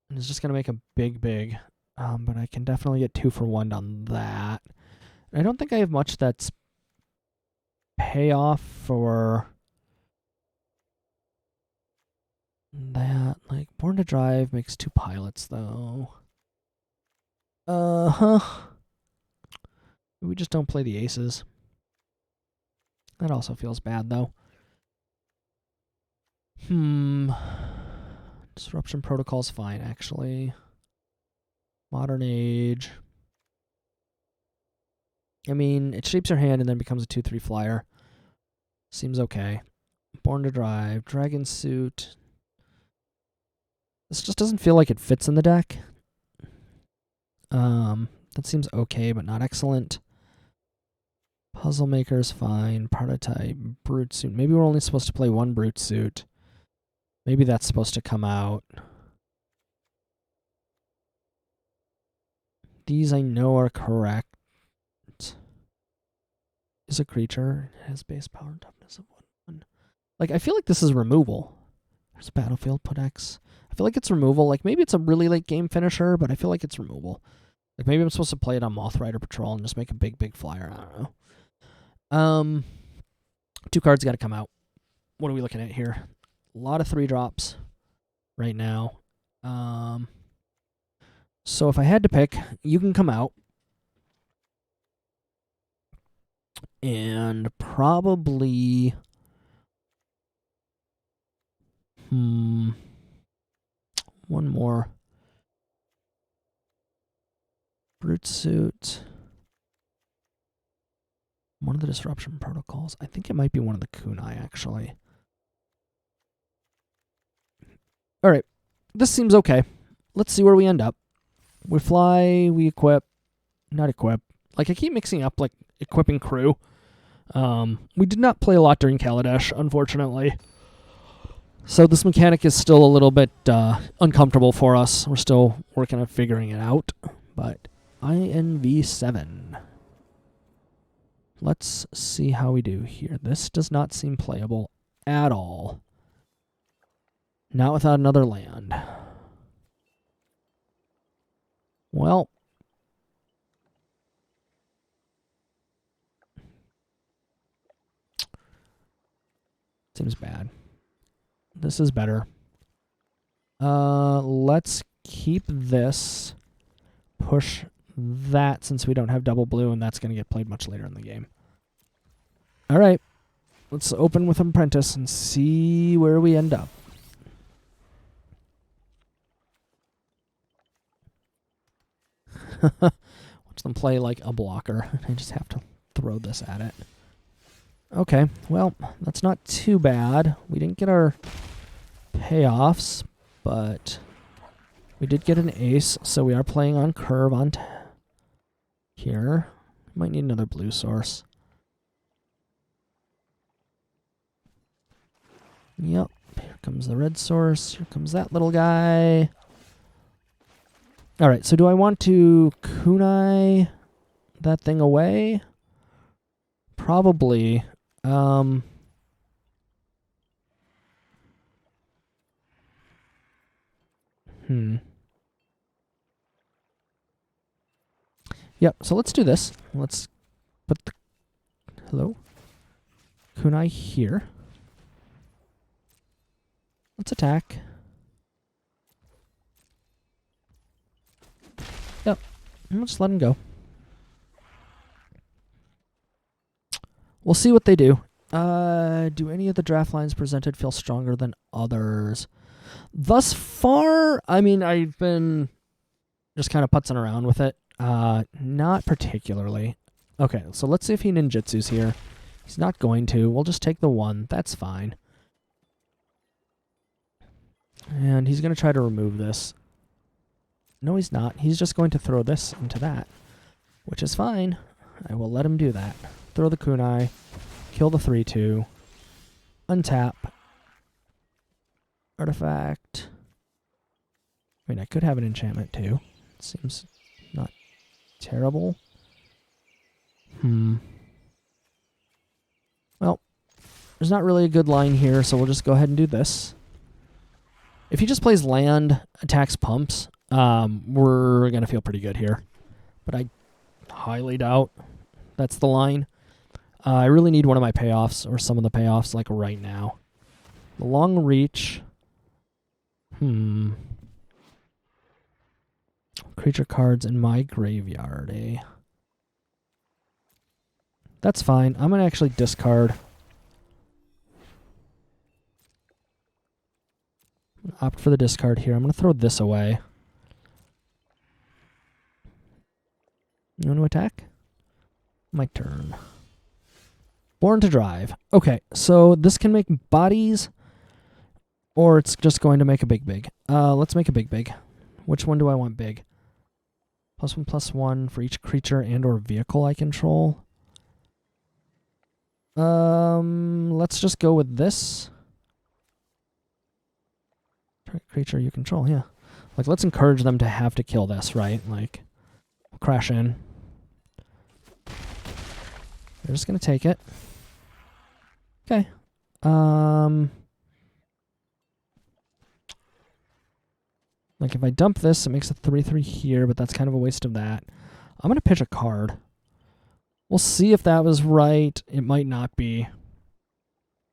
And it's just going to make a big. But I can definitely get 2 for 1 on that. And I don't think I have much that's payoff for that. Like, Born to Drive makes 2 pilots, though. We just don't play the aces. That also feels bad, though. Disruption Protocol's fine, actually. Modern Age. I mean, it shapes your hand and then becomes a 2/3 flyer. Seems okay. Born to Drive. Dragon Suit. This just doesn't feel like it fits in the deck. That seems okay, but not excellent. Puzzle Maker's fine. Prototype. Brute Suit. Maybe we're only supposed to play 1 Brute Suit. Maybe that's supposed to come out. These I know are correct. Is a creature. It has base power and toughness of 1/1. Like, I feel like this is removal. There's a battlefield, put X. I feel like it's removal. Like, maybe it's a really late game finisher, but I feel like it's removal. Like, maybe I'm supposed to play it on Moth Rider Patrol and just make a big flyer. I don't know. 2 cards got to come out. What are we looking at here? A lot of 3-drops right now. So if I had to pick, you can come out. And probably... one more. Brute Suit. One of the Disruption Protocols. I think it might be one of the Kunai, actually. All right, this seems okay. Let's see where we end up. We fly, we equip, not equip. Like, I keep mixing up, like, equipping crew. We did not play a lot during Kaladesh, unfortunately. So this mechanic is still a little bit uncomfortable for us. We're still working on figuring it out. But INV7. Let's see how we do here. This does not seem playable at all. Not without another land. Well. Seems bad. This is better. Let's keep this. Push that since we don't have double blue, and that's going to get played much later in the game. All right. Let's open with Apprentice and see where we end up. Watch them play like a blocker. I just have to throw this at it. Okay, well, that's not too bad. We didn't get our payoffs, but we did get an ace, so we are playing on curve on here. Might need another blue source. Yep, here comes the red source. Here comes that little guy. All right, so do I want to kunai that thing away? Probably. Yep, so let's do this. Let's put the kunai here. Let's attack. Yep, we'll just let him go. We'll see what they do. Do any of the draft lines presented feel stronger than others? Thus far, I mean, I've been just kind of putzing around with it. Not particularly. Okay, so let's see if he ninjutsus here. He's not going to. We'll just take the 1. That's fine. And he's going to try to remove this. No, he's not. He's just going to throw this into that, which is fine. I will let him do that. Throw the kunai, kill the 3/2, untap, artifact. I mean, I could have an enchantment too. It seems not terrible. Well, there's not really a good line here, so we'll just go ahead and do this. If he just plays land, attacks pumps, we're going to feel pretty good here. But I highly doubt that's the line. I really need one of my payoffs, or some of the payoffs, like right now. The long reach. Creature cards in my graveyard, eh? That's fine. I'm going to actually discard. Opt for the discard here. I'm going to throw this away. You want to attack? My turn. Born to Drive. Okay, so this can make bodies, or it's just going to make a big. Let's make a big. Which one do I want big? +1/+1 for each creature and or vehicle I control. Let's just go with this. Creature you control, yeah. Like, let's encourage them to have to kill this, right? Like, crash in. They're just gonna take it. Okay. Like, if I dump this, it makes a 3/3 here, but that's kind of a waste of that. I'm gonna pitch a card. We'll see if that was right. It might not be.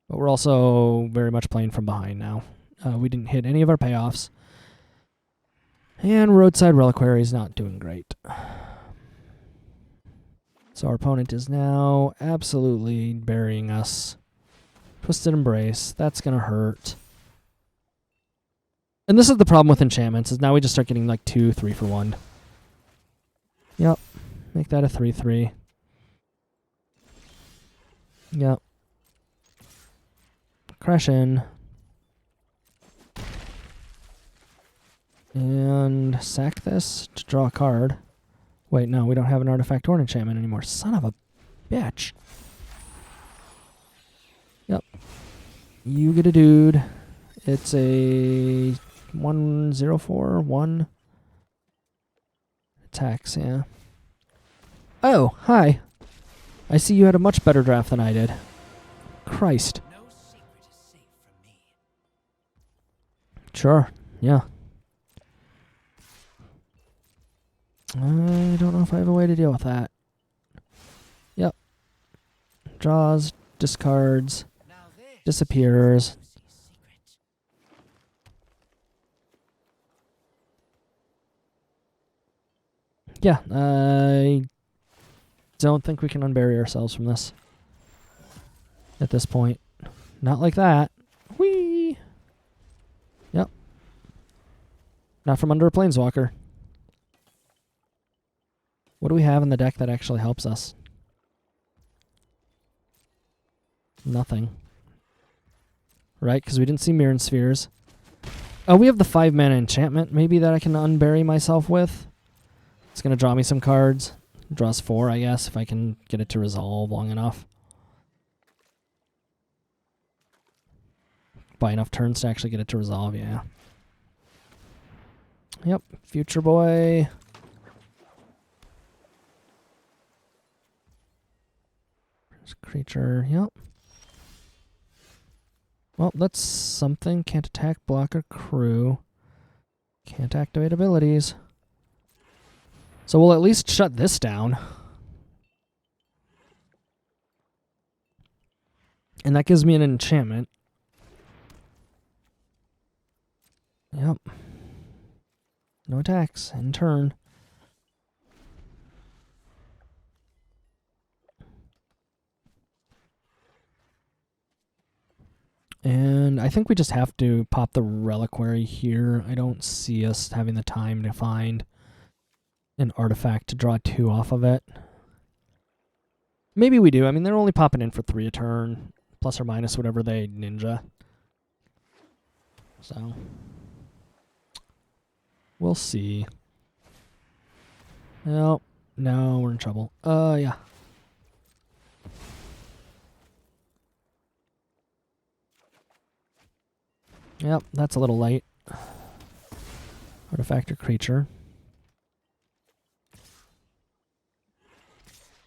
But we're also very much playing from behind now. We didn't hit any of our payoffs. And Roadside Reliquary is not doing great. So our opponent is now absolutely burying us. Twisted Embrace. That's going to hurt. And this is the problem with enchantments, is now we just start getting like 2 3-for-1. Yep. Make that a 3/3. Yep. Crash in. And sack this to draw a card. Wait, no, we don't have an artifact or an enchantment anymore. Son of a bitch. Yep. You get a dude. It's a 1/0/4/1 attacks, yeah. Oh, hi. I see you had a much better draft than I did. Christ. No secret is safe from me. Sure, yeah. I don't know if I have a way to deal with that. Yep. Draws, discards, Now this disappears. is a secret. Yeah, I don't think we can unbury ourselves from this at this point. Not like that. Whee! Yep. Not from under a planeswalker. What do we have in the deck that actually helps us? Nothing. Right? Because we didn't see Mirren Spheres. Oh, we have the 5-mana enchantment maybe that I can unbury myself with. It's going to draw me some cards. Draws 4, I guess, if I can get it to resolve long enough. Buy enough turns to actually get it to resolve, yeah. Yep, Future Boy. Creature, yep. Well, that's something. Can't attack, block, or crew. Can't activate abilities. So we'll at least shut this down. And that gives me an enchantment. Yep. No attacks. In turn. And I think we just have to pop the reliquary here. I don't see us having the time to find an artifact to draw 2 off of it. Maybe we do. I mean, they're only popping in for 3 a turn, plus or minus whatever they ninja. So, we'll see. No, we're in trouble. Yeah. Yep, that's a little light. Artifact or creature.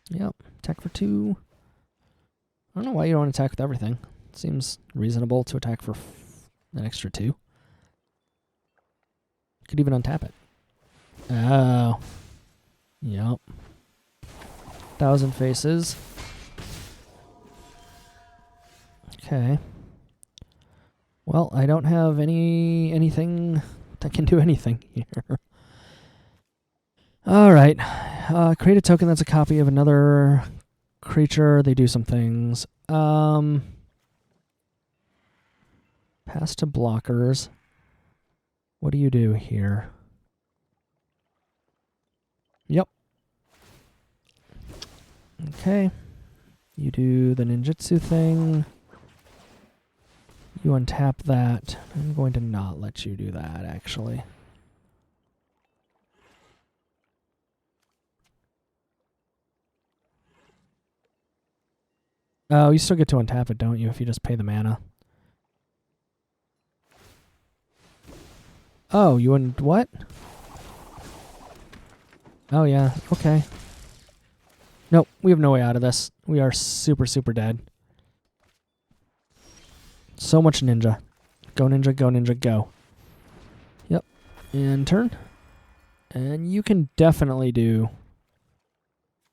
Yep, attack for 2. I don't know why you don't attack with everything. It seems reasonable to attack for an extra 2. Could even untap it. Oh. Yep. 1,000 faces. Okay. Well, I don't have anything that can do anything here. All right. Create a token that's a copy of another creature. They do some things. Pass to blockers. What do you do here? Yep. Okay. You do the ninjutsu thing. You untap that. I'm going to not let you do that, actually. Oh, you still get to untap it, don't you, if you just pay the mana? Oh, you what? Oh, yeah. Okay. Nope, we have no way out of this. We are super, super dead. So much ninja. Go ninja, go ninja, go. Yep. And turn. And you can definitely do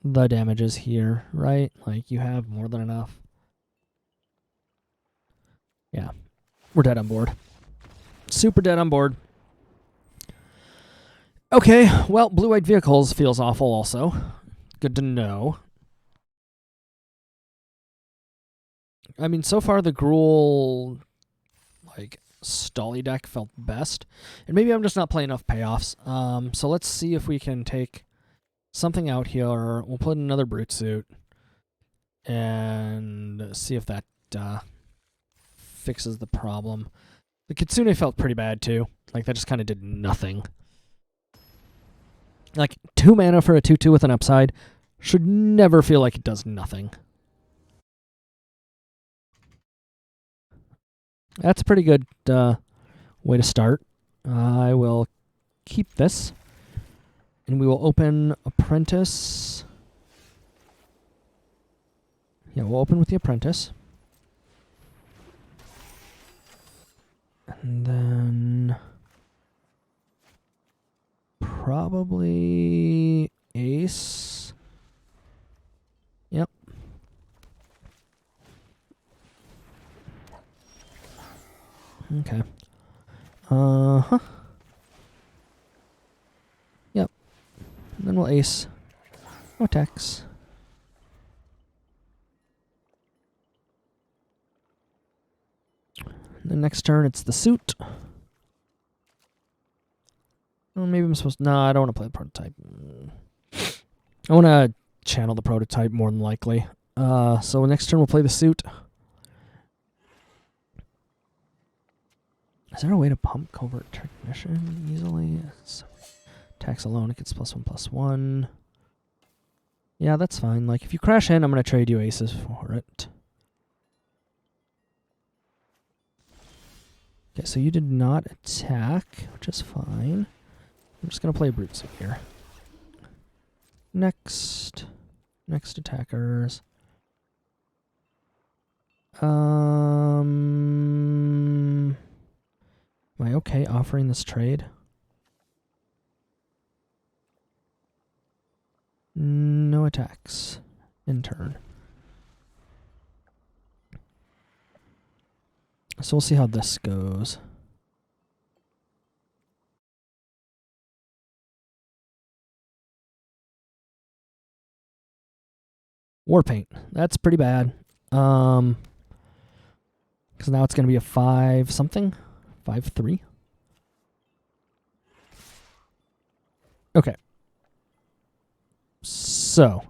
the damages here, right? Like, you have more than enough. Yeah. We're dead on board. Super dead on board. Okay, well, blue-white vehicles feels awful also. Good to know. I mean, so far the Gruul, like, Stolly deck felt best. And maybe I'm just not playing enough payoffs. So let's see if we can take something out here. We'll put in another Brute Suit. And see if that fixes the problem. The Kitsune felt pretty bad too. Like that just kind of did nothing. Like 2 mana for a 2/2 with an upside should never feel like it does nothing. That's a pretty good way to start. I will keep this. And we will open Apprentice. Yeah, we'll open with the Apprentice. And then probably Ace. Yep. Okay. Uh-huh. Yep. And then we'll Ace. No attacks. The next turn, it's the suit. Oh, maybe I'm supposed to... No, I don't want to play the prototype. I want to channel the prototype more than likely. So next turn, we'll play the suit. Is there a way to pump Covert Technician easily? Attacks alone, it gets +1/+1. Yeah, that's fine. Like, if you crash in, I'm going to trade you aces for it. Okay, so you did not attack, which is fine. I'm just going to play Brute Suit here. Next attackers. Am I okay offering this trade? No attacks in turn. So we'll see how this goes. Warpaint. That's pretty bad. Because now it's going to be a 5-something? 5/3? Okay. So,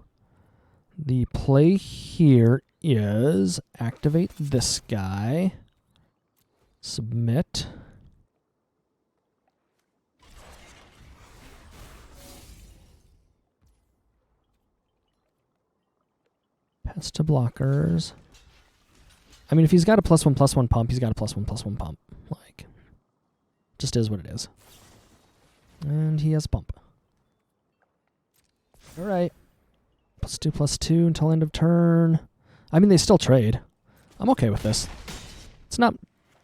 the play here is activate this guy. Submit. Pass to blockers. I mean, if he's got a +1/+1 pump, he's got a +1/+1 pump. Like, just is what it is. And he has pump. All right. +2/+2 until end of turn. I mean, they still trade. I'm okay with this. It's not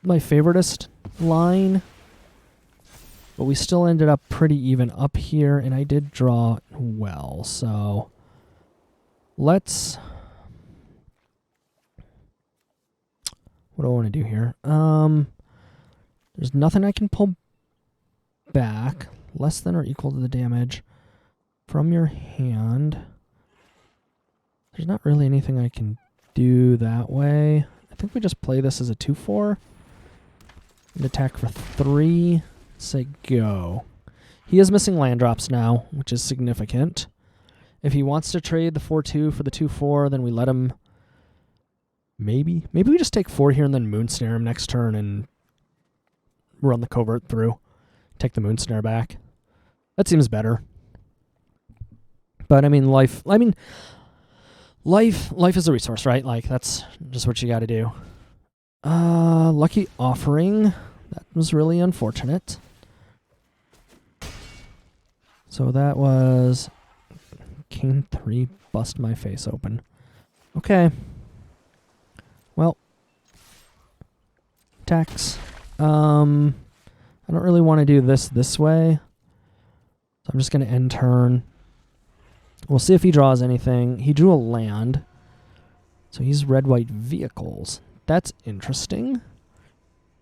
my favoritist line, but we still ended up pretty even up here, and I did draw well. So let's... What do I want to do here? There's nothing I can pull back. Less than or equal to the damage from your hand. There's not really anything I can do that way. I think we just play this as a 2/4. And attack for 3. Say go. He is missing land drops now, which is significant. If he wants to trade the 4/2 for the 2/4, then we let him... Maybe we just take 4 here and then Moonsnare him next turn and run the Covert through. Take the Moonsnare back. That seems better. But I mean, life is a resource, right? Like, that's just what you got to do. Lucky Offering. That was really unfortunate. So that was King 3, bust my face open. Okay. Well, attacks. I don't really want to do this way. So I'm just going to end turn. We'll see if he draws anything. He drew a land. So he's red-white vehicles. That's interesting.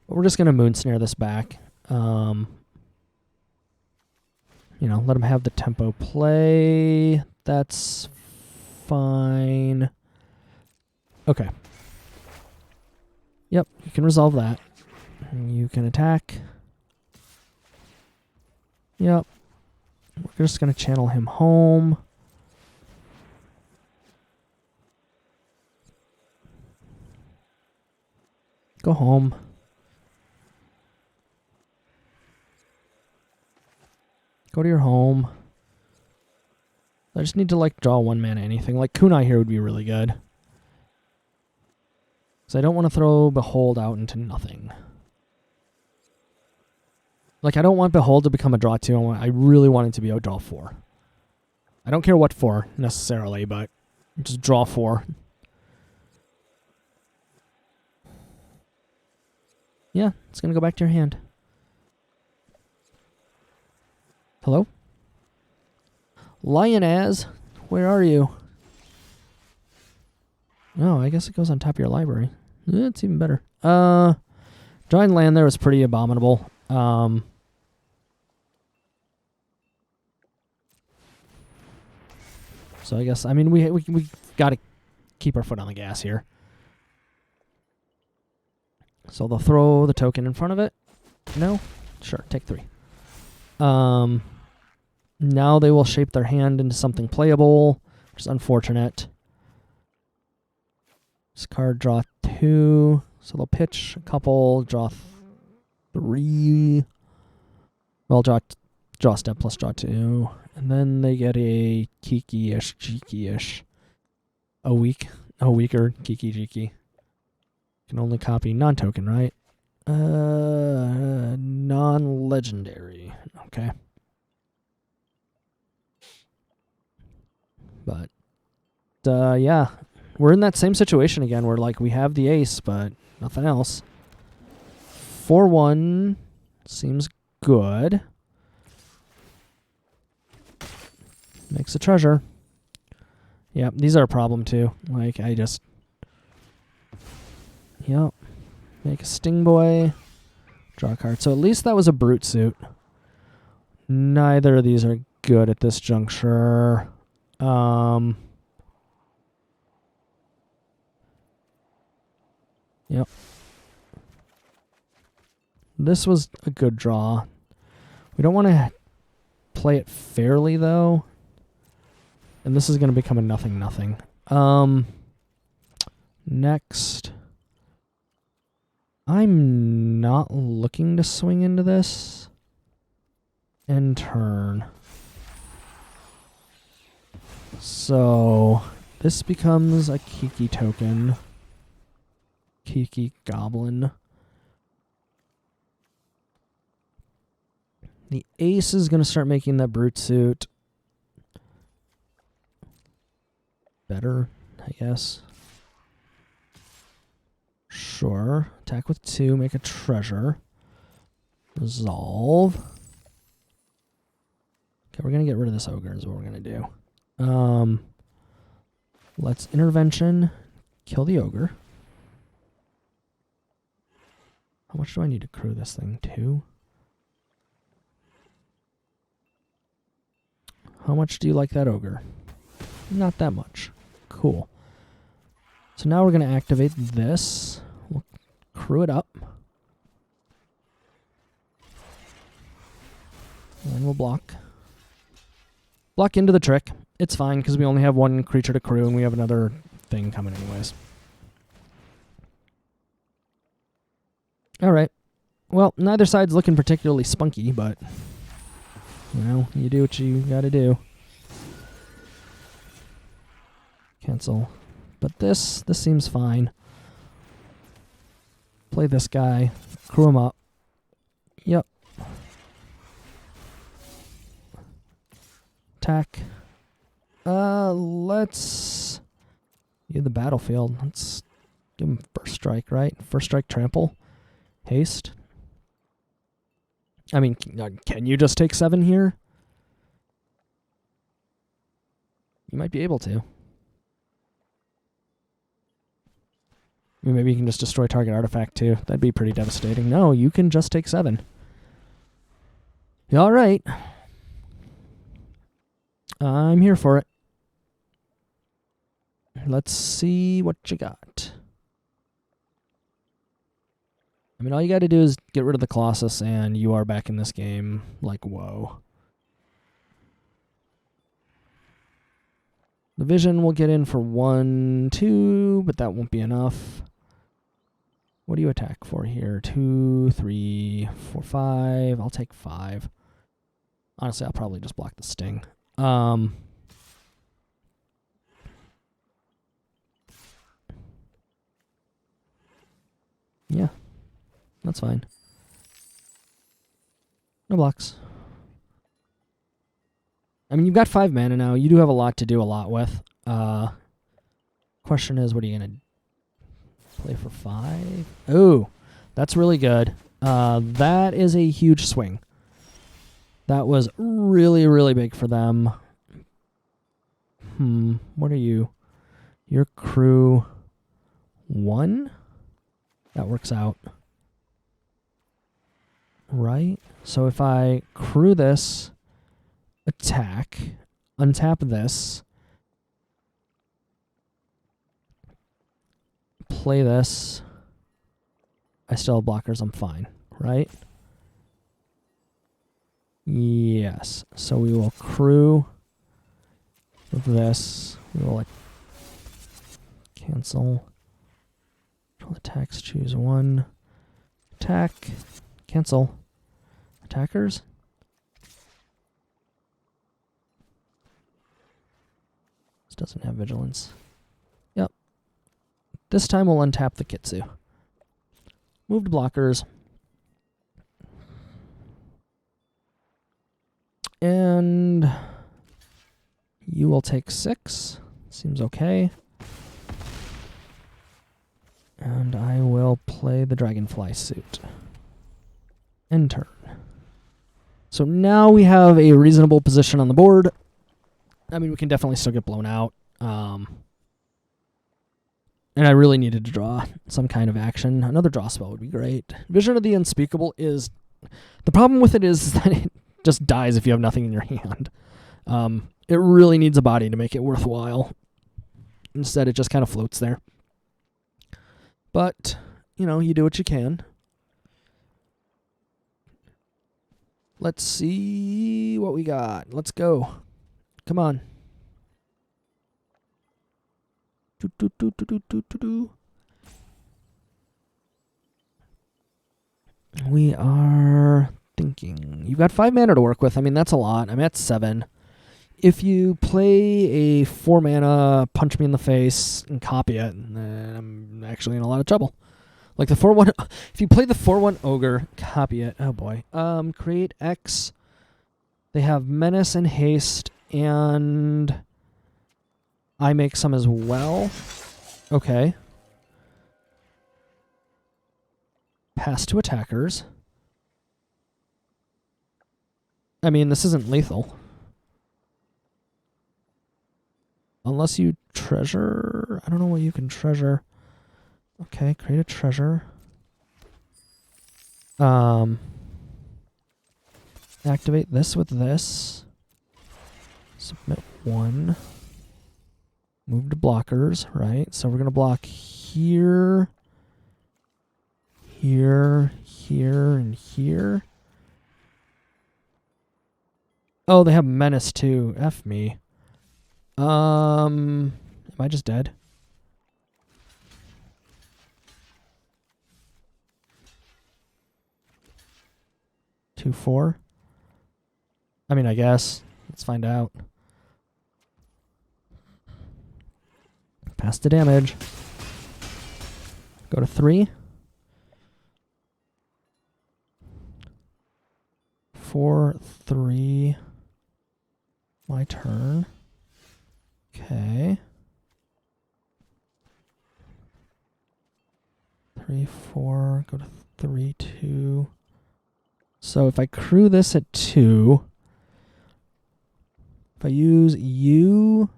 But we're just going to Moonsnare this back. You know, let him have the tempo play. That's fine. Okay. Yep, you can resolve that. You can attack. Yep. We're just going to channel him home. Go home. Go to your home. I just need to, like, draw 1 mana anything. Like, Kunai here would be really good. Because I don't want to throw Behold out into nothing. Like, I don't want Behold to become a draw 2. I really want it to be a draw 4. I don't care what for, necessarily, but just draw 4. Yeah, it's going to go back to your hand. Hello? Lionaz, where are you? Oh, I guess it goes on top of your library. It's even better. Drawing land there was pretty abominable. So I guess, I mean, we got to keep our foot on the gas here. So they'll throw the token in front of it. No? Sure, take 3. Now they will shape their hand into something playable, which is unfortunate. This card, draw 2. So they'll pitch a couple, draw 3. Well, draw step plus draw 2. And then they get a Kiki-ish, Jiki-ish. A weaker Kiki-Jiki. Can only copy non-token, right? Non-legendary. Okay. But, yeah. We're in that same situation again where, like, we have the ace, but nothing else. 4-1 seems good. Makes a treasure. Yeah, these are a problem, too. Like, I just... Yep. Make a Sting Boy. Draw a card. So at least that was a Brute Suit. Neither of these are good at this juncture. Yep. This was a good draw. We don't want to play it fairly, though. And this is going to become a nothing. Next. I'm not looking to swing into this. End turn. So, this becomes a Kiki token. Kiki Goblin. The ace is going to start making that Brute Suit better, I guess. Sure. Attack with 2, make a treasure. Resolve. Okay, we're going to get rid of this ogre is what we're going to do. Let's intervention, kill the ogre. How much do I need to crew this thing? 2? How much do you like that ogre? Not that much. Cool. So now we're going to activate this. We'll crew it up. And then we'll block. Block into the trick. It's fine because we only have 1 creature to crew and we have another thing coming anyways. Alright. Well, neither side's looking particularly spunky, but... You know, you do what you gotta do. Cancel. But this seems fine. Play this guy. Crew him up. Yep. Attack. Let's... Use the battlefield. Let's give him first strike, right? First strike trample. Haste. I mean, can you just take 7 here? You might be able to. I mean, maybe you can just destroy target artifact too. That'd be pretty devastating. No, you can just take 7. All right. I'm here for it. Let's see what you got. I mean, all you got to do is get rid of the Colossus, and you are back in this game. Like, whoa. The Vision will get in for 1, 2, but that won't be enough. What do you attack for here? 2, 3, 4, 5. I'll take 5. Honestly, I'll probably just block the sting. Yeah, that's fine. No blocks. I mean, you've got 5 mana now. You do have a lot to do a lot with. Question is, what are you going to play for 5? Oh, that's really good. That is a huge swing. That was really, really big for them. What are you? Your crew 1? That works out. Right? So if I crew this, attack, untap this, play this, I still have blockers, I'm fine, right? Yes. So we will crew with this. We will cancel. Control attacks, choose 1. Attack. Cancel. Attackers. This doesn't have vigilance. Yep. This time we'll untap the Kitsu. Move to blockers. And you will take 6. Seems okay. And I will play the Dragonfly suit. End turn. So now we have a reasonable position on the board. I mean, we can definitely still get blown out. And I really needed to draw some kind of action. Another draw spell would be great. Vision of the Unspeakable is... The problem with it is that it just dies if you have nothing in your hand. It really needs a body to make it worthwhile. Instead, it just kind of floats there. But, you know, you do what you can. Let's see what we got. Let's go. Come on. We are thinking. You've got 5 mana to work with. I mean, that's a lot. I'm at 7. If you play a 4 mana, punch me in the face, and copy it, then I'm actually in a lot of trouble. Like the 4/1, if you play the 4/1 ogre, copy it. Oh boy. Create X. They have menace and haste, and I make some as well. Okay. Pass to attackers. I mean, this isn't lethal. Unless you treasure... I don't know what you can treasure. Okay, create a treasure. Activate this with this. Submit 1. Move to blockers, right? So we're going to block here, here, here, and here. Oh, they have menace too. F me. Am I just dead? Two, 4. I mean, I guess. Let's find out. Pass the damage. Go to 3. 4, 3. My turn. Okay. 3, 4. Go to 3, 2. So if I crew this at 2, if I use U,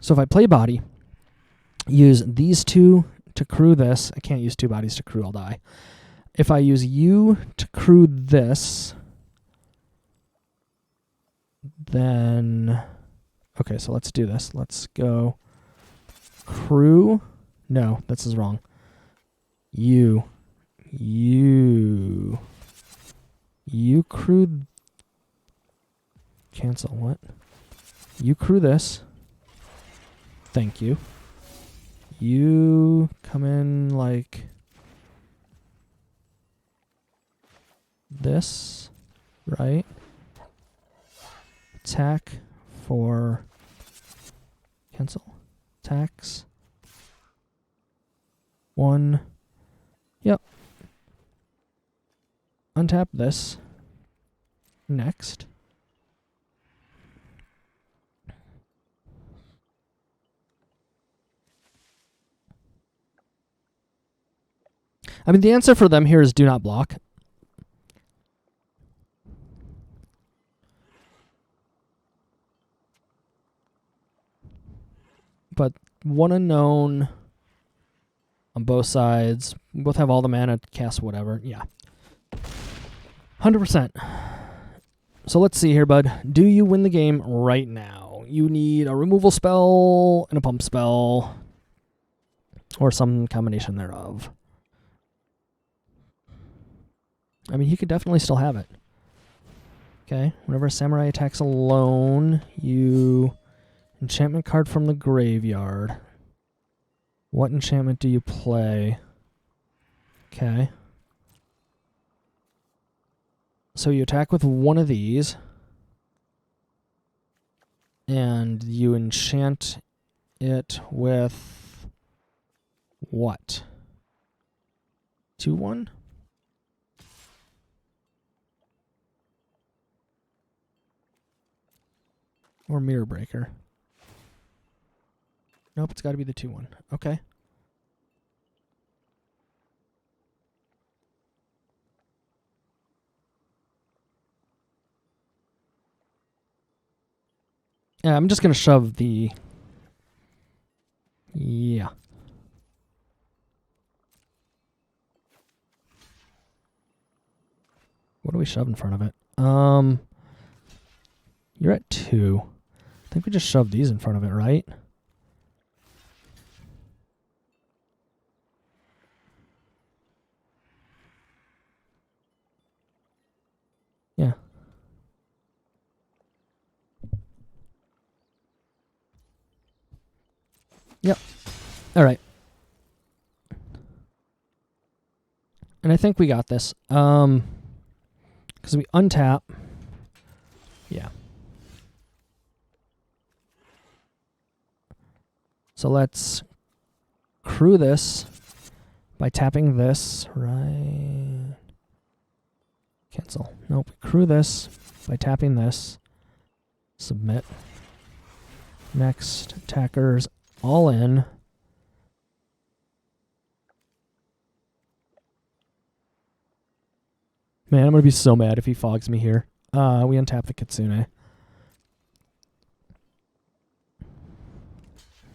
so if I play body, use these 2 to crew this. I can't use 2 bodies to crew, I'll die. If I use U to crew this, then... Okay, so let's do this. Let's go crew. No, this is wrong. U crew. Cancel what? You crew this. Thank you. you come in like this, right? Attack for cancel. Attacks. 1. Yep. Untap this. Next. I mean, the answer for them here is do not block. But one unknown on both sides. We both have all the mana to cast whatever. Yeah. 100%. So let's see here, bud. Do you win the game right now? You need a removal spell and a pump spell. Or some combination thereof. I mean, he could definitely still have it. Okay. Whenever a samurai attacks alone, you enchantment card from the graveyard. What enchantment do you play? Okay. So you attack with one of these. And you enchant it with what? 2/1? Or Mirror Breaker? Nope, it's got to be the 2/1. Okay. Yeah, I'm just going to shove the... Yeah. What do we shove in front of it? You're at 2. I think we just shoved these in front of it, right? Yeah. Yep. All right. And I think we got this. Because we untap. Yeah. So let's crew this by tapping this, right? Cancel. Nope. Crew this by tapping this. Submit. Next. Attackers all in. Man, I'm going to be so mad if he fogs me here. We untap the Kitsune.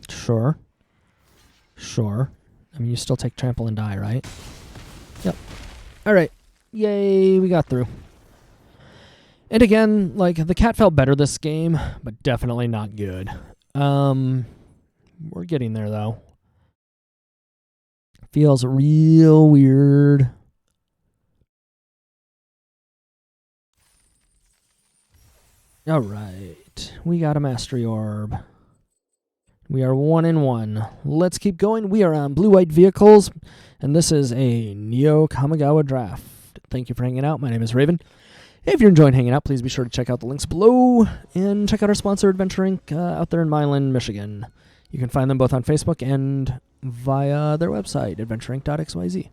Sure. Sure. I mean, you still take trample and die, right? Yep. All right. Yay, we got through. And again, like, the cat felt better this game, but definitely not good. We're getting there, though. Feels real weird. All right. We got a Mastery Orb. We are 1-1. Let's keep going. We are on blue-white vehicles, and this is a Neo Kamigawa draft. Thank you for hanging out. My name is Raven. If you're enjoying hanging out, please be sure to check out the links below and check out our sponsor, Adventure Inc., out there in Milan, Michigan. You can find them both on Facebook and via their website, adventureinc.xyz.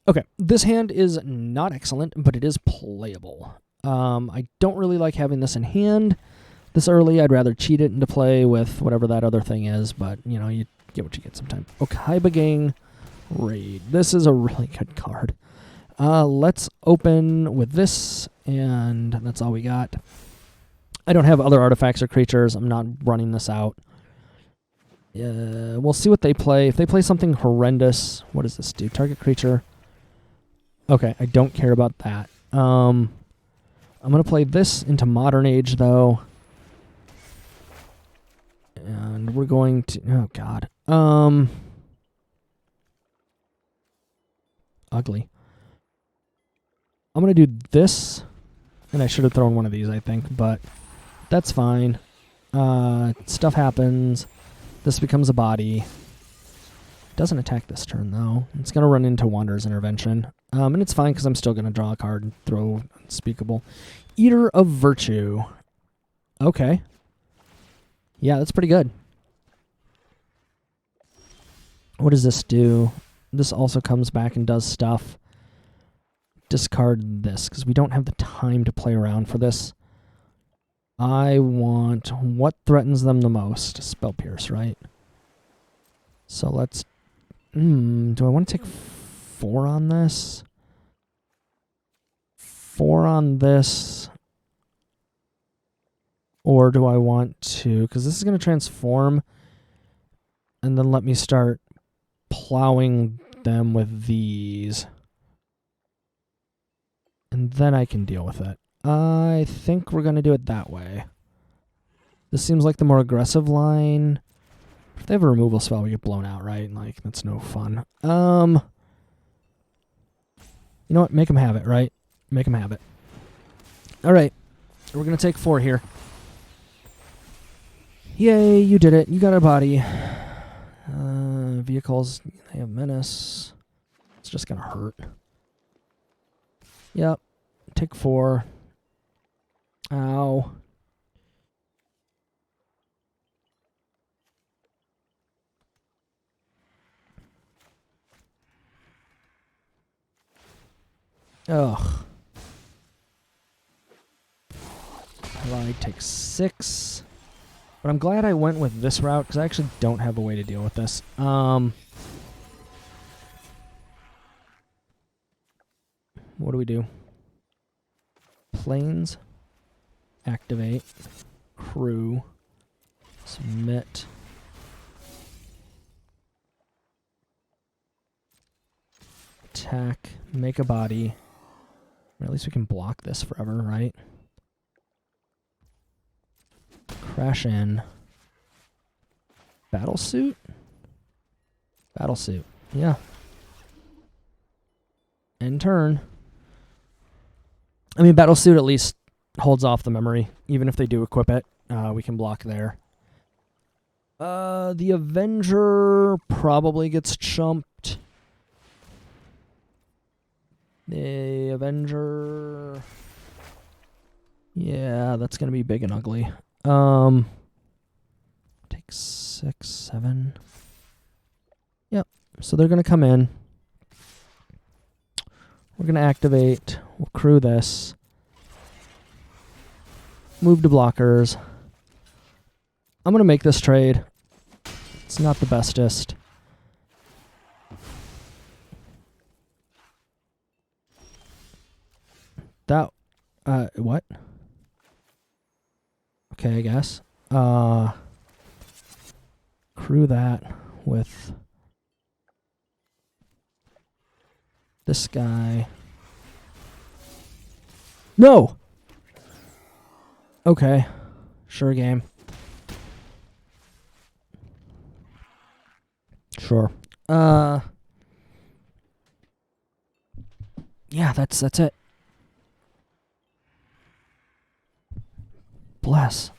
Okay, this hand is not excellent, but it is playable. I don't really like having this in hand this early. I'd rather cheat it into play with whatever that other thing is, but, you know, you get what you get sometimes. Okaiba Gang Raid. This is a really good card. Let's open with this, and that's all we got. I don't have other artifacts or creatures. I'm not running this out. We'll see what they play. If they play something horrendous, what does this do? Target creature. Okay, I don't care about that. I'm going to play this into Modern Age, though. And we're going to... Oh, God. Ugly. I'm going to do this. And I should have thrown one of these, I think. But that's fine. Stuff happens. This becomes a body. Doesn't attack this turn, though. It's going to run into Wanderer's Intervention. And it's fine because I'm still going to draw a card and throw Unspeakable. Eater of Virtue. Okay. Yeah, that's pretty good. What does this do? This also comes back and does stuff. Discard this because we don't have the time to play around for this. I want what threatens them the most. Spell Pierce, right? So let's... do I want to take 4 on this? 4 on this. Or do I want to... Because this is going to transform and then let me start plowing them with these. And then I can deal with it. I think we're going to do it that way. This seems like the more aggressive line. If they have a removal spell, we get blown out, right? Like, that's no fun. You know what? Make them have it, right? Make them have it. All right. We're going to take 4 here. Yay, you did it. You got a body. Vehicles, they have menace. It's just going to hurt. Yep. Take 4. Ow. Ugh. I take 6. But I'm glad I went with this route because I actually don't have a way to deal with this. What do we do? Planes. Activate. Crew. Submit. Attack. Make a body. Or at least we can block this forever, right? Crash in. Battlesuit? Battlesuit. Yeah. End turn. I mean, Battlesuit at least holds off the memory. Even if they do equip it, we can block there. The Avenger probably gets chumped. The Avenger... Yeah, that's going to be big and ugly. Take 6, 7. Yep. So they're going to come in. We're going to activate. We'll crew this. Move to blockers. I'm going to make this trade. It's not the bestest. That, what? Okay, I guess. Crew that with this guy. No! Okay. Sure game. Sure. Yeah, that's it. Bless.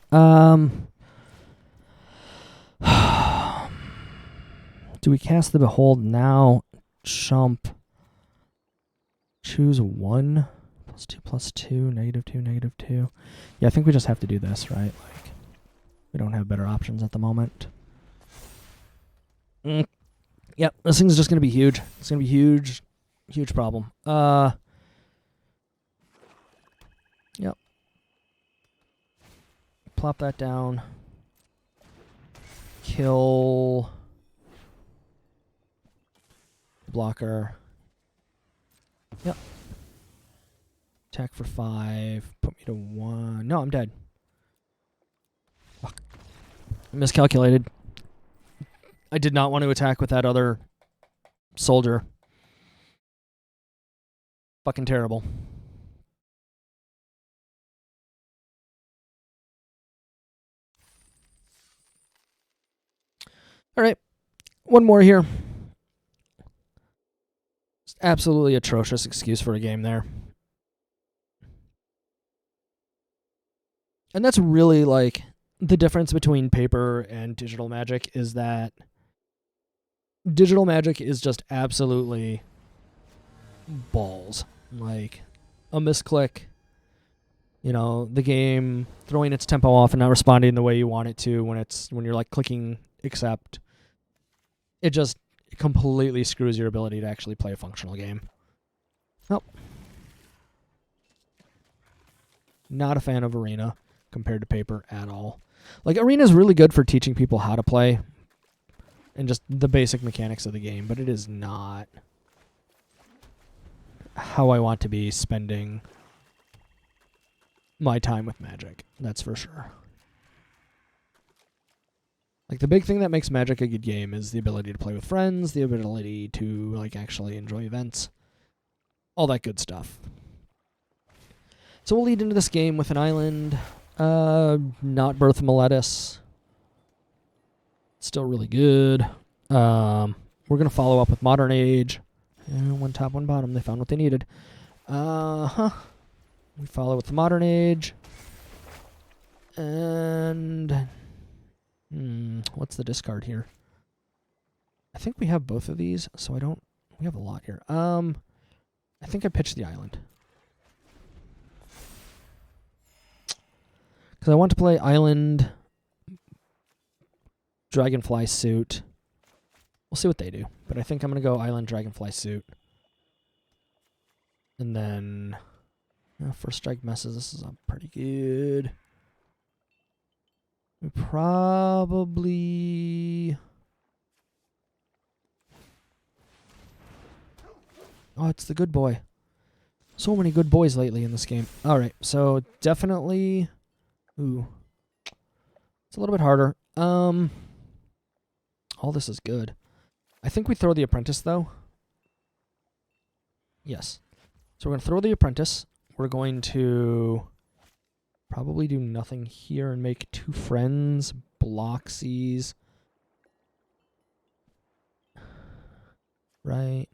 Do we cast the Behold now? Chump. Choose 1. +2/+2. -2. -2. Yeah, I think we just have to do this, right? Like, we don't have better options at the moment. Yep, this thing's just going to be huge. It's going to be huge. Huge problem. Yep. Plop that down. Kill blocker. Yep. Attack for 5. Put me to 1. No, I'm dead. Fuck. I miscalculated. I did not want to attack with that other soldier. Fucking terrible. All right. One more here. Just absolutely atrocious excuse for a game there. And that's really like the difference between paper and digital Magic is that digital Magic is just absolutely balls. Like a misclick, the game throwing its tempo off and not responding the way you want it to when you're like clicking accept. It just completely screws your ability to actually play a functional game. Oh. Not a fan of Arena compared to paper at all. Like, Arena is really good for teaching people how to play and just the basic mechanics of the game, but it is not how I want to be spending my time with Magic. That's for sure. Like, the big thing that makes Magic a good game is the ability to play with friends, the ability to, like, actually enjoy events, all that good stuff. So we'll lead into this game with an island, not Birth of Meletus. Still really good. We're going to follow up with Modern Age. One top, one bottom. They found what they needed. We follow with the Modern Age. And what's the discard here? I think we have both of these, so we have a lot here. I think I pitched the island. Because I want to play Island, Dragonfly Suit. We'll see what they do. But I think I'm going to go Island, Dragonfly Suit. And then, First Strike messes. This is up pretty good. We probably... Oh, it's the good boy. So many good boys lately in this game. Alright, so definitely... Ooh. It's a little bit harder. All this is good. I think we throw the Apprentice, though. Yes. So we're going to throw the Apprentice. We're going to probably do nothing here and make 2 friends. Bloxies. Right.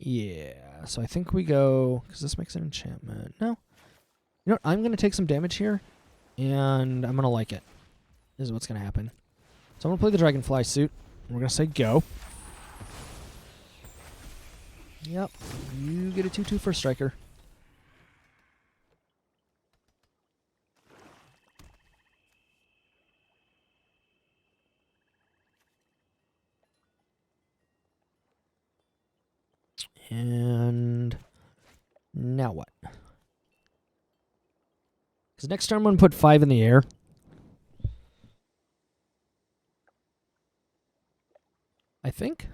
Yeah. So I think we go... Because this makes an enchantment. No. You know what? I'm going to take some damage here. And I'm going to like it. This is what's going to happen. So I'm going to play the Dragonfly Suit. And we're going to say go. Yep. You get a 2/2 for Striker. And now what? Because next turn I'm going to put 5 in the air. I think.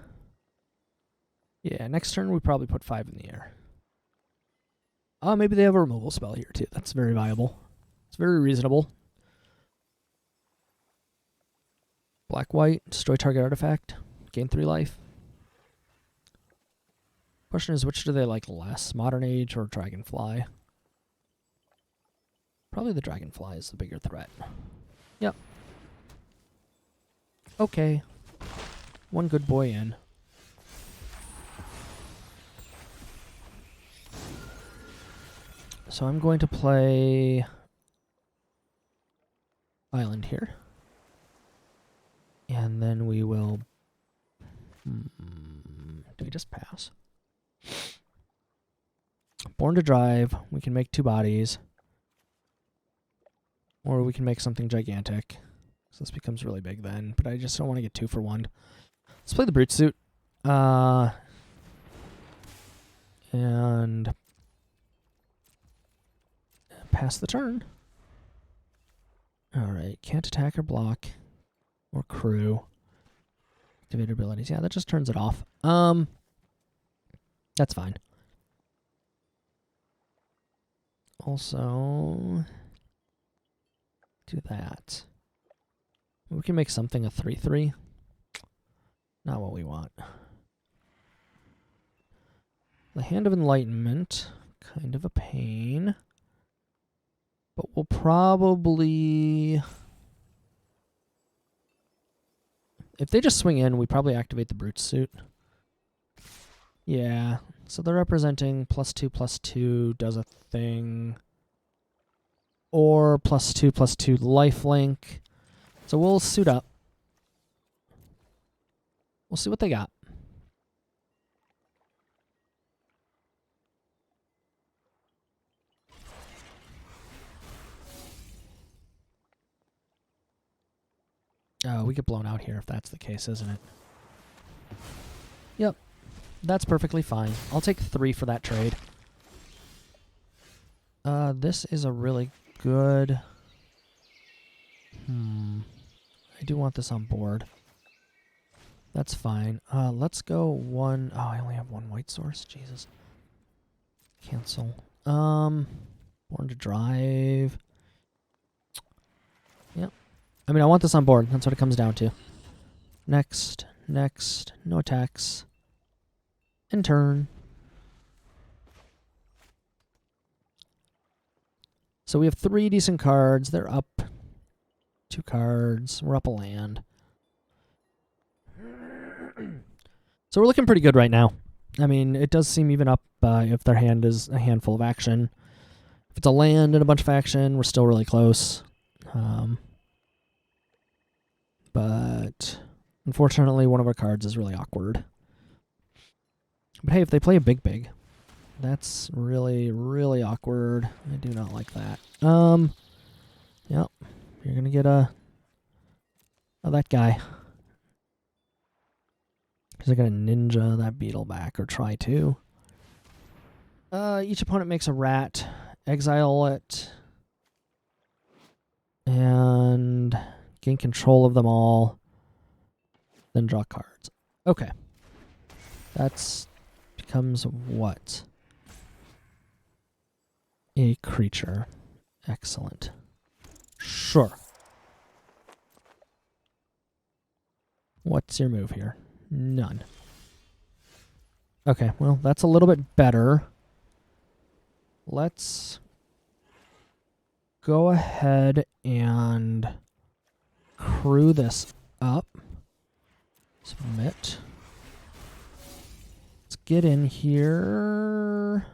Yeah, next turn we probably put 5 in the air. Maybe they have a removal spell here too. That's very viable. It's very reasonable. Black-white, destroy target artifact, gain 3 life. Question is, which do they like less? Modern Age or Dragonfly? Probably the Dragonfly is the bigger threat. Yep. Okay. One good boy in. So I'm going to play Island here. And then we will... do we just pass? Born to Drive. We can make 2 bodies. Or we can make something gigantic. So this becomes really big then. But I just don't want to get 2 for 1. Let's play the Brute Suit. And pass the turn. Alright, can't attack or block. Or crew. Activate abilities. Yeah, that just turns it off. That's fine. Also, do that. We can make something a 3/3. Not what we want. The Hand of Enlightenment, kind of a pain. But we'll probably... If they just swing in, we probably activate the Brute Suit. Yeah, so they're representing +2/+2 does a thing. or +2/+2 lifelink. So we'll suit up. We'll see what they got. Oh, we get blown out here if that's the case, isn't it? Yep. That's perfectly fine. I'll take 3 for that trade. This is a really good... I do want this on board. That's fine. Let's go 1... Oh, I only have 1 white source. Jesus. Cancel. Born to Drive. Yep. I mean, I want this on board. That's what it comes down to. Next. Next. No attacks. And turn. So we have 3 decent cards. They're up 2 cards. We're up a land. So we're looking pretty good right now. I mean, it does seem even up if their hand is a handful of action. If it's a land and a bunch of action, we're still really close. But unfortunately, one of our cards is really awkward. But hey, if they play a big, that's really, really awkward. I do not like that. Yep. You're gonna get that guy. Because they're gonna ninja that beetle back, or try to. Each opponent makes a rat, exile it, and gain control of them all, then draw cards. Okay. That's becomes what? A creature. Excellent. Sure. What's your move here? None. Okay, well, that's a little bit better. Let's go ahead and crew this up. Submit. Let's get in here.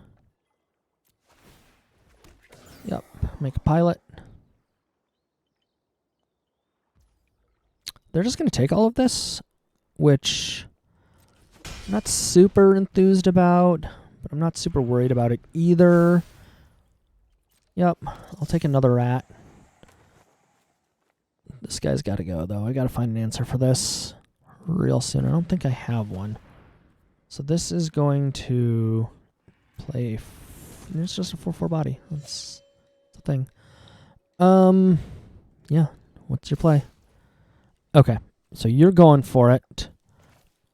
Yep, make a pilot. They're just going to take all of this, which I'm not super enthused about, but I'm not super worried about it either. Yep, I'll take another rat. This guy's got to go, though. I got to find an answer for this real soon. I don't think I have one. So this is going to play... It's just a 4/4 body. That's the thing. Yeah. What's your play? Okay. So you're going for it.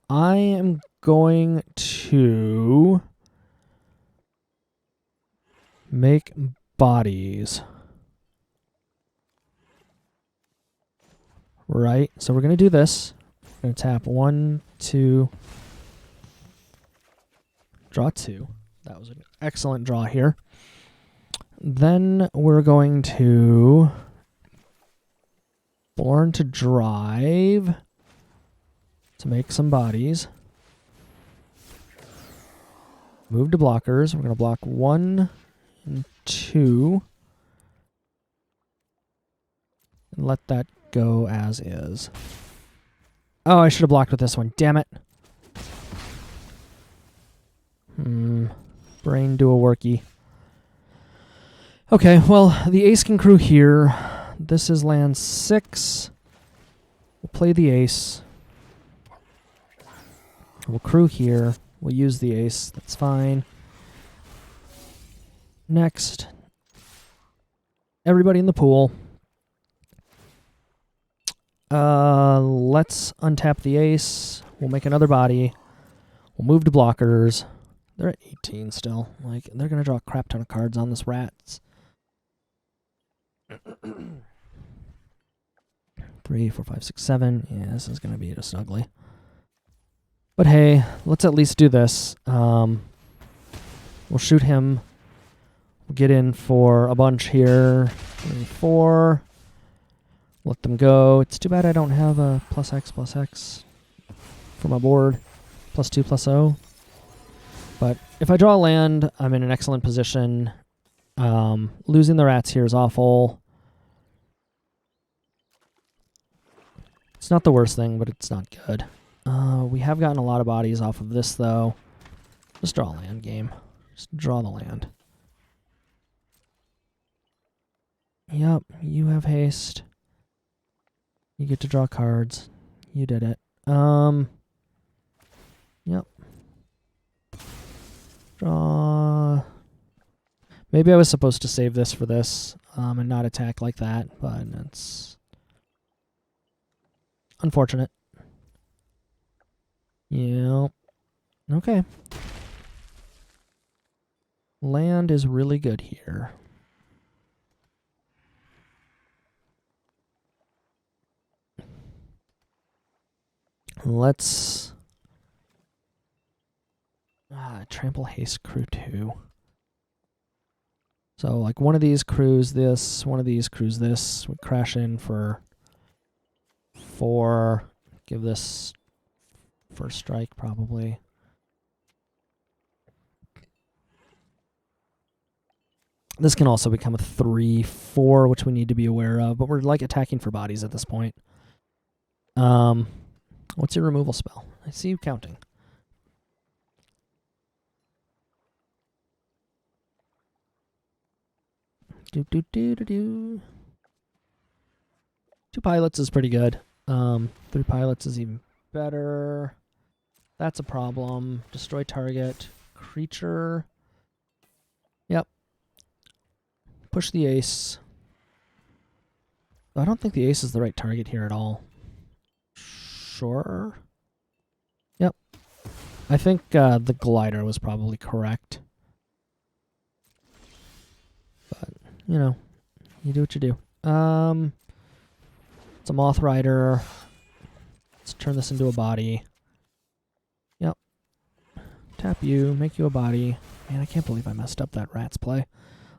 I am going to make bodies. Right. So we're going to do this. We're going to tap 1, 2, draw 2. That was an excellent draw here. Then we're going to Born to Drive to make some bodies. Move to blockers. We're going to block 1 and 2. And let that go as is. Oh, I should have blocked with this one. Damn it. Brain do a worky. Okay, well, the ace can crew here. This is land 6. We'll play the ace. We'll crew here. We'll use the ace. That's fine. Next. Everybody in the pool. Let's untap the ace. We'll make another body. We'll move to blockers. They're at 18 still. Like, they're going to draw a crap ton of cards on this rats. 3, 4, 5, 6, 7. Yeah, this is going to be just ugly. But hey, let's at least do this. We'll shoot him. We'll get in for a bunch here. 3, 4. Let them go. It's too bad I don't have a +X for my board. +2/+0. But if I draw a land, I'm in an excellent position. Losing the rats here is awful. It's not the worst thing, but it's not good. We have gotten a lot of bodies off of this, though. Just draw a land game. Just draw the land. Yep, you have haste. You get to draw cards. You did it. Yep. Draw. Maybe I was supposed to save this for this, and not attack like that, but it's unfortunate. Yep. Okay. Land is really good here. Let's trample haste crew 2. So like one of these crews this, one of these crews this. We crash in for 4. Give this first strike probably. This can also become a 3/4, which we need to be aware of, but we're like attacking for bodies at this point. What's your removal spell? I see you counting. Do do do do do. 2 pilots is pretty good. 3 pilots is even better. That's a problem. Destroy target. Creature. Yep. Push the ace. I don't think the ace is the right target here at all. Sure. Yep. I think the glider was probably correct. But, you know, you do what you do. It's a Moth Rider. Let's turn this into a body. Yep. Tap you, make you a body. Man, I can't believe I messed up that rat's play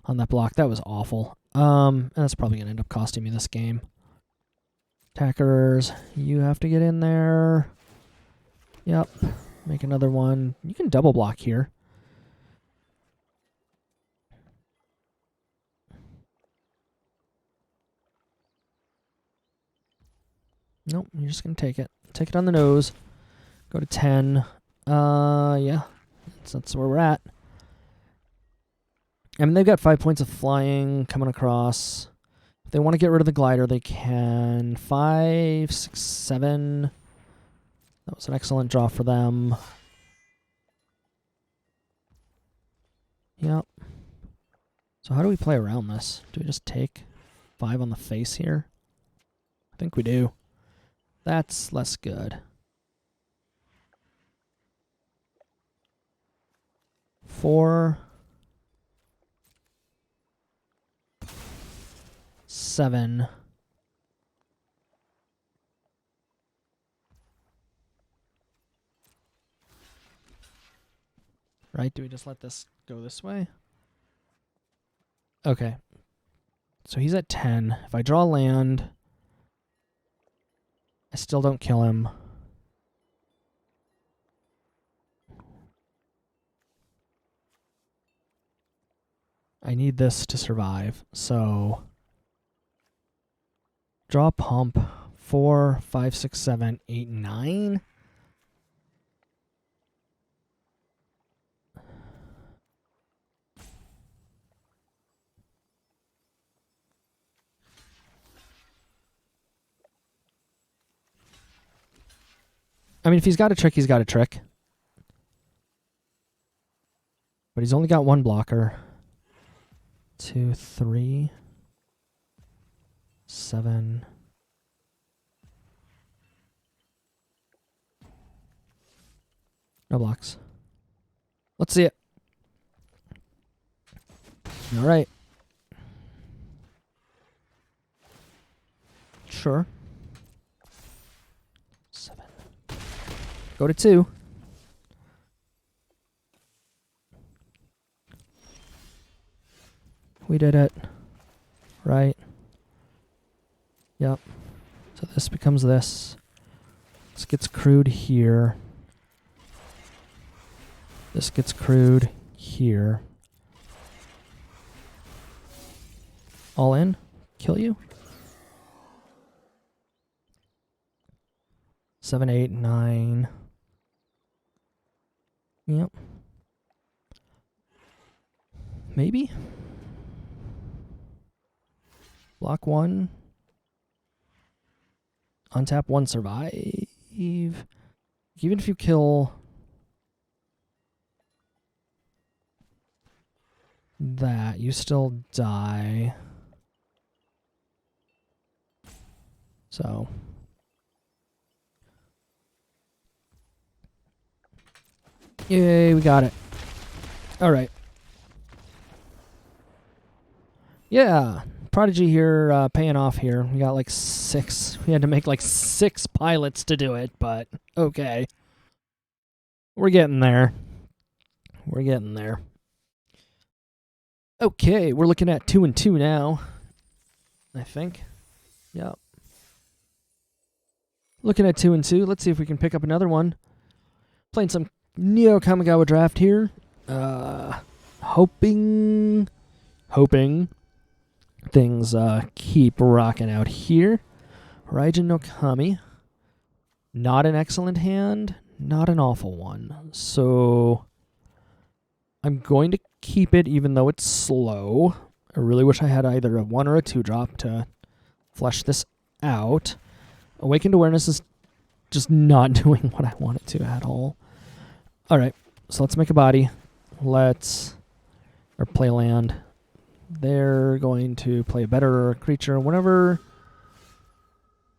on that block. That was awful. And that's probably going to end up costing me this game. Attackers, you have to get in there. Yep. Make another one. You can double block here. Nope, you're just going to take it. Take it on the nose. Go to 10. Yeah. That's where we're at. I mean, they've got 5 points of flying coming across. If they want to get rid of the glider, they can. 5, 6, 7. That was an excellent draw for them. Yep. So how do we play around this? Do we just take 5 on the face here? I think we do. That's less good. 4, 7. Right? Do we just let this go this way? Okay. So he's at 10. If I draw land, I still don't kill him. I need this to survive. So draw pump. 4, 5, 6, 7, 8, 9. I mean, if he's got a trick, he's got a trick. But he's only got 1 blocker. 2, 3, 7. No blocks. Let's see it. All right. Sure. 7. Go to 2. We did it. Right. Yep. So this becomes this. This gets crewed here. This gets crewed here. All in. Kill you. 7, 8, 9. Yep. Maybe. Block 1. Untap 1, survive. Even if you kill that, you still die. So. Yay, we got it. All right. Yeah. Prodigy here, paying off here. We got like 6. We had to make like 6 pilots to do it, but okay. We're getting there. We're getting there. Okay, we're looking at 2 and 2 now. I think. Yep. Looking at 2 and 2. Let's see if we can pick up another one. Playing some Neo Kamigawa draft here. Hoping things keep rocking out here. Raijin no Kami. Not an excellent hand, not an awful one. So I'm going to keep it even though it's slow. I really wish I had either a 1 or a 2 drop to flesh this out. Awakened Awareness is just not doing what I want it to at all. Alright, so let's make a body. Or play land. They're going to play a better creature whenever.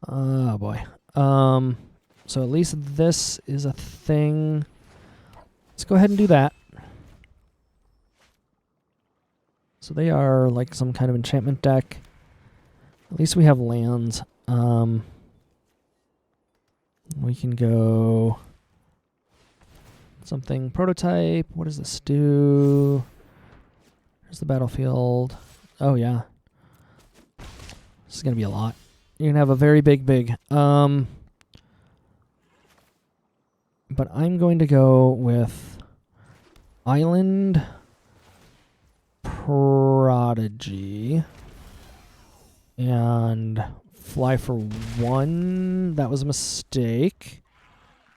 Oh boy. So at least this is a thing. Let's go ahead and do that. So they are like some kind of enchantment deck. At least we have lands. We can go something prototype. What does this do? Here's the battlefield. Oh yeah. This is gonna be a lot. You're gonna have a very big. But I'm going to go with Island Prodigy and fly for 1. That was a mistake.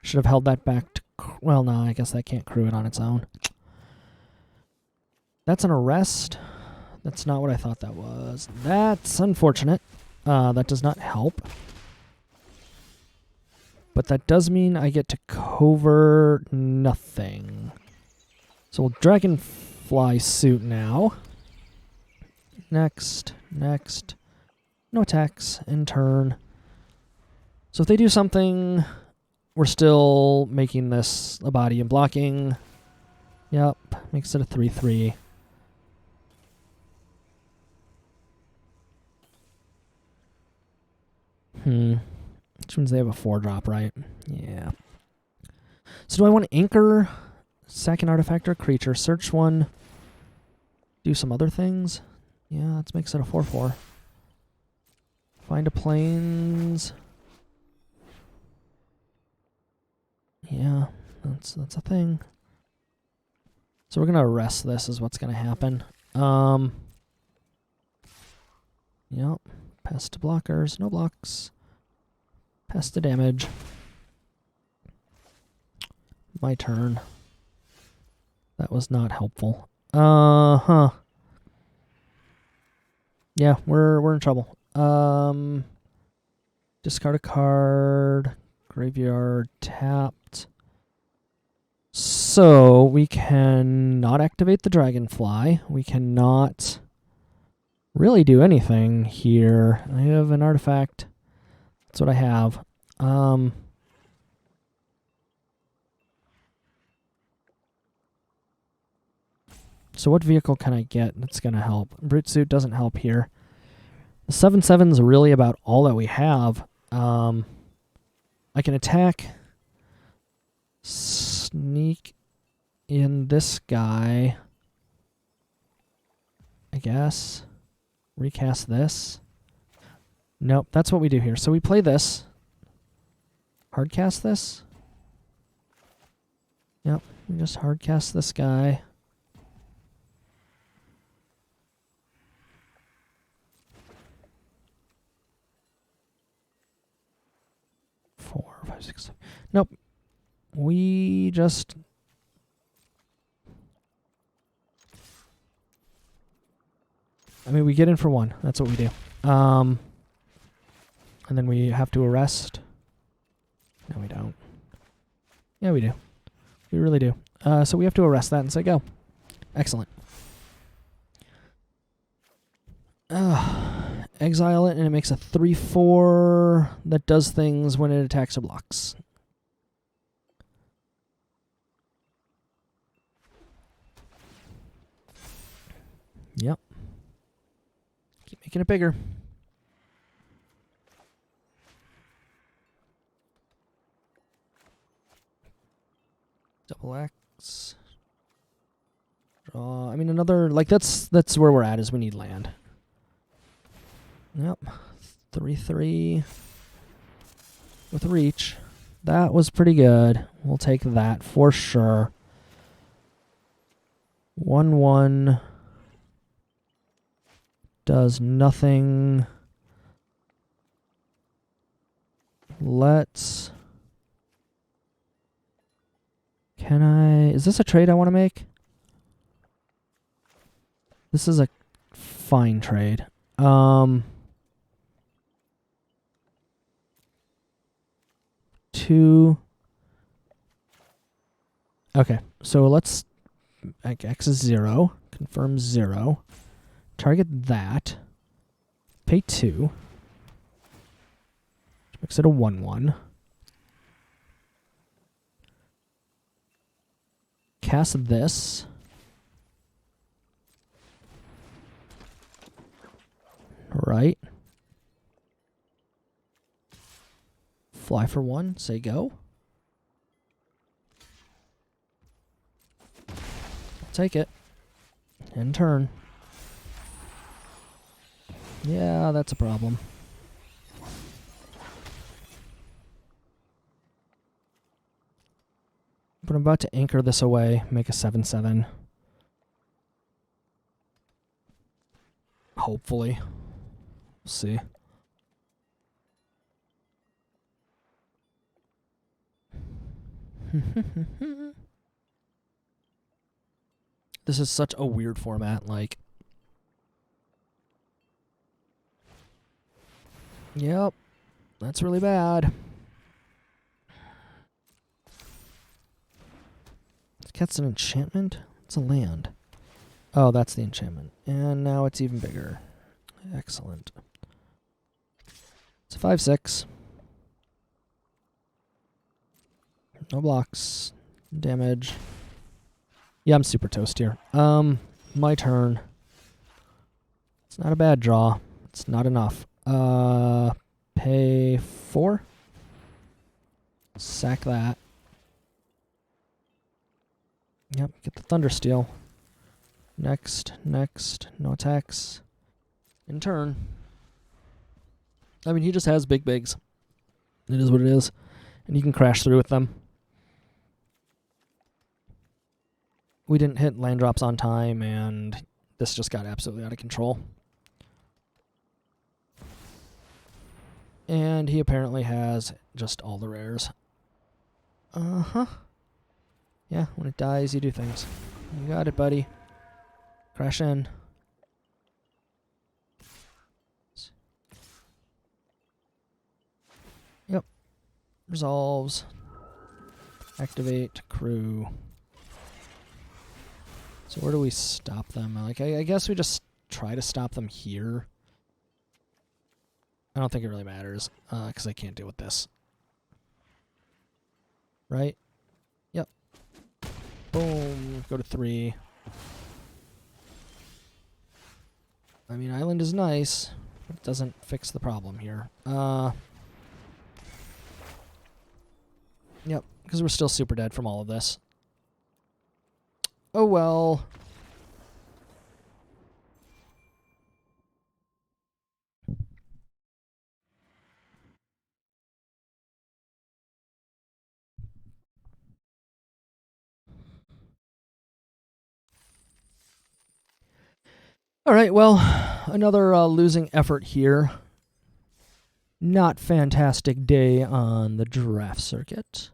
Should have held that back to... Well, no, I guess that can't crew it on its own. That's an arrest. That's not what I thought that was. That's unfortunate. That does not help. But that does mean I get to cover nothing. So we'll Dragonfly suit now. Next. No attacks in turn. So if they do something, we're still making this a body and blocking. Yep, makes it a 3/3. Which means they have a 4-drop, right? Yeah. So do I want to anchor, sack an artifact or a creature, search one, do some other things? Yeah, let's make it a 4/4. Find a plains. Yeah, that's a thing. So we're gonna arrest this is what's gonna happen. Yep. Pass to blockers, no blocks. Pass to damage. My turn. That was not helpful. Yeah, we're in trouble. Discard a card. Graveyard tapped. So we can not activate the Dragonfly. We cannot really do anything here. I have an artifact. That's what I have. So what vehicle can I get that's going to help? Brute Suit doesn't help here. The 7/7 is really about all that we have. I can attack, sneak in this guy, I guess. Recast this. Nope, that's what we do here. So we play this. Hardcast this. Yep, we just hardcast this guy. We just... I mean, we get in for one. That's what we do. And then we have to arrest. No, we don't. Yeah, we do. We really do. So we have to arrest that and say go. Excellent. Exile it, and it makes a 3/4 that does things when it attacks or blocks. Yep. Keep making it bigger. Double X. Draw. I mean, another... Like, that's where we're at, is we need land. Yep. 3/3. With reach. That was pretty good. We'll take that for sure. 1/1. Does nothing. Let's... Can I... Is this a trade I want to make? This is a fine trade. Two. Okay, so let's... X is 0. Confirm 0. Target that. Pay 2. Makes it a 1/1. Cast this. Right. Fly for 1. Say go. I'll take it. End turn. Yeah, that's a problem. But I'm about to anchor this away, make a 7/7. Hopefully. We'll see. This is such a weird format, like... Yep. That's really bad. That's an enchantment? It's a land. Oh, that's the enchantment. And now it's even bigger. Excellent. It's a 5/6. No blocks. Damage. Yeah, I'm super toast here. My turn. It's not a bad draw. It's not enough. Pay 4. Sack that. Yep, get the Thundersteel. Next, no attacks. In turn. I mean, he just has big bigs. It is what it is. And you can crash through with them. We didn't hit land drops on time, and this just got absolutely out of control. And he apparently has just all the rares. Uh-huh. Yeah, when it dies, you do things. You got it, buddy. Crash in. Yep. Resolves. Activate crew. So where do we stop them? Like, I guess we just try to stop them here. I don't think it really matters, because I can't deal with this. Right? Yep. Boom. Go to 3. I mean, island is nice, but it doesn't fix the problem here. Yep, because we're still super dead from all of this. Oh well. All right, well, another losing effort here. Not fantastic day on the draft circuit.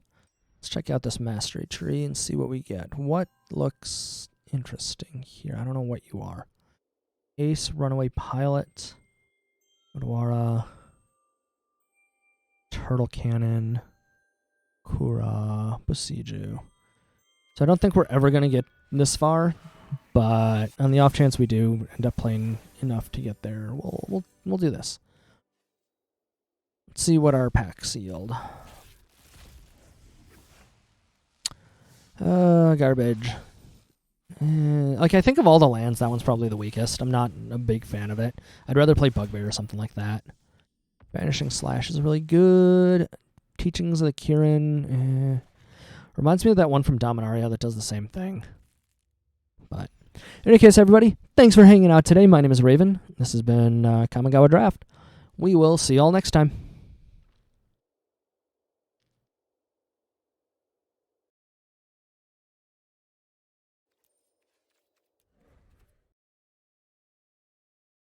Let's check out this mastery tree and see what we get. What looks interesting here? I don't know what you are. Ace, Runaway Pilot, Odawara, Turtle Cannon, Kura, Besiiju. So I don't think we're ever going to get this far, but on the off chance we do end up playing enough to get there, we'll do this. Let's see what our packs yield. Garbage. Like, I think of all the lands, that one's probably the weakest. I'm not a big fan of it. I'd rather play Bugbear or something like that. Vanishing Slash is really good. Teachings of the Kirin. Reminds me of that one from Dominaria that does the same thing. But in any case, everybody, thanks for hanging out today. My name is Raven. This has been Kamigawa Draft. We will see you all next time.